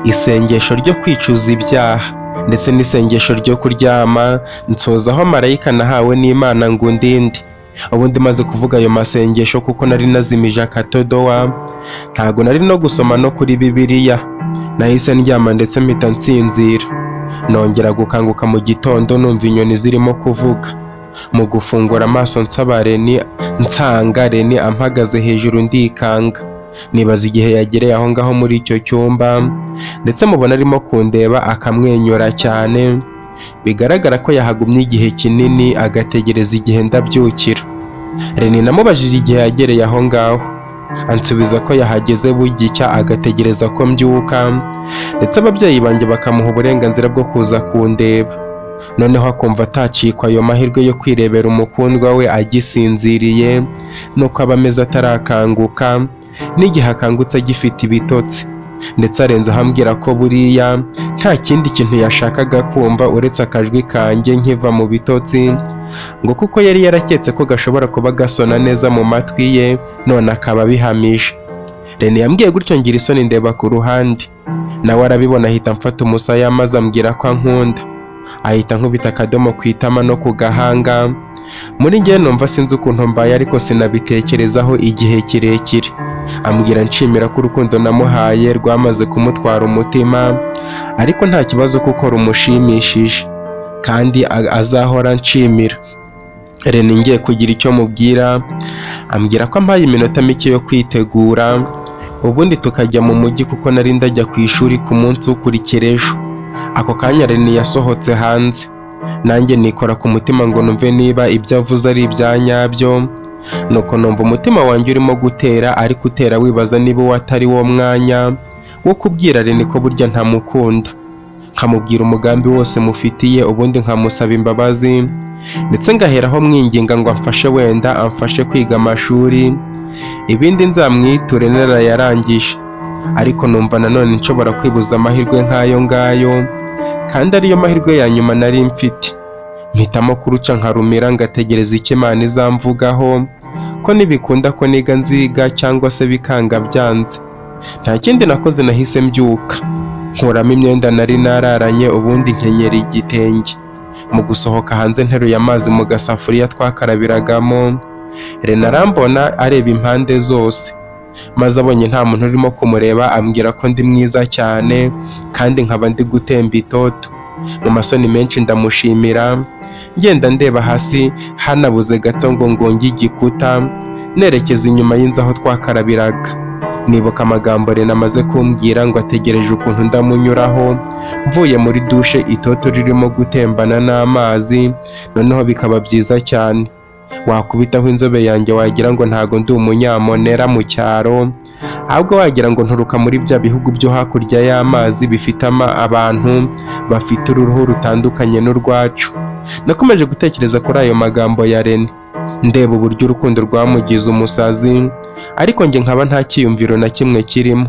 isengesho ryo kwicuza ibyaha ndetse n'isengesho ryo kuryama nsozaho marayika nahawe n'Imana ngo undinde. Ubundi maze kuvuga ayo masengesho kuko nari nazimije akatodowa, Ntago nari no gusoma no kuri Bibiliya, nahise ndyama ndetse mpita nsinzira. Nongera gukanguka mu gitondo numva inyoni zirimo kuvuga. Mu gufungura amaso nsanga Reni ampagaze hejuru ndikanga. Nibaza igihe yagereye aho ngaho muri icyo cyumba, ndetse mubona arimo kundeba akamwenyura cyane. Bigaragara ko yahagumye igihe kinini agategereza igihe ndabyukira. Reni namubajije igihe yagereye aho ngaho, ansubiza ko yahageze bugicya agategereza ko mbyuka, ndetse ababyeyi banjye bakamuha uburenganzira bwo kuza kundeba. Noneho akumva atacikwa ayo mahirwe yo kwirebera umukundwa we agisinziriye, nuko aba ameze atarakanguka, n'igihe akangutse agifite ibitotsi. Ndetse arenzaho ambwira ko buriya nta kindi kintu yashakaga kumva uretse akajwi kanjye nkiva mu bitotsi, ngo kuko yari yaraketse ko gashobora kuba gasona neza mu matwi ye, none akaba abihamije. Reni yambwiye gutyo ngira isoni ndeba ku ruhande. Nawe arabibona ahita amfata umusaya maze ambwira ko ankunda. Ahita nkubita akadomo ku itama no ku gahanga. Muri njye numva sinzi ukuntu mbaye ariko sinabitekerezaho igihe kirekire. Ambwira nshimira ko urukundo namuhaye rwamaze kumutwara umutima, ariko nta kibazo kuko rumushimishije, kandi azahora nshimira. Reni ngiye kugira icyo mubwira, ambwira ko ampaye iminota mike yo kwitegura, ubundi tukajya mu mujyi kuko nari ndajya ku ishuri ku munsi ukurikira ejo. Ako kanya Reni yasohotse hanze, nanjye nikora ku mutima ngo numve niba ibyo avuze ari ibya nyabyo. Nuko numva umutima wanjye urimo gutera, ariko utera wibaza niba uwo atari wo mwanya wo kubwira Reni ko burya ntamukunda, nkamubwira umugambi wose mufitiye, ubundi nkamusaba imbabazi, ndetse ngaheraho mwinginga ngo amfashe, wenda amfashe kwiga amashuri, ibindi nzamwiture narayarangije. Ariko numva nanone nshobora kwibuza amahirwe nk'ayo ngayo, kandi ariyo mahirwe ya nyuma nari mfite. Mpitamo kuruca nkarumira ngategereza icyo Imana izamvugaho, ko nibikunda ko niga nziga cyangwa se bikanga byanze. Nta kindi nakoze, nahise mbyuka nkuramo imyenda nari nararanye, ubundi nkenyera igitenge. Mu gusohoka hanze nteruye amazi mu gasafuriya twakarabiragamo. Reni arambona areba impande zose, maze abonye nta muntu urimo kumureba ambwira ko ndi mwiza cyane kandi nkaba ndi gutemba itoto. Mu masoni menshi ndamushimira, ngenda ndeba hasi hanabuze gato ngo ngonge igikuta, nerekeza inyuma y'inzu aho twakarabiraga. Nibuka amagambo Reni amaze kumbwira ngo ategereje ukuntu ndamunyuraho mvuye muri dushe, itoto ririmo gutembana n'amazi, noneho bikaba byiza cyane. Wakubitaho inzobe yanjye wagira ngo ntago ndi umunyamonera mu cyaro, ahubwo wagira ngo nturuka muri bya bihugu byo hakurya y'amazi bifite abantu bafite uruhu rutandukanye n'urwacu. Nakomeje gutekereza kuri ayo magambo ya Reni, ndeba uburyo urukundo rwamugize umusazi, ariko njye nkaba nta cyiyumviro na kimwe kirimo.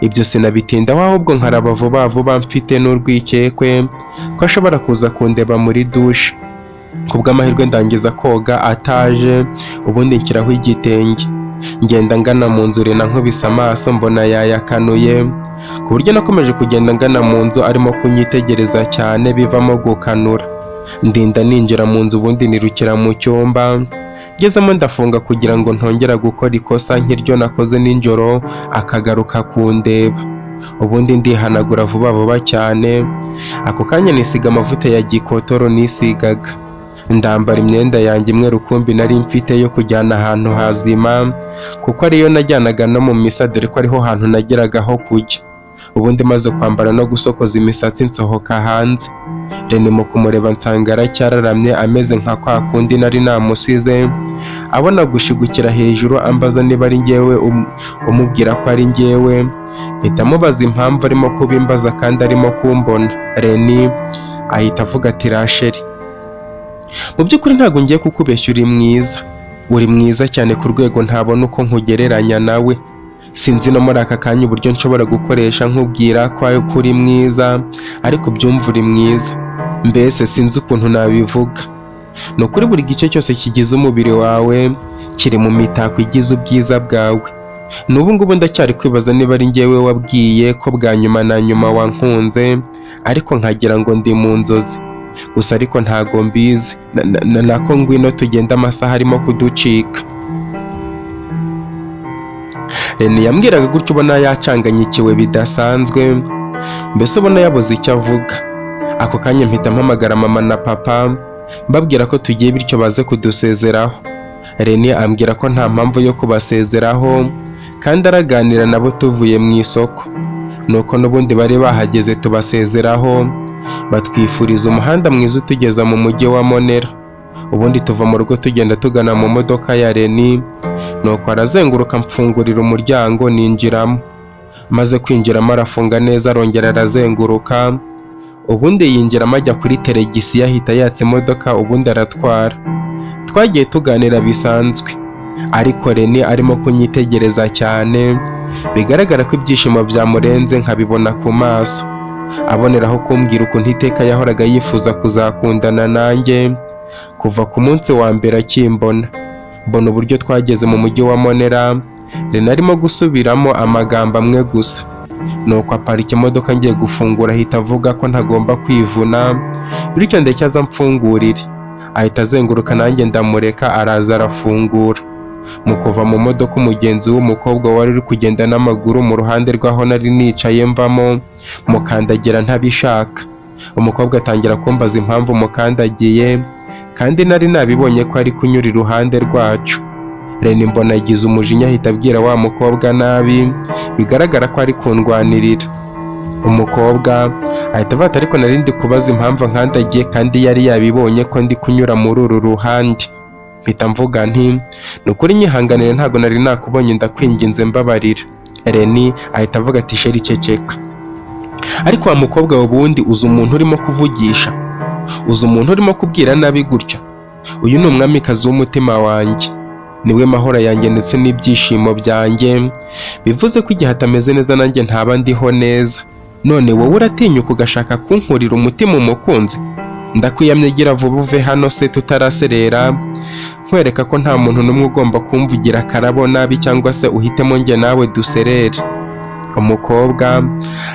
Ibyo sinabitindaho, ahubwo nkaraba vuba vuba mfite n'urwikekwe ko ashobora kuza kundeba muri dushe. Kubw'amahirwe ndangiza koga ataje, ubundi nshyiraho igitenge. Ngenda ngana mu nzu, Reni nkubise amaso mbona yayakanuye, ku buryo nakomeje kugenda ngana mu nzu arimo kunyitegereza cyane bivamo gukanura. Ndinda ninjira mu nzu, ubundi nirukira mu cyumba. Ngezemo ndafunga kugira ngo ntongera gukora ikosa nk'iryo nakoze nijoro akagaruka kundeba. Ubundi ndihanagura vuba vuba cyane. Ako kanya nisiga amavuta ya gikotoro nisigaga. Ndambara imyenda yanjye imwe rukumbi nari mfite yo kujyana ahantu hazima, kuko ariyo najyanaga no mu misa, dore ko ariho hantu nageragaho kujya. Ubundi maze kwambara no gusokoza imisatsi nsohoka hanze. Reni mu kumureba nsanga aracyararamye ameze nka kwa kundi nari namusize. Abona gushigukira hejuru ambaza niba ari njyewe, umubwira ko ari njyewe. Mpita mubaza impamvu arimo kubimbaza kandi arimo kumbona. Reni ahita avuga ati Rasheli, mu by'ukuri ntabwo ngiye kukubeshya, uri mwiza cyane ku rwego ntabona uko nkugereranya nawe. Sinzi no muri aka kanya uburyo nshobora gukoresha nkubwira ko uri mwiza, ariko byumva uri mwiza. Mbese sinzi ukuntu nabivuga. Ni ukuri buri gice cyose kigize umubiri wawe kiri mu mitako igize ubwiza bwawe. N'ubu ngubu ndacyari kwibaza niba ari njyewe wabwiye ko bwa nyuma na nyuma wankunze, ariko nkagira ngo ndi mu nzozi. Gusa ariko ntago mbizi. Nako ngwino tugenda, amasaha arimo kuducika. Reni yambwiraga gutyo ubona yacanganyikiwe bidasanzwe, mbese ubona yabuze icyo avuga. Ako kanya mpita mpamagara mama na papa mbabwira ko tugiye bityo baze kudusezeraho. Reni ambwira ko nta mpamvu yo kubasezeraho kandi araganira nabo tuvuye mu isoko. Nuko n'ubundi bari bahageze tubasezeraho, batwifuriza umuhanda mwiza utugeza mu mujyi wa Monera. Ubundi tuva mu rugo tugenda tugana mu modoka ya Reni, nuko arazenguruka mfungurira umuryango ninjiramo. Maze kwinjiramo arafunga neza arongera arazenguruka, ubundi yinjiramo ajya kuri teregisiyo ahita yatsa imodoka ubundi aratwara. Twagiye tuganira bisanzwe, ariko Reni arimo kunyitegereza cyane, bigaragara ko ibyishimo byamurenze nkabibona ku maso. Aboneraho kumbwira ukuntu iteka yahoraga yifuza kuzakundana nanjye kuva ku munsi wa mbere akimbona. Mbona uburyo twageze mu mujyi wa Monera, Reni arimo gusubiramo amagambo amwe gusa. Nuko aparika imodoka ngiye gufungura ahita avuga ko ntagomba kwivuna, bityo ndetse aza mfungurire. Ahita azenguruka nanjye ndamureka araza arafungura. Mu kuva mu modoka umugenzi w'umukobwa wari uri kugenda n'amaguru mu ruhande rw'aho nari nicaye mvamo mukandagira ntabishaka. Umukobwa atangira kumbaza impamvu mukandagiye kandi nari nabibonye ko ari kunyura iruhande rwacu. Reni mbona agize umujinya ahita abwira wa mukobwa nabi, bigaragara ko ari kundwanirira. Umukobwa ahita avuga ariko nari ndi kubaza impamvu nkandagiye kandi yari yabibonye ko ndi kunyura muri uru ruhande. Mpita mvuga nti nukuri nyihanganire ntago nari nakubonye ndakwinginze mbabarira. Reni ahita avuga ati sheri ceceka. Ariko wa mukobwa ubundi uzi umuntu urimo kuvugisha, uzi umuntu urimo kubwira nabi gutya. Uyu ni umwamikazi w'umutima wanjye, niwe mahoro yanjye ndetse n'ibyishimo byanjye, bivuze ko igihe atameze neza nanjye ntaba ndiho neza. None wowe uratinyuka ugashaka kunkurira umutima umukunzi? Ndakwiyamye gira vuba uve hano se tutaraserera, nkwereka ko nta muntu n'umwe ugomba kumvugira akarabo nabi cyangwa se uhitemo njye nawe duserere. Umukobwa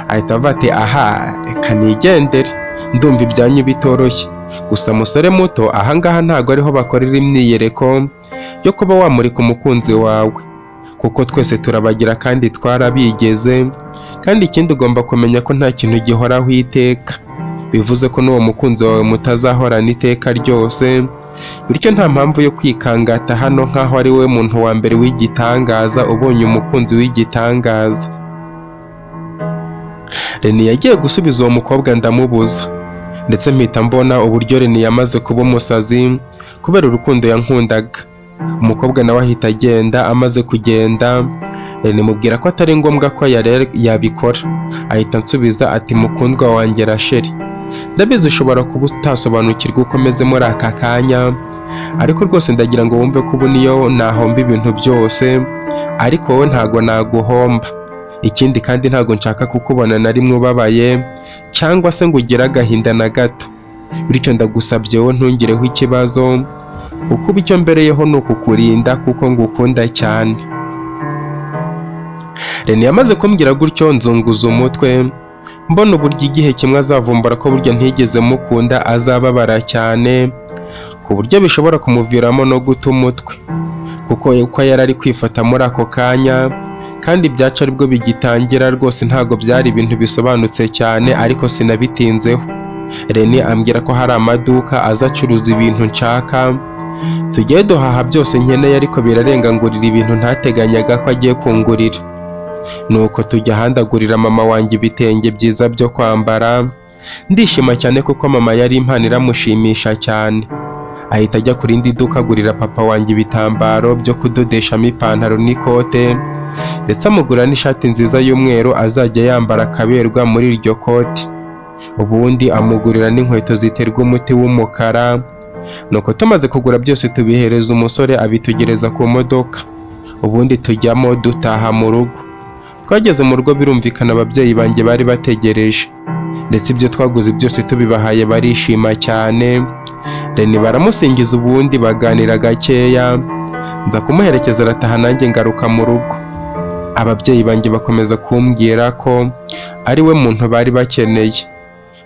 ahita avuga ati aha reka nigendere, ndumva ibyanyu bitoroshye. Gusa musore muto, ahangaha ntago ariho bakorera imyiyereko yo kuba wamurika umukunzi wawe, kuko twese turabagira kandi twarabigeze. Kandi ikindi ugomba kumenya ko nta kintu gihoraho iteka, bivuze ko n'uwo mukunzi wawe mutazahorana iteka ryose, bityo nta mpamvu yo kwikangata hano nk'aho ari we muntu wa mbere w'igitangaza ubonye umukunzi w'igitangaza. Reni yagiye gusubiza uwo mukobwa ndamubuza, ndetse mpita mbona uburyo Reni yamaze kuba umusazi kubera urukundo yankundaga. Umukobwa nawe ahita agenda. Amaze kugenda Reni mubwira ko atari ngombwa ko yabikora. Ahita ansubiza ati mukundwa wanjye Rasheli, ndabizi ushobora kuba utasobanukirwa uko meze muri aka kanya, ariko rwose ndagira ngo wumve ko ubu niyo nahomba ibintu byose, ariko wowe ntago naguhomba. Ikindi kandi ntago nshaka kukubona na rimwe ubabaye cyangwa se ngo ugire agahinda na gato, bityo ndagusabye wowe ntungireho ikibazo, kuko icyo mbereyeho ni ukukurinda kuko ngukunda cyane. Reni yamaze kumbwira gutyo nzunguza umutwe, mbona uburyo igihe kimwe azavumbura ko burya ntigeze mukunda azababara cyane, ku buryo bishobora kumuviramo no guta umutwe, kuko uko yari ari kwifata muri ako kanya kandi ibyacu aribwo bigitangira rwose ntago byari ibintu bisobanutse cyane, ariko sinabitinzeho. Reni ambwira ko hari amaduka azacuruza ibintu nshaka, tugiye duhaha byose nkeneye, ariko birarenga ngurira ibintu ntateganyaga ko agiye kungurira. Nuko tujya ahandagurira mama wanjye ibitenge byiza byo kwambara. Ndishima cyane kuko mama yari impano iramushimisha cyane. Ahita ajya ku rindi duka agurira papa wanjye ibitambaro byo kudodeshamo ipantaro n'ikote, ndetse amugura n'ishati nziza y'umweru azajya yambara akaberwa muri iryo koti. Ubundi amugurira n'inkweto ziterwa umuti w'umukara. Nuko tumaze kugura byose tubihereza umusore abitugereza ku modoka, ubundi tujyamo dutaha mu rugo. Twageze mu rugo birumvikana ababyeyi banjye bari bategereje, ndetse ibyo twaguze byose tubibahaye barishima cyane. Reni baramusingiza ubundi baganira gakeya, nza kumuherekeza arataha nanjye ngaruka mu rugo. Ababyeyi banjye bakomeza kumbwira ko ari we muntu bari bakeneye.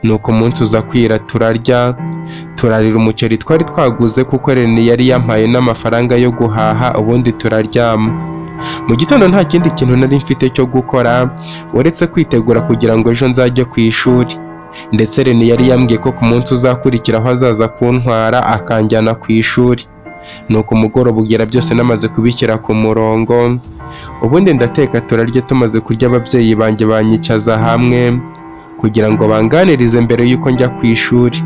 Nuko umunsi uza kwira turarya, turarira umuceri twari twaguze kuko Reni yari yampaye n'amafaranga yo guhaha, ubundi turaryama. Mu gitondo nta kindi kintu nari mfite cyo gukora uretse kwitegura kugira ngo ejo nzajye ku ishuri, ndetse Rene yari yambwiye ko ku munsi uzakurikiraho azaza kuntwara akanjyana ku ishuri. Nuko umugoroba ugera byose namaze kubishyira ku murongo, ubundi ndateka turarya. Tumaze kurya ababyeyi banjye banyicaza hamwe kugira ngo banganirize mbere y'uko njya ku ishuri.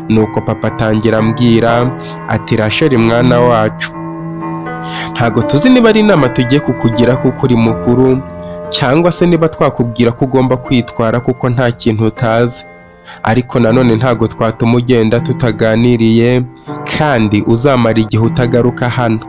Nuko papa atangira ambwira ati Rasheli mwana wacu, ntago tuzi niba ari inama tugiye kukugira kuko uri mukuru, cyangwa se niba twakubwira ko ugomba kwitwara kuko nta kintu utazi, ariko nanone ntago twatuma ugenda tutaganiriye, kandi uzamara igihe utagaruka hano.